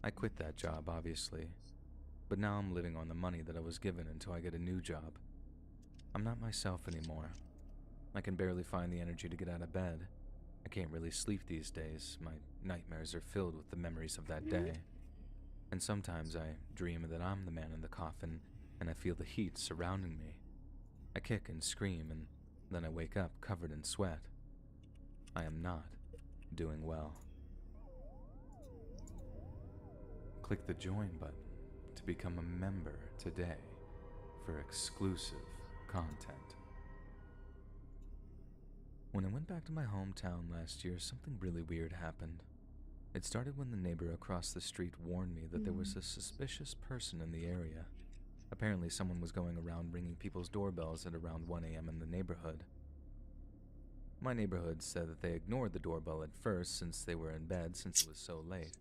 I quit that job, obviously, but now I'm living on the money that I was given until I get a new job. I'm not myself anymore. I can barely find the energy to get out of bed. I can't really sleep these days. My nightmares are filled with the memories of that day. And sometimes I dream that I'm the man in the coffin, and I feel the heat surrounding me. I kick and scream, and then I wake up covered in sweat. I am not doing well. Click the join button to become a member today for exclusive content. When I went back to my hometown last year, something really weird happened. It started when the neighbor across the street warned me that there was a suspicious person in the area. Apparently someone was going around ringing people's doorbells at around 1 a.m. in the neighborhood. My neighborhood said that they ignored the doorbell at first since they were in bed since it was so late.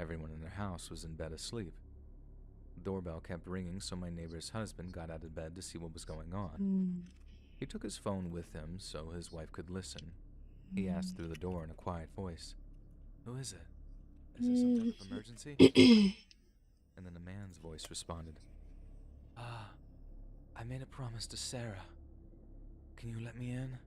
Everyone in their house was in bed asleep. The doorbell kept ringing, so my neighbor's husband got out of bed to see what was going on. He took his phone with him so his wife could listen. He asked through the door in a quiet voice, "Who is it? Is there some type of emergency?" And then a man's voice responded, I made a promise to Sarah. Can you let me in?"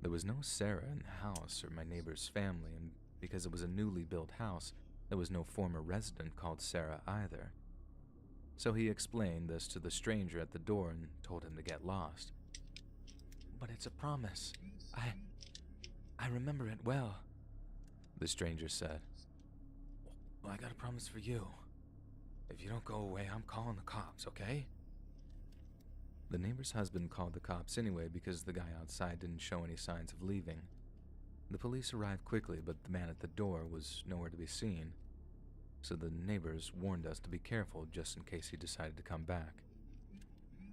There was no Sarah in the house or my neighbor's family, and because it was a newly built house, there was no former resident called Sarah either. So he explained this to the stranger at the door and told him to get lost. "But it's a promise. I remember it well," the stranger said. "Well, I got a promise for you. If you don't go away, I'm calling the cops, okay?" The neighbor's husband called the cops anyway because the guy outside didn't show any signs of leaving. The police arrived quickly, but the man at the door was nowhere to be seen. So the neighbors warned us to be careful just in case he decided to come back.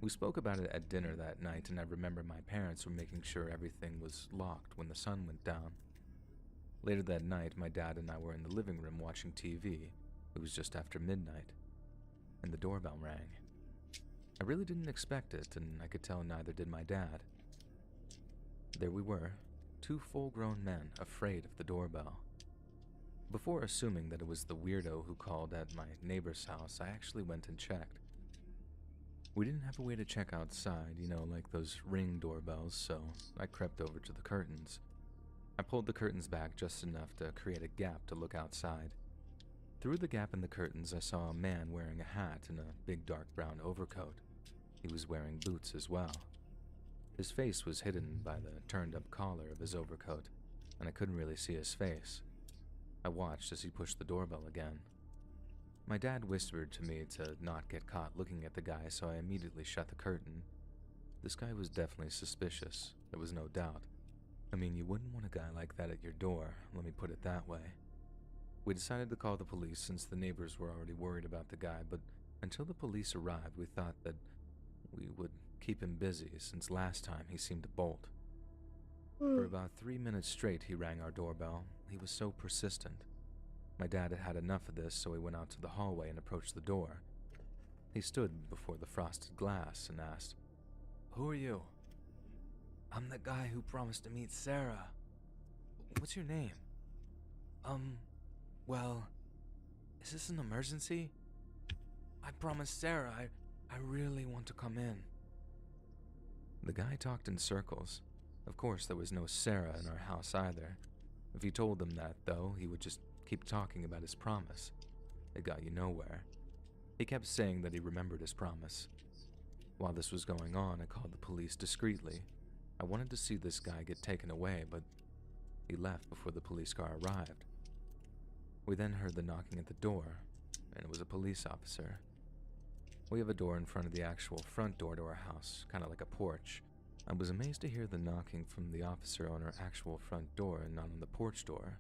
We spoke about it at dinner that night, and I remember my parents were making sure everything was locked when the sun went down. Later that night, my dad and I were in the living room watching TV. It was just after midnight, and the doorbell rang. I really didn't expect it, and I could tell neither did my dad. There we were, two full-grown men afraid of the doorbell. Before assuming that it was the weirdo who called at my neighbor's house, I actually went and checked. We didn't have a way to check outside, like those Ring doorbells, so I crept over to the curtains. I pulled the curtains back just enough to create a gap to look outside. Through the gap in the curtains, I saw a man wearing a hat and a big dark brown overcoat. He was wearing boots as well. His face was hidden by the turned-up collar of his overcoat, and I couldn't really see his face. I watched as he pushed the doorbell again. My dad whispered to me to not get caught looking at the guy, so I immediately shut the curtain. This guy was definitely suspicious, there was no doubt. I mean, you wouldn't want a guy like that at your door, let me put it that way. We decided to call the police since the neighbors were already worried about the guy, but until the police arrived, we thought that we would keep him busy since last time he seemed to bolt. For about 3 minutes straight, he rang our doorbell. He was so persistent. My dad had had enough of this, so he went out to the hallway and approached the door. He stood before the frosted glass and asked, "Who are you?" "I'm the guy who promised to meet Sarah." "What's your name?" Well, is this an emergency?" "I promised Sarah. I really want to come in." The guy talked in circles. Of course, there was no Sarah in our house either. If you told them that, though, he would just keep talking about his promise. It got you nowhere. He kept saying that he remembered his promise. While this was going on, I called the police discreetly. I wanted to see this guy get taken away, but he left before the police car arrived. We then heard the knocking at the door, and it was a police officer. We have a door in front of the actual front door to our house, kind of like a porch. I was amazed to hear the knocking from the officer on our actual front door and not on the porch door.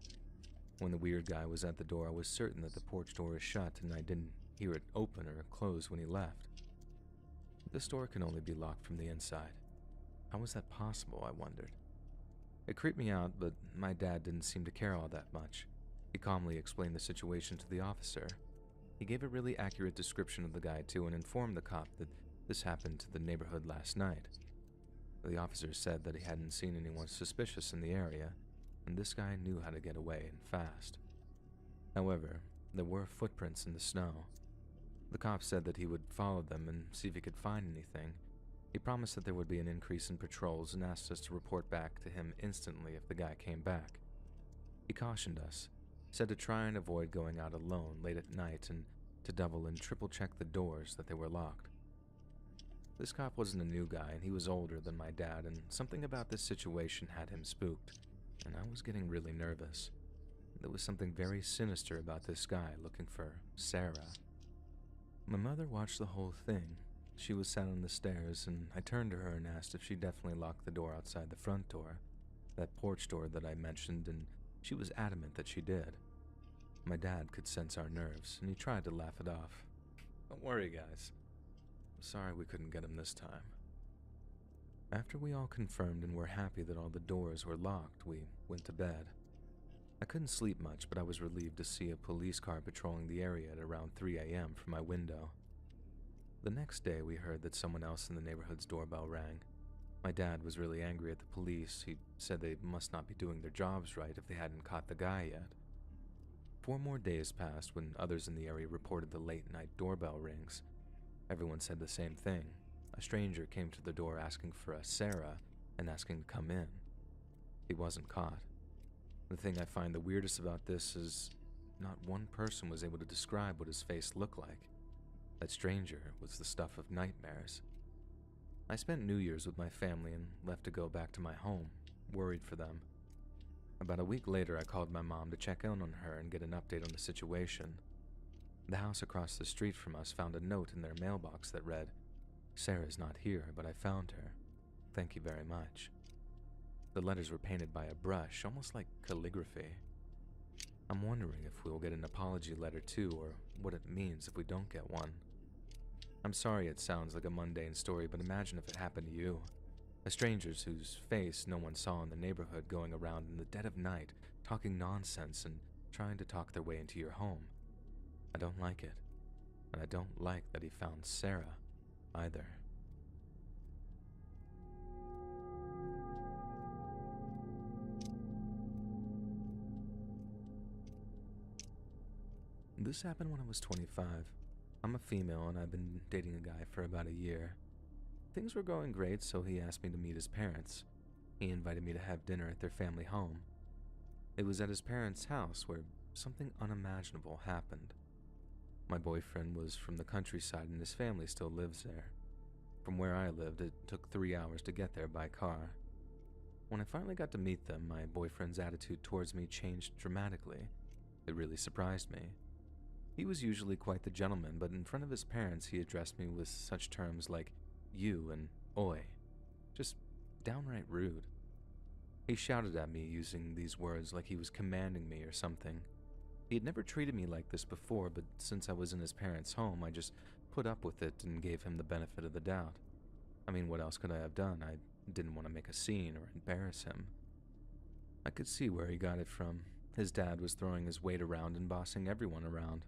When the weird guy was at the door, I was certain that the porch door was shut and I didn't hear it open or close when he left. This door can only be locked from the inside. How was that possible, I wondered. It creeped me out, but my dad didn't seem to care all that much. He calmly explained the situation to the officer. He gave a really accurate description of the guy too and informed the cop that this happened to the neighborhood last night. The officer said that he hadn't seen anyone suspicious in the area, and this guy knew how to get away and fast. However, there were footprints in the snow. The cop said that he would follow them and see if he could find anything. He promised that there would be an increase in patrols and asked us to report back to him instantly if the guy came back. He cautioned us, said to try and avoid going out alone late at night and to double and triple check the doors that they were locked. This cop wasn't a new guy, and he was older than my dad, and something about this situation had him spooked, and I was getting really nervous. There was something very sinister about this guy looking for Sarah. My mother watched the whole thing. She was sat on the stairs, and I turned to her and asked if she definitely locked the door outside the front door, that porch door that I mentioned, and she was adamant that she did. My dad could sense our nerves, and he tried to laugh it off. "Don't worry, guys. Sorry we couldn't get him this time." After we all confirmed and were happy that all the doors were locked, we went to bed. I couldn't sleep much, but I was relieved to see a police car patrolling the area at around 3 a.m. from my window. The next day, we heard that someone else in the neighborhood's doorbell rang. My dad was really angry at the police. He said they must not be doing their jobs right if they hadn't caught the guy yet. 4 more days passed when others in the area reported the late-night doorbell rings. Everyone said the same thing. A stranger came to the door asking for a Sarah and asking to come in. He wasn't caught. The thing I find the weirdest about this is not one person was able to describe what his face looked like. That stranger was the stuff of nightmares. I spent New Year's with my family and left to go back to my home, worried for them. About a week later, I called my mom to check in on her and get an update on the situation. The house across the street from us found a note in their mailbox that read, "Sarah's not here, but I found her. Thank you very much." The letters were painted by a brush, almost like calligraphy. I'm wondering if we'll get an apology letter too, or what it means if we don't get one. I'm sorry it sounds like a mundane story, but imagine if it happened to you. A stranger whose face no one saw in the neighborhood going around in the dead of night, talking nonsense and trying to talk their way into your home. I don't like it, and I don't like that he found Sarah either. This happened when I was 25. I'm a female and I've been dating a guy for about a year. Things were going great, so he asked me to meet his parents. He invited me to have dinner at their family home. It was at his parents' house where something unimaginable happened. My boyfriend was from the countryside and his family still lives there. From where I lived, it took 3 hours to get there by car. When I finally got to meet them, my boyfriend's attitude towards me changed dramatically. It really surprised me. He was usually quite the gentleman, but in front of his parents he addressed me with such terms like you and oi. Just downright rude. He shouted at me using these words like he was commanding me or something. He had never treated me like this before, but since I was in his parents' home, I just put up with it and gave him the benefit of the doubt. I mean, what else could I have done? I didn't want to make a scene or embarrass him. I could see where he got it from. His dad was throwing his weight around and bossing everyone around.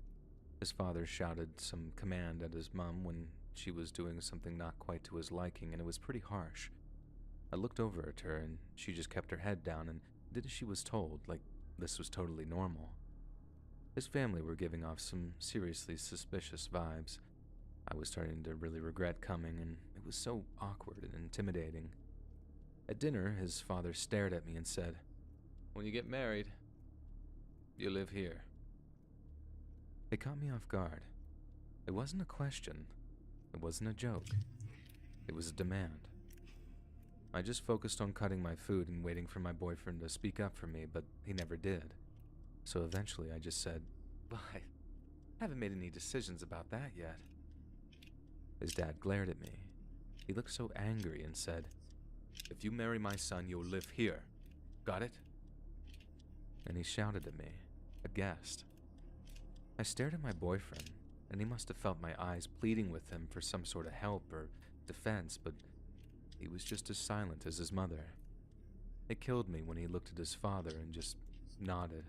His father shouted some command at his mom when she was doing something not quite to his liking, and it was pretty harsh. I looked over at her, and she just kept her head down and did as she was told, like this was totally normal. His family were giving off some seriously suspicious vibes. I was starting to really regret coming, and it was so awkward and intimidating. At dinner, his father stared at me and said, "When you get married, you live here." It caught me off guard. It wasn't a question. It wasn't a joke. It was a demand. I just focused on cutting my food and waiting for my boyfriend to speak up for me, but he never did. So eventually I just said, "Well, I haven't made any decisions about that yet." His dad glared at me. He looked so angry and said, "If you marry my son, you'll live here. Got it?" And he shouted at me, aghast. I stared at my boyfriend, and he must have felt my eyes pleading with him for some sort of help or defense, but he was just as silent as his mother. It killed me when he looked at his father and just nodded.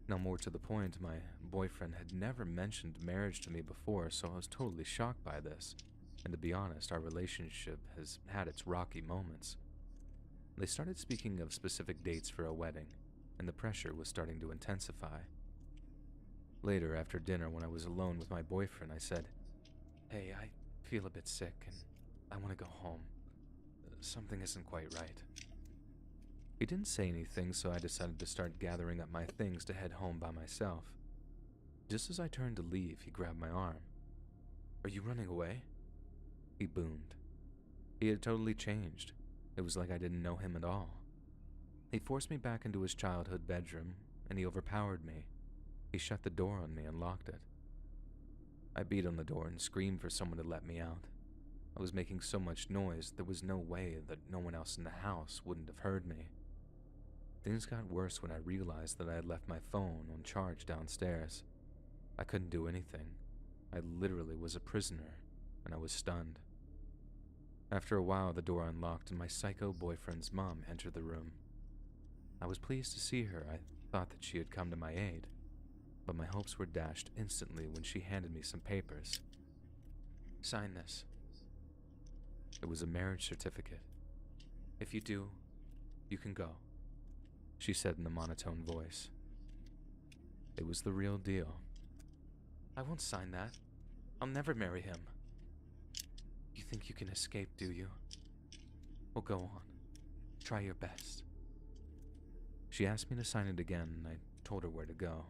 Now, more to the point, my boyfriend had never mentioned marriage to me before, so I was totally shocked by this. And to be honest, our relationship has had its rocky moments. They started speaking of specific dates for a wedding, and the pressure was starting to intensify. Later, after dinner, when I was alone with my boyfriend, I said, "Hey, I feel a bit sick, and I want to go home. Something isn't quite right." He didn't say anything, so I decided to start gathering up my things to head home by myself. Just as I turned to leave, he grabbed my arm. "Are you running away?" He boomed. He had totally changed. It was like I didn't know him at all. He forced me back into his childhood bedroom, and he overpowered me. He shut the door on me and locked it. I beat on the door and screamed for someone to let me out. I was making so much noise, there was no way that no one else in the house wouldn't have heard me. Things got worse when I realized that I had left my phone on charge downstairs. I couldn't do anything. I literally was a prisoner, and I was stunned. After a while, the door unlocked and my psycho boyfriend's mom entered the room. I was pleased to see her. I thought that she had come to my aid, but my hopes were dashed instantly when she handed me some papers. "Sign this." It was a marriage certificate. "If you do, you can go," she said in a monotone voice. It was the real deal. "I won't sign that. I'll never marry him." "You think you can escape, do you? Well, go on. Try your best." She asked me to sign it again, and I told her where to go.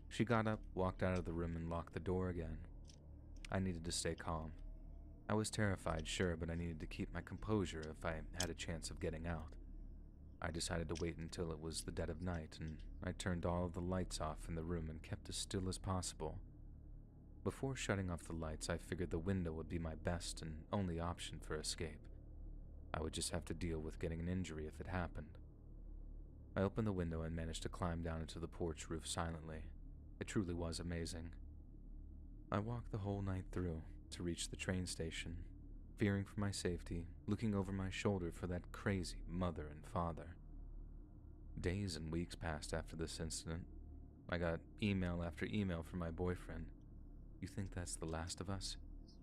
She got up, walked out of the room, and locked the door again. I needed to stay calm. I was terrified, sure, but I needed to keep my composure if I had a chance of getting out. I decided to wait until it was the dead of night, and I turned all of the lights off in the room and kept as still as possible. Before shutting off the lights, I figured the window would be my best and only option for escape. I would just have to deal with getting an injury if it happened. I opened the window and managed to climb down into the porch roof silently. It truly was amazing. I walked the whole night through to reach the train station, fearing for my safety, looking over my shoulder for that crazy mother and father. Days and weeks passed after this incident. I got email after email from my boyfriend. "You think that's the last of us?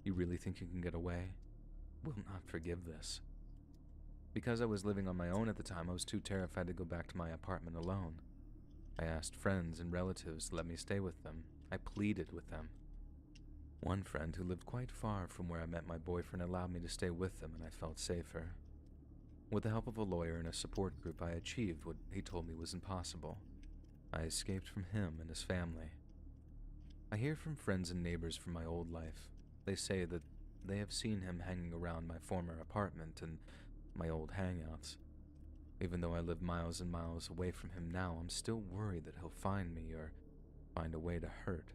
You really think you can get away? We'll not forgive this." Because I was living on my own at the time, I was too terrified to go back to my apartment alone. I asked friends and relatives to let me stay with them. I pleaded with them. One friend who lived quite far from where I met my boyfriend allowed me to stay with them, and I felt safer. With the help of a lawyer and a support group, I achieved what he told me was impossible. I escaped from him and his family. I hear from friends and neighbors from my old life. They say that they have seen him hanging around my former apartment and my old hangouts. Even though I live miles and miles away from him now, I'm still worried that he'll find me or find a way to hurt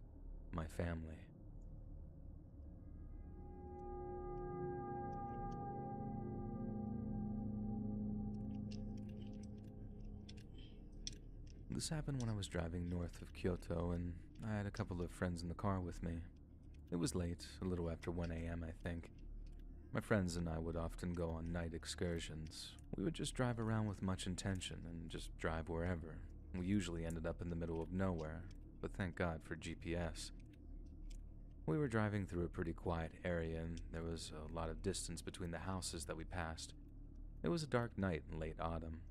my family. This happened when I was driving north of Kyoto, and I had a couple of friends in the car with me. It was late, a little after 1 a.m., I think. My friends and I would often go on night excursions. We would just drive around with much intention and just drive wherever. We usually ended up in the middle of nowhere, but thank God for GPS. We were driving through a pretty quiet area, and there was a lot of distance between the houses that we passed. It was a dark night in late autumn.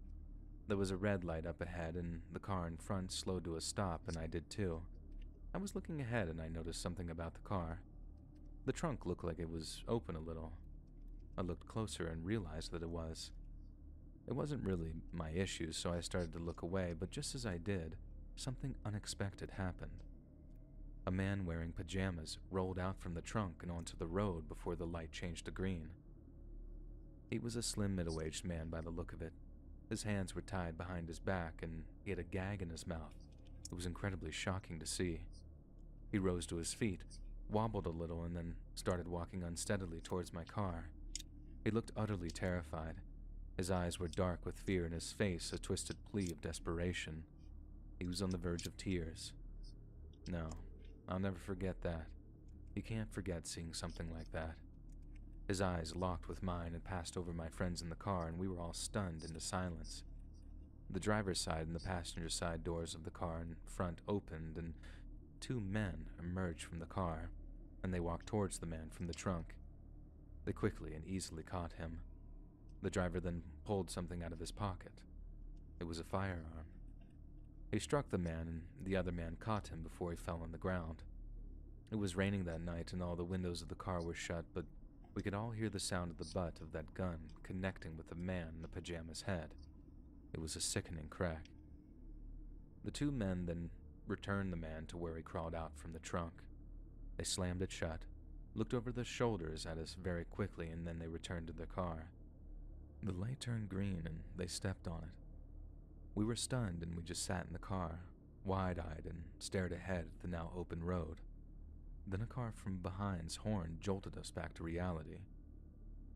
There was a red light up ahead, and the car in front slowed to a stop, and I did too. I was looking ahead, and I noticed something about the car. The trunk looked like it was open a little. I looked closer and realized that it was. It wasn't really my issue, so I started to look away, but just as I did, something unexpected happened. A man wearing pajamas rolled out from the trunk and onto the road before the light changed to green. He was a slim middle-aged man by the look of it. His hands were tied behind his back, and he had a gag in his mouth. It was incredibly shocking to see. He rose to his feet, wobbled a little, and then started walking unsteadily towards my car. He looked utterly terrified. His eyes were dark with fear, and his face a twisted plea of desperation. He was on the verge of tears. No, I'll never forget that. You can't forget seeing something like that. His eyes locked with mine and passed over my friends in the car, and we were all stunned into silence. The driver's side and the passenger side doors of the car in front opened, and 2 men emerged from the car, and they walked towards the man from the trunk. They quickly and easily caught him. The driver then pulled something out of his pocket. It was a firearm. He struck the man, and the other man caught him before he fell on the ground. It was raining that night, and all the windows of the car were shut, but we could all hear the sound of the butt of that gun connecting with the man in the pajama's head. It was a sickening crack. The 2 men then returned the man to where he crawled out from the trunk. They slammed it shut, looked over their shoulders at us very quickly, and then they returned to their car. The light turned green, and they stepped on it. We were stunned, and we just sat in the car, wide-eyed, and stared ahead at the now open road. Then a car from behind's horn jolted us back to reality.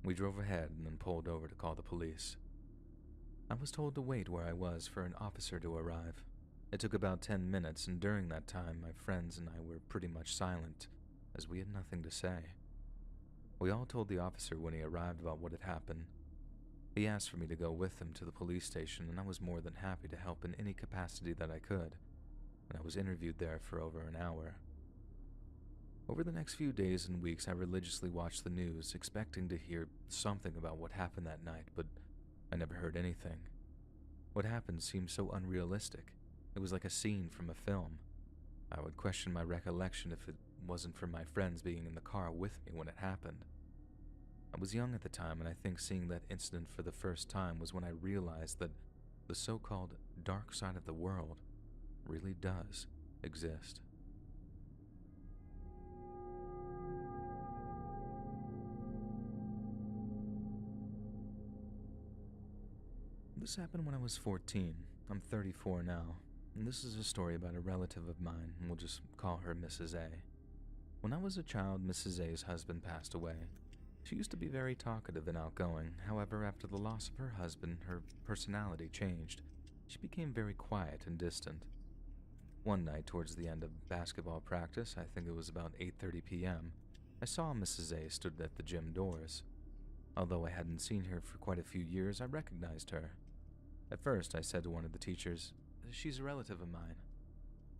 We drove ahead and then pulled over to call the police. I was told to wait where I was for an officer to arrive. It took about 10 minutes, and during that time my friends and I were pretty much silent, as we had nothing to say. We all told the officer when he arrived about what had happened. He asked for me to go with him to the police station, and I was more than happy to help in any capacity that I could, and I was interviewed there for over an hour. Over the next few days and weeks, I religiously watched the news, expecting to hear something about what happened that night, but I never heard anything. What happened seemed so unrealistic. It was like a scene from a film. I would question my recollection if it wasn't for my friends being in the car with me when it happened. I was young at the time, and I think seeing that incident for the first time was when I realized that the so-called dark side of the world really does exist. This happened when I was 14. I'm 34 now, and this is a story about a relative of mine, and we'll just call her Mrs. A. When I was a child, Mrs. A's husband passed away. She used to be very talkative and outgoing. However, after the loss of her husband, her personality changed. She became very quiet and distant. One night, towards the end of basketball practice, I think it was about 8:30 p.m., I saw Mrs. A stood at the gym doors. Although I hadn't seen her for quite a few years, I recognized her. At first, I said to one of the teachers, "She's a relative of mine."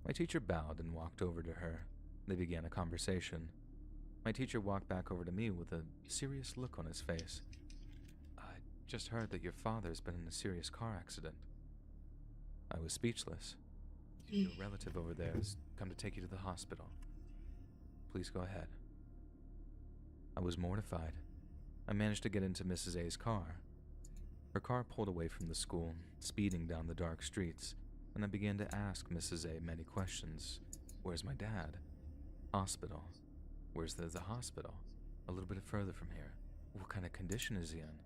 My teacher bowed and walked over to her. They began a conversation. My teacher walked back over to me with a serious look on his face. "I just heard that your father's been in a serious car accident." I was speechless. "Your relative over there has come to take you to the hospital. Please go ahead." I was mortified. I managed to get into Mrs. A's car. Her car pulled away from the school, speeding down the dark streets, and I began to ask Mrs. A many questions. "Where's my dad?" "Hospital." "Where's the hospital?" "A little bit further from here." "What kind of condition is he in?"